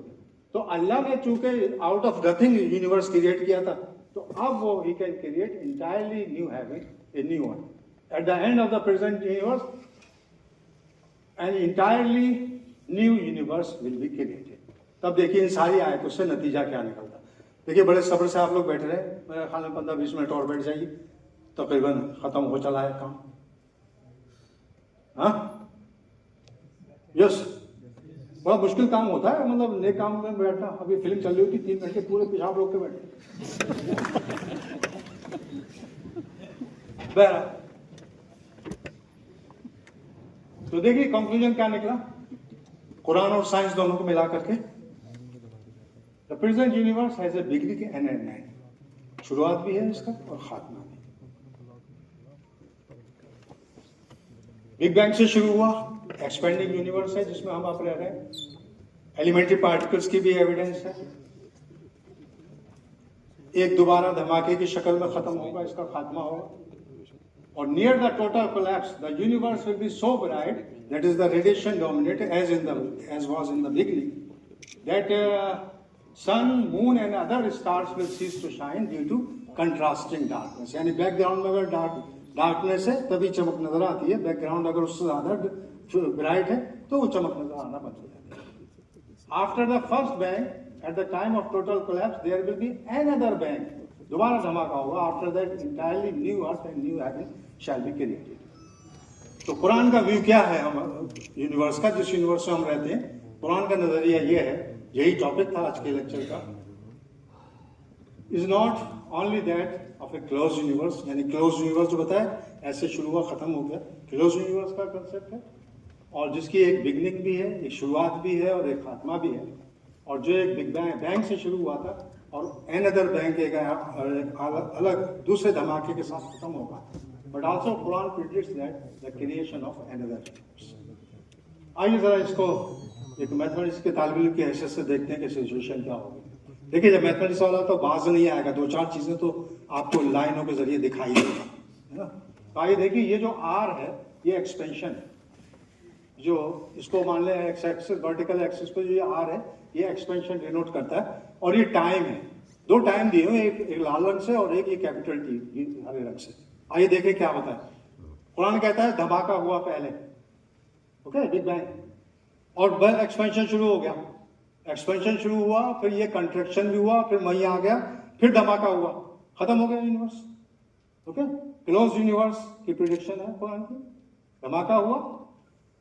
तो अल्लाह ने चूंकि out of nothing universe create किया था, तो अब वो ही can create entirely new heaven, a new one at the end of the present universe, and entirely new universe will be created. तब देखिए इन सारी आयतों से नतीजा क्या निकलता। देखिए बड़े सब्र से आप लोग बैठ रहे हैं, मेरे ख्याल में 15-20 मिनट और बैठ जाइए, तकरीबन खत्म हो चला है काम। हाँ, यस, बड़ा मुश्किल काम होता है, मतलब नेक काम में बैठना। अभी फिल्म चल रही होती 3 घंटे पूरे पेशाब रोक के बैठे। तो देखिए कंक्लूजन क्या निकला, कुरान और साइंस दोनों को मिला करके, the present universe has a beginning and an end. शुरुआत भी है इसका और खात्मा भी। बिग बैंग से शुरू हुआ, एक्सपेंडिंग यूनिवर्स है जिसमें हम आप रह रहे हैं, एलिमेंट्री पार्टिकल्स की भी एविडेंस है। एक दोबारा धमाके की शक्ल में खत्म होगा, इसका खात्मा होगा। और near the total collapse the universe will be so bright that is the radiation dominated as was in the beginning, that sun moon and other stars will cease to shine due to contrasting darkness. यानी background में अगर darkness है तभी चमक नजर आती है, background अगर उससे ज्यादा ब्राइट है तो वो चमक नजर आना बंद हो जाती है। After the first bang at the time of total collapse there will be another bang, दोबारा धमाका होगा। After that entirely new earth and new heaven shall be created. तो कुरान का व्यू क्या है हम यूनिवर्स का, जिस यूनिवर्स में हम रहते हैं, कुरान का नजरिया ये है, यही टॉपिक था आज के लेक्चर का, is not only that of A close universe, यानी क्लोज यूनिवर्स जो बताया ऐसे शुरू हुआ खत्म हो गया, क्लोज यूनिवर्स का कंसेप्ट है, और जिसकी एक बिगनिंग भी है, एक शुरुआत भी है और एक खात्मा भी है, और जो एक बिग बैंग से शुरू हुआ था और एन अदर बैंक एक अलग दूसरे धमाके के साथ खत्म होगा, but also Quran predicts that the creation of an other. आइए जरा इसको एक मैथमेटिक्स के तालिब इल्म की हैसियत से देखते हैं कि सिचुएशन क्या होगी। देखिए, जब मैथमेटिक्स वाला तो बाज नहीं आएगा, दो चार चीजें तो आपको लाइनों के जरिए दिखाई देगा, है ना। तो आइए देखिए, ये जो आर है ये एक्सपेंशन है, जो इसको मान लें एक्स एक्सिस, वर्टिकल एक्सिस पे जो ये आर है ये एक्सपेंशन डिनोट करता है, और ये टाइम है, दो टाइम दिए हुए, एक लाल रंग से और एक ये कैपिटल टी हरे रंग से। आइए देखें क्या होता है। कुरान कहता है धमाका हुआ पहले, ओके, बिग बैंग, और एक्सपेंशन शुरू हो गया, एक्सपेंशन शुरू हुआ, फिर ये कंट्रैक्शन भी हुआ, फिर वहीं आ गया, फिर धमाका हुआ, खत्म हो गया यूनिवर्स। ओके, क्लोज यूनिवर्स की प्रिडिक्शन है कुरान की। धमाका हुआ,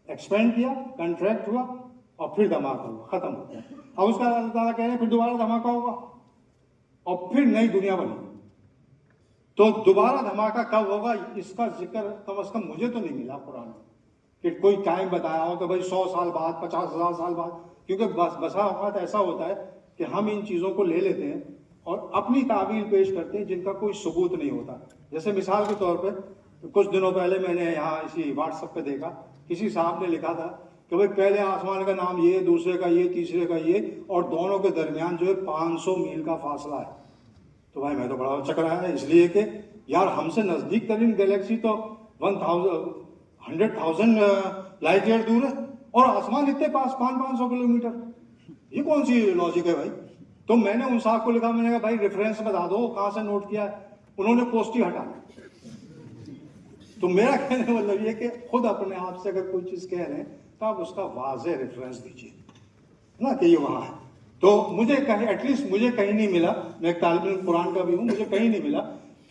एक्सपेंड किया, कंट्रैक्ट हुआ, और फिर धमाका हुआ, खत्म हो गया। अब उसका अल्लाह ताला कह रहे हैं फिर दोबारा धमाका होगा और फिर नई दुनिया बनेगी। तो दोबारा धमाका कब होगा इसका जिक्र कम से कम मुझे तो नहीं मिला कुरान में कि कोई टाइम बताया हो कि भाई 100 साल बाद, 50,000 साल बाद, क्योंकि बसा औकात ऐसा होता है कि हम इन चीज़ों को ले लेते हैं और अपनी तावील पेश करते हैं जिनका कोई सबूत नहीं होता। जैसे मिसाल के तौर पर कुछ दिनों पहले मैंने यहाँ इसी व्हाट्सएप पे देखा, किसी साहब ने लिखा था कि भाई पहले आसमान का नाम ये, दूसरे का ये, तीसरे का ये, और दोनों के दरमियान जो है 500 मील का फासला है। तो भाई मैं तो बड़ा चकराया है, इसलिए कि यार हमसे नजदीक तरीन गैलेक्सी तो 100,000 लाइट ईयर दूर है और आसमान इतने पास 500 किलोमीटर, ये कौन सी लॉजिक है भाई। तो मैंने उन साहब को लिखा, मैंने कहा भाई रेफरेंस बता दो कहां से नोट किया है। उन्होंने पोस्ट ही हटा दी। तो मेरा कहने का मतलब ये कि खुद अपने आप से अगर कोई चीज कह रहे हैं तो आप उसका वाज़ेह रेफरेंस दीजिए ना कि ये वहां है। तो मुझे कहीं, एटलीस्ट मुझे कहीं नहीं मिला, मैं एक तालिब इल्म कुरान का भी हूं, मुझे कहीं नहीं मिला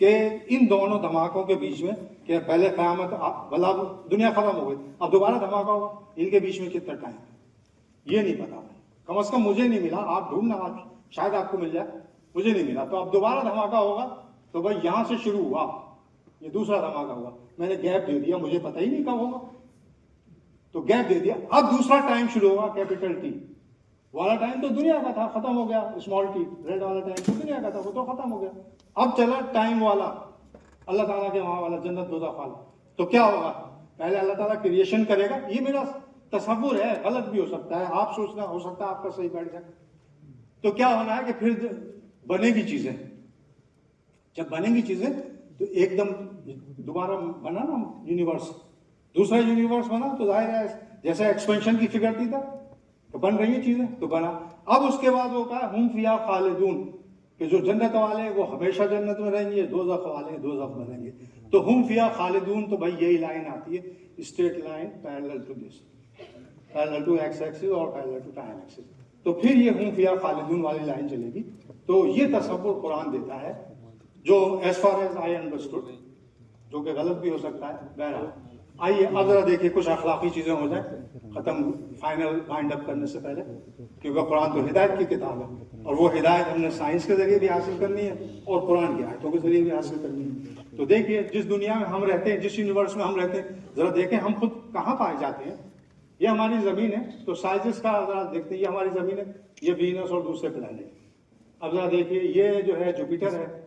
कि इन दोनों धमाकों के बीच में कि पहले क़यामत, भला दुनिया खत्म हो गई, अब दोबारा धमाका होगा, इनके बीच में कितना टाइम है ये नहीं पता, कम से कम मुझे नहीं मिला। आप ढूंढना, आप शायद आपको मिल जाए, मुझे नहीं मिला। तो अब दोबारा धमाका होगा तो भाई यहां से शुरू हुआ, ये दूसरा धमाका हुआ, मैंने गैप दे दिया, मुझे पता ही नहीं कब होगा, तो गैप दे दिया। अब दूसरा टाइम शुरू होगा, कैपिटल टी वाला टाइम तो दुनिया का था, खत्म हो गया। स्मॉल टी रेड वाला टाइम तो दुनिया का था, वो तो खत्म हो गया। अब चला टाइम वाला, अल्लाह ताला के वहां वाला, जन्नत दोज़ख वाला। तो क्या होगा, पहले अल्लाह ताला क्रिएशन करेगा, ये मेरा तसव्वुर है, गलत भी हो सकता है, आप सोचना हो सकता है आपका सही बैठ जाए। तो क्या होना है कि फिर बनेगी चीजें, जब बनेंगी चीजें तो एकदम दोबारा बना ना यूनिवर्स, दूसरा यूनिवर्स बना, तो जाहिर है जैसे एक्सपेंशन की फिगर थी था तो बन रही है चीजें, तो बना। अब उसके बाद वो कहा हुम फिया खालिदून, कि जो जन्नत वाले हैं वो हमेशा जन्नत में रहेंगे, दोज़ख वाले हैं दोज़ख में रहेंगे। तो हुम फिया खालिदून, तो भाई यही लाइन आती है, straight line parallel to this, parallel to x axis और पैरेलल टू टाइम एक्सिस। तो फिर ये हुम फिया खालिदून वाली लाइन चलेगी। तो ये तसव्वुर कुरान देता है, जो as far as I understood, जो कि गलत भी हो सकता है। बहरहाल आइए अब जरा देखिए कुछ अखलाकी चीजें हो जाए खत्म, फाइनल वाइंड अप करने से पहले, क्योंकि कुरान तो हिदायत की किताब है और वो हिदायत हमने साइंस के जरिए भी हासिल करनी है और कुरान की आयतों के जरिए भी हासिल करनी है। तो देखिए, जिस दुनिया में हम रहते हैं, जिस यूनिवर्स में हम रहते हैं, जरा देखें हम खुद कहाँ पाए जाते हैं। ये हमारी जमीन है, तो साइजेस का जरा देखते हैं, ये हमारी जमीन है, ये वीनस और दूसरे प्लैनेट। अब जरा देखिए, ये जो है जुपिटर है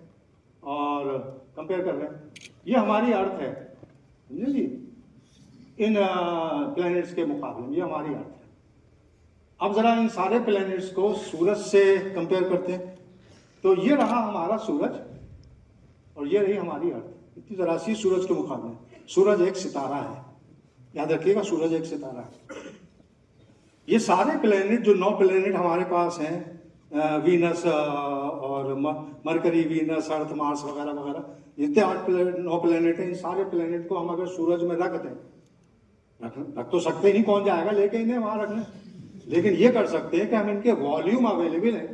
और कंपेयर कर रहे हैं, ये हमारी अर्थ है, समझे जी, इन प्लैनेट्स के मुकाबले में ये हमारी अर्थ है। अब जरा इन सारे प्लैनेट्स को सूरज से कंपेयर करते हैं, तो ये रहा हमारा सूरज और ये रही हमारी अर्थ, इतनी जरा सी सूरज के मुकाबले। सूरज एक सितारा है, याद रखिएगा, सूरज एक सितारा है। ये सारे प्लैनेट, जो 9 प्लैनेट हमारे पास हैं, वीनस और मरकरी, वीनस, अर्थ, मार्स वगैरह वगैरह, जितने 9 प्लैनेट हैं, इन सारे प्लैनेट को हम अगर सूरज में रख दें, रख तो सकते नहीं, कौन जाएगा लेके इन्हें वहां रखने, लेकिन ये कर सकते हैं कि हम इनके वॉल्यूम अवेलेबल है,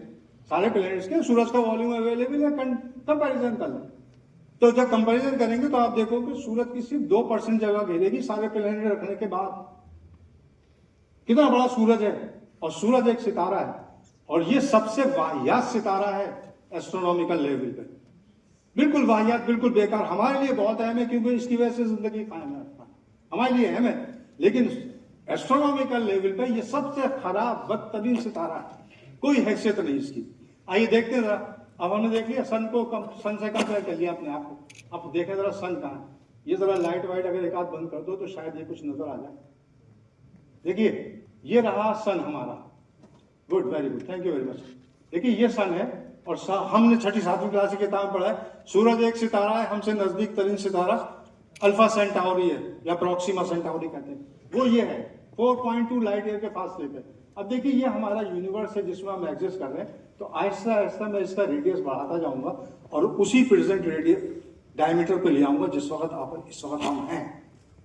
सारे प्लैनेट्स के सूरज का वॉल्यूम अवेलेबल है, कंपैरिजन कर लें। तो जब कंपैरिजन करेंगे तो आप देखो कि सूरज की सिर्फ 2% जगह घेरेगी सारे प्लेनेट रखने के बाद। कितना बड़ा सूरज है, और सूरज एक सितारा है, और ये सबसे वाहियात सितारा है एस्ट्रोनॉमिकल लेवल पे, बिल्कुल वाहियात, बिल्कुल बेकार। हमारे लिए बहुत अहम है क्योंकि इसकी वजह से जिंदगी कायम है, हमारे लिए अहम है, लेकिन एस्ट्रोनॉमिकल लेवल पे ये सबसे खराब बदतरीन सितारा है, कोई हैसियत नहीं इसकी। आइए देखते हैं जरा, अब हमने देख लिया सन को, सन से कंपेयर कर लिया अपने आप को। अब देखें जरा सन कहाँ है, ये जरा लाइट वाइट अगर एक आध बंद कर दो तो शायद ये कुछ नजर आ जाए। देखिए ये रहा सन हमारा, good, very good, thank you very much. देखिए ये सन है, और हमने 6ठी 7वीं क्लास की किताब में पढ़ा है, सूरज एक सितारा है, हमसे नजदीक तरीन सितारा अल्फा सेंटाउरी है, या प्रोक्सिमा सेंटाउरी कहते हैं, वो ये है 4.2 लाइट ईयर के फासले पे। अब देखिए ये हमारा यूनिवर्स है जिसमें हम एग्जिस्ट कर रहे हैं, तो आहिस्ता आहिस्ता मैं इसका रेडियस बढ़ाता जाऊंगा और उसी प्रेजेंट रेडियस डायमीटर पे ले आऊंगा जिस वक्त इस वक्त हम हैं,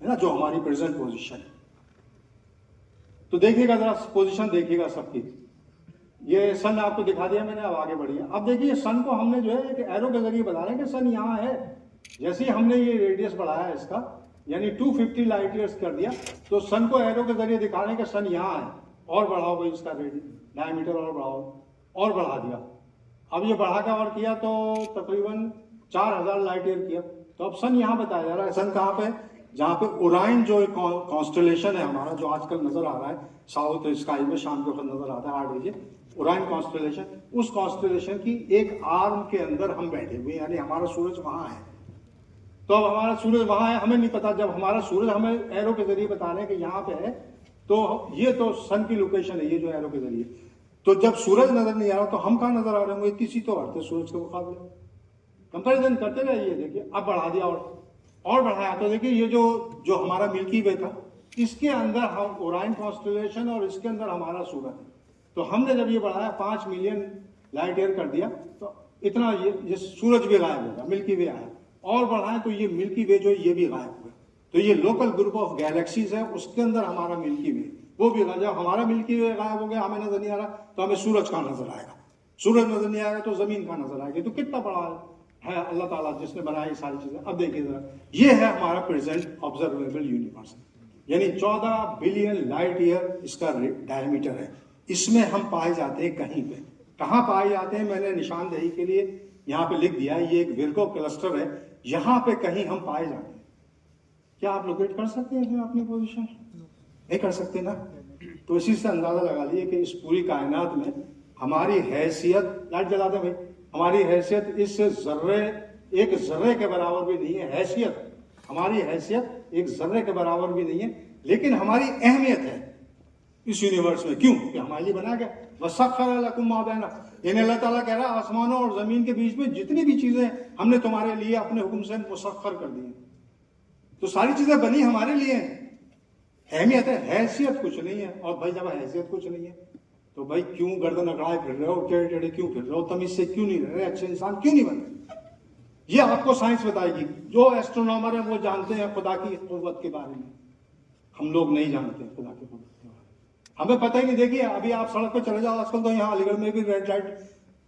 है ना, जो हमारी प्रेजेंट पोजीशन है। तो देखिएगा जरा, पोजीशन देखिएगा सबकी। ये सन आपको दिखा दिया मैंने, अब आगे बढ़िए। अब देखिए सन को हमने जो है एक एरो के जरिए बता रहे हैं कि सन यहाँ है। जैसे ही हमने ये रेडियस बढ़ाया इसका, यानी 250 लाइट ईयर्स कर दिया, तो सन को एरो के जरिए दिखा रहे हैं कि सन यहाँ है, और बढ़ाओ भाई इसका डायमीटर, और बढ़ाओ, और बढ़ा दिया। अब ये बढ़ा के और किया तो तकरीबन 4000 लाइट ईयर किया। तो अब सन यहाँ बताया जा रहा है। सन कहाँ पे? जहाँ पे ओराइन जो कॉन्स्टलेशन है हमारा, जो आजकल नजर आ रहा है साउथ स्काई में, शाम के वक्त नजर आता है 8 बजे, ओराइन कॉन्स्टलेशन, उस कॉन्स्टलेशन की एक आर्म के अंदर हम बैठे हुए, यानी हमारा सूरज वहां है। तो अब हमारा सूरज वहां है, हमें नहीं पता। जब हमारा सूरज हमें एरो के जरिए बता रहे हैं कि यहाँ पे है, तो ये तो सन की लोकेशन है, ये जो एरो के जरिए। तो जब सूरज नजर नहीं आ रहा तो हम कहाँ नजर आ रहे होंगे? किसी तो बढ़ते सूरज के मुकाबले। कंपेरिजन करते रहिए। देखिए अब बढ़ा दिया और बढ़ाया, तो देखिए ये जो हमारा मिल्की वे था, इसके अंदर हम ओराइन कॉन्स्टलेशन और इसके अंदर हमारा सूरज है। तो हमने जब ये बढ़ाया 5 मिलियन लाइट ईयर कर दिया, तो इतना ये सूरज भी गायब होगा, मिल्की वे आया। और बढ़ाए तो ये मिल्की वे जो ये भी गायब हुआ। तो ये लोकल ग्रुप ऑफ गैलेक्सीज है, उसके अंदर हमारा मिल्की वे, वो भी जब हमारा मिल्की वे गायब हो गया, हमें नजर नहीं आ रहा, तो हमें सूरज कहाँ नजर आएगा? सूरज नजर नहीं आएगा तो जमीन कहाँ नजर आएगी? तो कितना बड़ा है अल्लाह ताला जिसने बनाई सारी चीजें। अब देखिए जरा, ये है हमारा प्रेजेंट ऑब्जर्वेबल यूनिवर्स, यानी 14 बिलियन लाइट ईयर इसका डायमीटर है। इसमें हम पाए जाते हैं कहीं पे। कहाँ पाए जाते हैं मैंने निशानदेही के लिए यहाँ पे लिख दिया है, ये एक विर्गो क्लस्टर है, यहाँ पे कहीं हम पाए जाते हैं। क्या आप लोकेट कर सकते हैं अपनी पोजीशन? नहीं कर सकते ना। तो इसी से अंदाजा लगा लिए कि इस पूरी कायनात में हमारी हैसियत, लाइट जला दें भाई, हमारी हैसियत इस जर्रे, एक जर्रे के बराबर भी नहीं है। हैसियत, हमारी हैसियत एक जर्रे के बराबर भी नहीं है, लेकिन हमारी अहमियत है इस यूनिवर्स में। क्यों? कि हमारे लिए बना गया। वसख्खर लकुम मा बैना, यानी अल्लाह ताला कह रहा है आसमानों और जमीन के बीच में जितनी भी चीजें हमने तुम्हारे लिए अपने हुक्म से मुसख्खर कर दी। तो सारी चीजें बनी हमारे लिए हैं। अहमियत है, हैसियत कुछ नहीं है। और भाई जब हैसियत कुछ नहीं है तो भाई क्यों गर्दन अकड़ाए फिर रहे हो, टेढ़े टेढ़े क्यों फिर रहे हो, तमीज से क्यों नहीं रह रहे, अच्छे इंसान क्यों नहीं बने? ये आपको साइंस बताएगी। जो एस्ट्रोनॉमर है वो जानते हैं खुदा की कुव्वत के बारे में, हम लोग नहीं जानते हैं खुदा की कुव्वत के बारे में, हमें पता ही नहीं। देखिए अभी आप सड़क पे चले जाओ, आजकल तो यहाँ अलीगढ़ में भी रेड लाइट,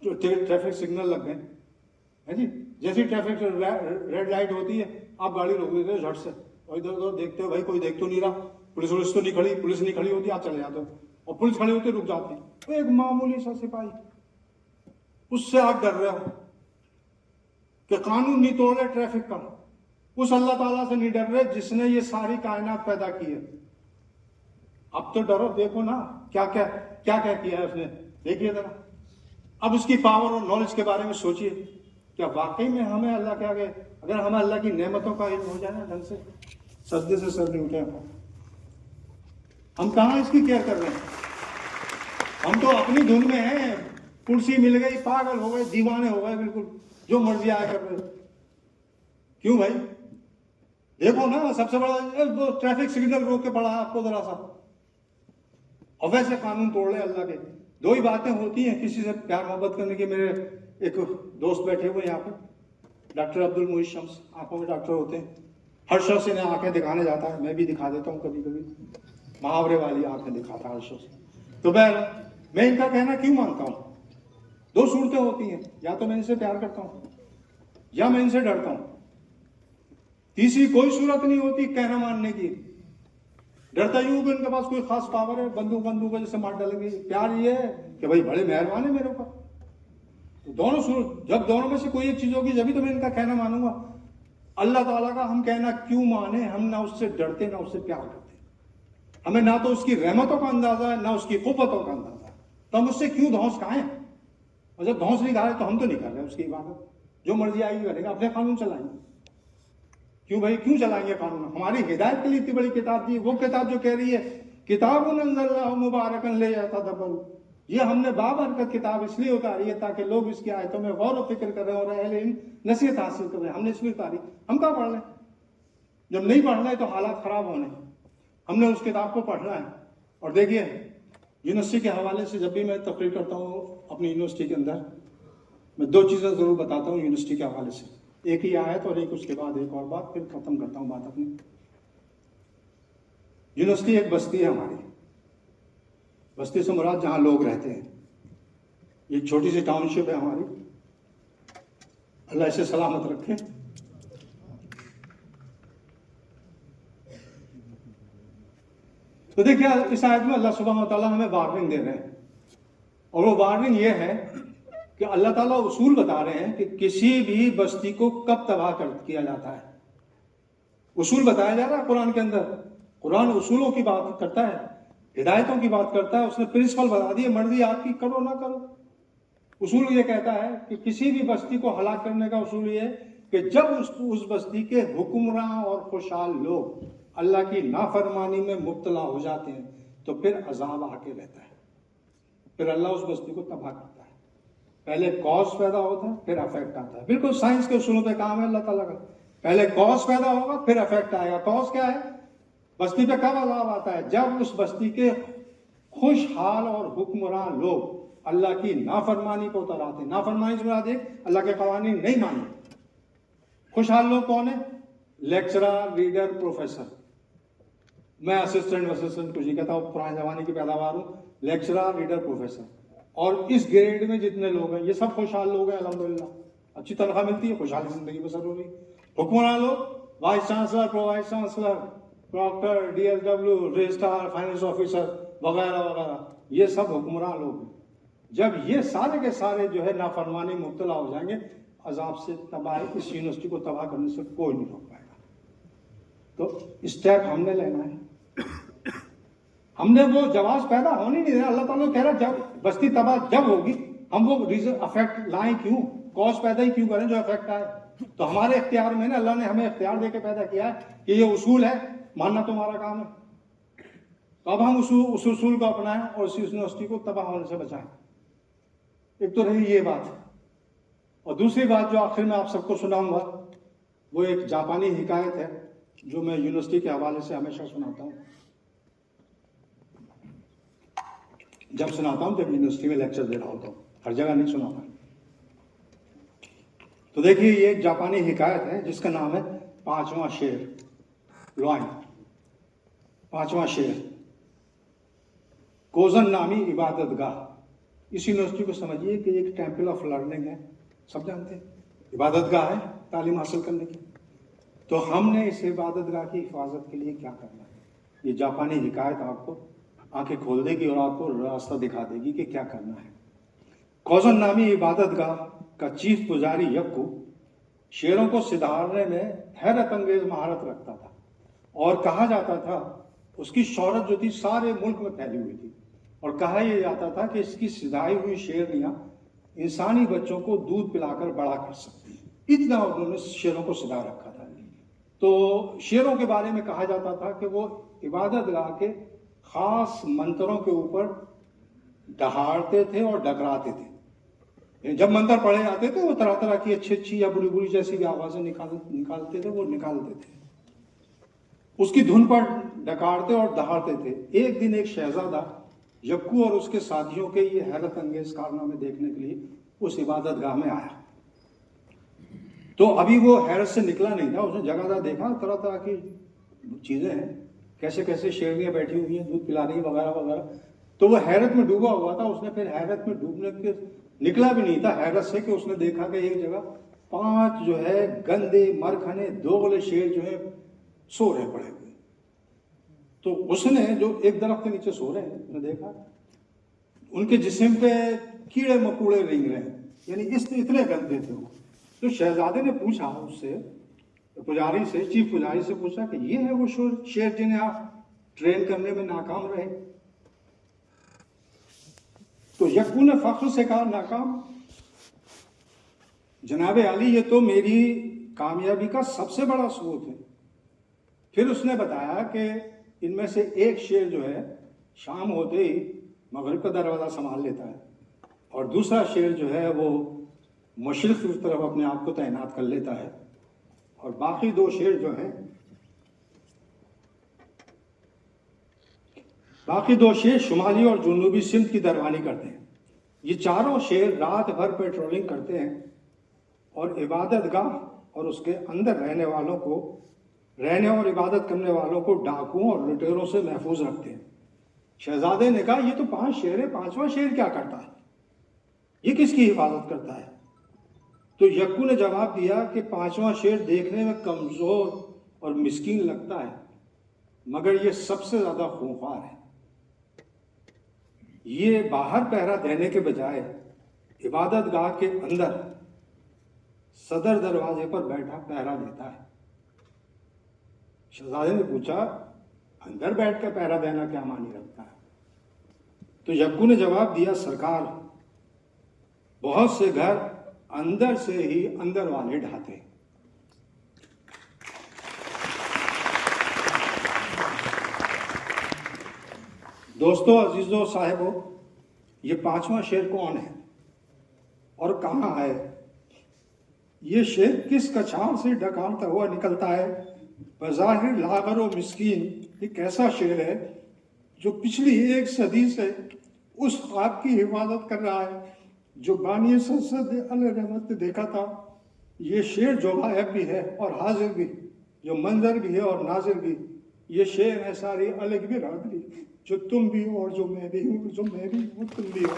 जो ट्रैफिक सिग्नल लग गए है जी। जैसी ट्रैफिक रेड लाइट होती है आप गाड़ी रोक देते हो झट से, और इधर उधर देखते हो, भाई कोई देख तो नहीं रहा, पुलिस तो नहीं खड़ी, पुलिस नहीं खड़ी होती, आप चले जाते हो, और पुलिस खड़ी होती रुक जाती है। तो एक मामूली सा सिपाही, उससे आप डर रहे हो कि कानून नहीं तोड़ रहे ट्रैफिक का, उस अल्लाह ताला से नहीं डर रहे जिसने ये सारी कायनात पैदा की है। अब तो डरो, देखो ना क्या क्या क्या क्या किया है उसने, देखिए जरा। अब उसकी पावर और नॉलेज के बारे में सोचिए, क्या वाकई में हमें अल्लाह के आगे, अगर हमें अल्लाह की नेमतों का इल्म हो जाए ना ढंग से, सजदे से सर नहीं उठे, हम कहाँ इसकी केयर कर रहे हैं? हम तो अपनी धुन में हैं, कुर्सी मिल गई, पागल हो गए, दीवाने हो गए, बिल्कुल जो मर्जी आया कर रहे। क्यों भाई? देखो ना, सबसे बड़ा ट्रैफिक सिग्नल रोक के पड़ा आपको जरा सा, और वैसे कानून तोड़ ले अल्लाह के। दो ही बातें होती हैं किसी से प्यार मोहब्बत करने की। मेरे एक दोस्त बैठे हुए यहाँ पे, डॉक्टर अब्दुल मुईज शम्स, आंखों में डॉक्टर होते हैं, हर शख्स इन्हें आंखें दिखाने जाता है, मैं भी दिखा देता हूँ कभी कभी, मुहावरे वाली आंखें दिखाता है हर शख्स। तो मैं इनका कहना क्यों मानता हूँ? दो सूरतें होती हैं, या तो मैं इनसे प्यार करता हूँ या मैं इनसे डरता हूँ। तीसरी कोई सूरत नहीं होती कहना मानने की। डरता यूं कि उनके पास कोई खास पावर है, बंदूक जैसे मार डालेंगे। प्यार ये है कि भाई बड़े मेहरबान है मेरे ऊपर। तो दोनों सूरत, जब दोनों में से कोई एक चीज होगी जब तो मैं इनका कहना मानूंगा। अल्लाह ताला का हम कहना क्यों माने? हम ना उससे डरते ना उससे प्यार करते, हमें ना तो उसकी रहमतों का अंदाजा है ना उसकी कुव्वतों का अंदाजा है, तो हम उससे क्यों धौंस खाएं? और जब धौंस नहीं खा रहे तो हम तो नहीं कर रहे उसकी इबादत, जो मर्जी आएगी करेंगे, अपने कानून चलाएंगे। क्यों भाई, क्यों चलाएंगे कानून? हमारी हिदायत के लिए इतनी बड़ी किताब दी, वो किताब जो कह रही है किताबुन अंज़लनाहु मुबारकन लियतदब्बरू, ये हमने बाबरकत किताब इसलिए उतारी है ताकि लोग इसकी आयतों में गौर व फिक्र करें और अहले इल्म नसीहत हासिल करें। हमने इसलिए उतारी। हम कहाँ पढ़ लें? जब नहीं पढ़ना है तो हालात खराब होने, हमने उस किताब को पढ़ना है। और देखिए, यूनिवर्सिटी के हवाले से जब भी मैं तकरीर करता हूँ अपनी यूनिवर्सिटी के अंदर, मैं दो चीज़ें ज़रूर बताता हूँ यूनिवर्सिटी के हवाले से। एक ही आयत और एक उसके बाद एक और बात, फिर खत्म करता हूँ बात अपनी। यूनिवर्सिटी एक बस्ती है हमारी। बस्ती से मुराद जहाँ लोग रहते हैं। ये छोटी सी टाउनशिप है हमारी, अल्लाह इसे सलामत रखे। तो देखिए, इस आयत में अल्लाह सुब्हानहू व तआला हमें वार्निंग दे रहे हैं, और वो वार्निंग ये है कि अल्लाह ताला उसूल बता रहे हैं कि किसी भी बस्ती को कब तबाह किया जाता है। उसूल बताया जा रहा है कुरान के अंदर। कुरान उसूलों की बात करता है, हिदायतों की बात करता है। उसने प्रिंसिपल बता दिए, मर्जी आपकी, करो ना करो। उसूल ये कहता है कि किसी भी बस्ती को हलाक करने का उसूल ये है कि जब उस बस्ती के हुक्मरान और खुशहाल लोग अल्लाह की नाफरमानी में मुब्तला हो जाते हैं तो फिर अजाब आके रहता है, फिर अल्लाह उस बस्ती को तबाह करता है। पहले कॉज पैदा होता है, फिर अफेक्ट आता है। बिल्कुल साइंस के उसूलों पे काम है अल्लाह ताला का। पहले कॉज पैदा होगा, फिर अफेक्ट आएगा। कॉज क्या है? बस्ती पे कब अजाब आता है? जब उस बस्ती के खुशहाल और हुक्मरान लोग अल्लाह की नाफरमानी को उतर आते हैं। नाफरमानी से मुराद अल्लाह के कवानीन नहीं मानते। खुशहाल लोग कौन है? Lecturer, reader, professor. मैं असिस्टेंट कुछ नहीं कहता, पुराने जमाने की पैदावार हूँ। लेक्चरर, रीडर, प्रोफेसर, और इस ग्रेड में जितने लोग हैं ये सब खुशहाल लोग हैं। अल्हम्दुलिल्लाह, अच्छी तनख्वाह मिलती है, खुशहाल जिंदगी बसर हो रही। हुक्मरान लोग, vice chancellor, pro vice chancellor, proctor, DSW, registrar, finance officer वगैरह वगैरह, ये सब हुक्मरान लोग हैं। जब ये सारे के सारे जो है नाफरमानी मुब्तला हो जाएंगे, अजाब से तबाह, इस यूनिवर्सिटी को तबाह करने से कोई नहीं रोक पाएगा। तो स्टेप हमने लेना है। हमने वो जवाब पैदा होने नहीं देना। अल्लाह ताला कह रहा है जब बस्ती तबाह जब होगी, हम वो रीजन अफेक्ट लाएं क्यों? कॉज पैदा ही क्यों करें जो अफेक्ट आए? तो हमारे इख्तियार में ना, अल्लाह ने हमें इख्तियार देके पैदा किया है कि ये उसूल है, मानना तुम्हारा काम है। तो अब हम उस उसूल को अपनाएं और इस यूनिवर्सिटी को तबाह होने से बचाएं। एक तो रही ये बात, और दूसरी बात जो आखिर में आप सबको सुनाऊंगा वो एक जापानी हिकायत है जो मैं यूनिवर्सिटी के हवाले से हमेशा सुनाता हूँ। जब सुनाता हूँ, जब यूनिवर्सिटी में लेक्चर दे रहा होता हूँ, हर जगह नहीं सुनाता। तो देखिए, ये एक जापानी हिकायत है जिसका नाम है पांचवा शेर, लॉइन। पांचवा शेर, कोजन नामी इबादतगाह। इस यूनिवर्सिटी को समझिए कि एक टेम्पल ऑफ लर्निंग है, सब जानते हैं, इबादतगाह है तालीम हासिल करने की। तो हमने इस इबादतगाह की हिफाजत के लिए क्या करना है? ये जापानी हिकायत आपको आंखें खोल देगी और आपको रास्ता दिखा देगी कि क्या करना है। कोजन नामी इबादतगाह का चीफ पुजारी यक्कू शेरों को सिधारने में हैरत अंगेज महारत रखता था, और कहा जाता था उसकी शोहरत जो थी सारे मुल्क में फैली हुई थी, और कहा यह जाता था कि इसकी सिधाई हुई शेरनियां इंसानी बच्चों को दूध पिलाकर बड़ा कर सकती हैं। इतना उन्होंने शेरों को सिधा रखा था। तो शेरों के बारे में कहा जाता था कि वो इबादतगाह के खास मंत्रों के ऊपर दहाड़ते थे और डकराते थे। जब मंत्र पढ़े जाते थे वो तरह तरह की अच्छी अच्छी या बुरी बुरी जैसी भी आवाजें निकालते थे, वो निकालते थे, उसकी धुन पर डकारते और दहाड़ते थे। एक दिन एक शहजादा यक्कू और उसके साथियों के ये हैरत अंगेज कारनामे देखने के लिए उस इबादतगाह में आया। तो अभी वो हैरत से निकला नहीं था, उसने जगह देखा तरह तरह की चीजें हैं, कैसे कैसे शेरनियां बैठी हुई हैं, दूध पिला रही है वगैरह वगैरह। तो वो हैरत में डूबा हुआ था। उसने फिर हैरत में डूबने के निकला भी नहीं था हैरत से कि उसने देखा कि एक जगह 5 जो है गंदे मरखाने दोगले शेर जो है सो रहे पड़े हुए। तो उसने जो एक दरख्त के नीचे सो रहे हैं, उसने देखा उनके जिस्म पे कीड़े मकोड़े रेंग रहे हैं, यानी इतने गंदे थे वो। तो शहजादे ने पूछा उससे, पुजारी से, चीफ पुजारी से पूछा कि ये है वो शेर जिन्हें आप ट्रेन करने में नाकाम रहे? तो यक्कू ने फख्र से कहा, नाकाम? जनाबे अली, ये तो मेरी कामयाबी का सबसे बड़ा सबूत है। फिर उसने बताया कि इनमें से एक शेर जो है शाम होते ही मगरिब का दरवाज़ा संभाल लेता है, और दूसरा शेर जो है वो मशरिक़ की तरफ अपने आप को तैनात कर लेता है, और बाकी 2 शेर जो हैं, बाकी 2 शेर शुमाली और जुनूबी सिंध की दरबानी करते हैं। ये चारों शेर रात भर पेट्रोलिंग करते हैं और इबादत गाह और उसके अंदर रहने और इबादत करने वालों को डाकुओं और लुटेरों से महफूज रखते हैं। शहजादे ने कहा, ये तो 5 शेर है, 5वां शेर क्या करता है? ये किसकी हिफाजत करता है? तो यक्कू ने जवाब दिया कि 5वां शेर देखने में कमजोर और मिस्कीन लगता है, मगर ये सबसे ज्यादा खूंखार है। ये बाहर पहरा देने के बजाय इबादत गाह के अंदर सदर दरवाजे पर बैठा पहरा देता है। शहजादे ने पूछा, अंदर बैठकर पहरा देना क्या मानी रखता है? तो यक्कू ने जवाब दिया, सरकार, बहुत से घर अंदर से ही अंदर वाले ढाते। दोस्तों, अजीजों, साहिबों, ये 5वां शेर कौन है और कहाँ है? ये शेर किस कछार से डकारता हुआ निकलता है? बज़ाहिर लागर व मिस्कीन एक ऐसा शेर है जो पिछली 1 सदी से उस ख्वाब की हिफाजत कर रहा है जो बानी संसद अलरहमत ने देखा था। ये शेर जो गायब भी है और हाजिर भी, जो मंजर भी है और नाजिर भी। ये शेर है सारी अलग बिरादरी, जो तुम भी हो और जो मैं भी हूँ, जो मैं भी हूँ तुम भी हो।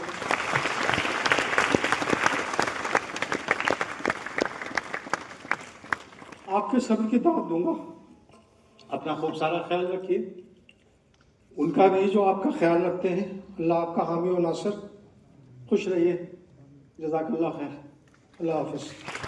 आपके सभी की दावत दूंगा। अपना खूब सारा ख्याल रखिए, उनका भी जो आपका ख्याल रखते हैं। अल्लाह आपका हामी और नासिर। खुश रहिए। जज़ाकल्लाह खैर। अल्लाह हाफ़िज़।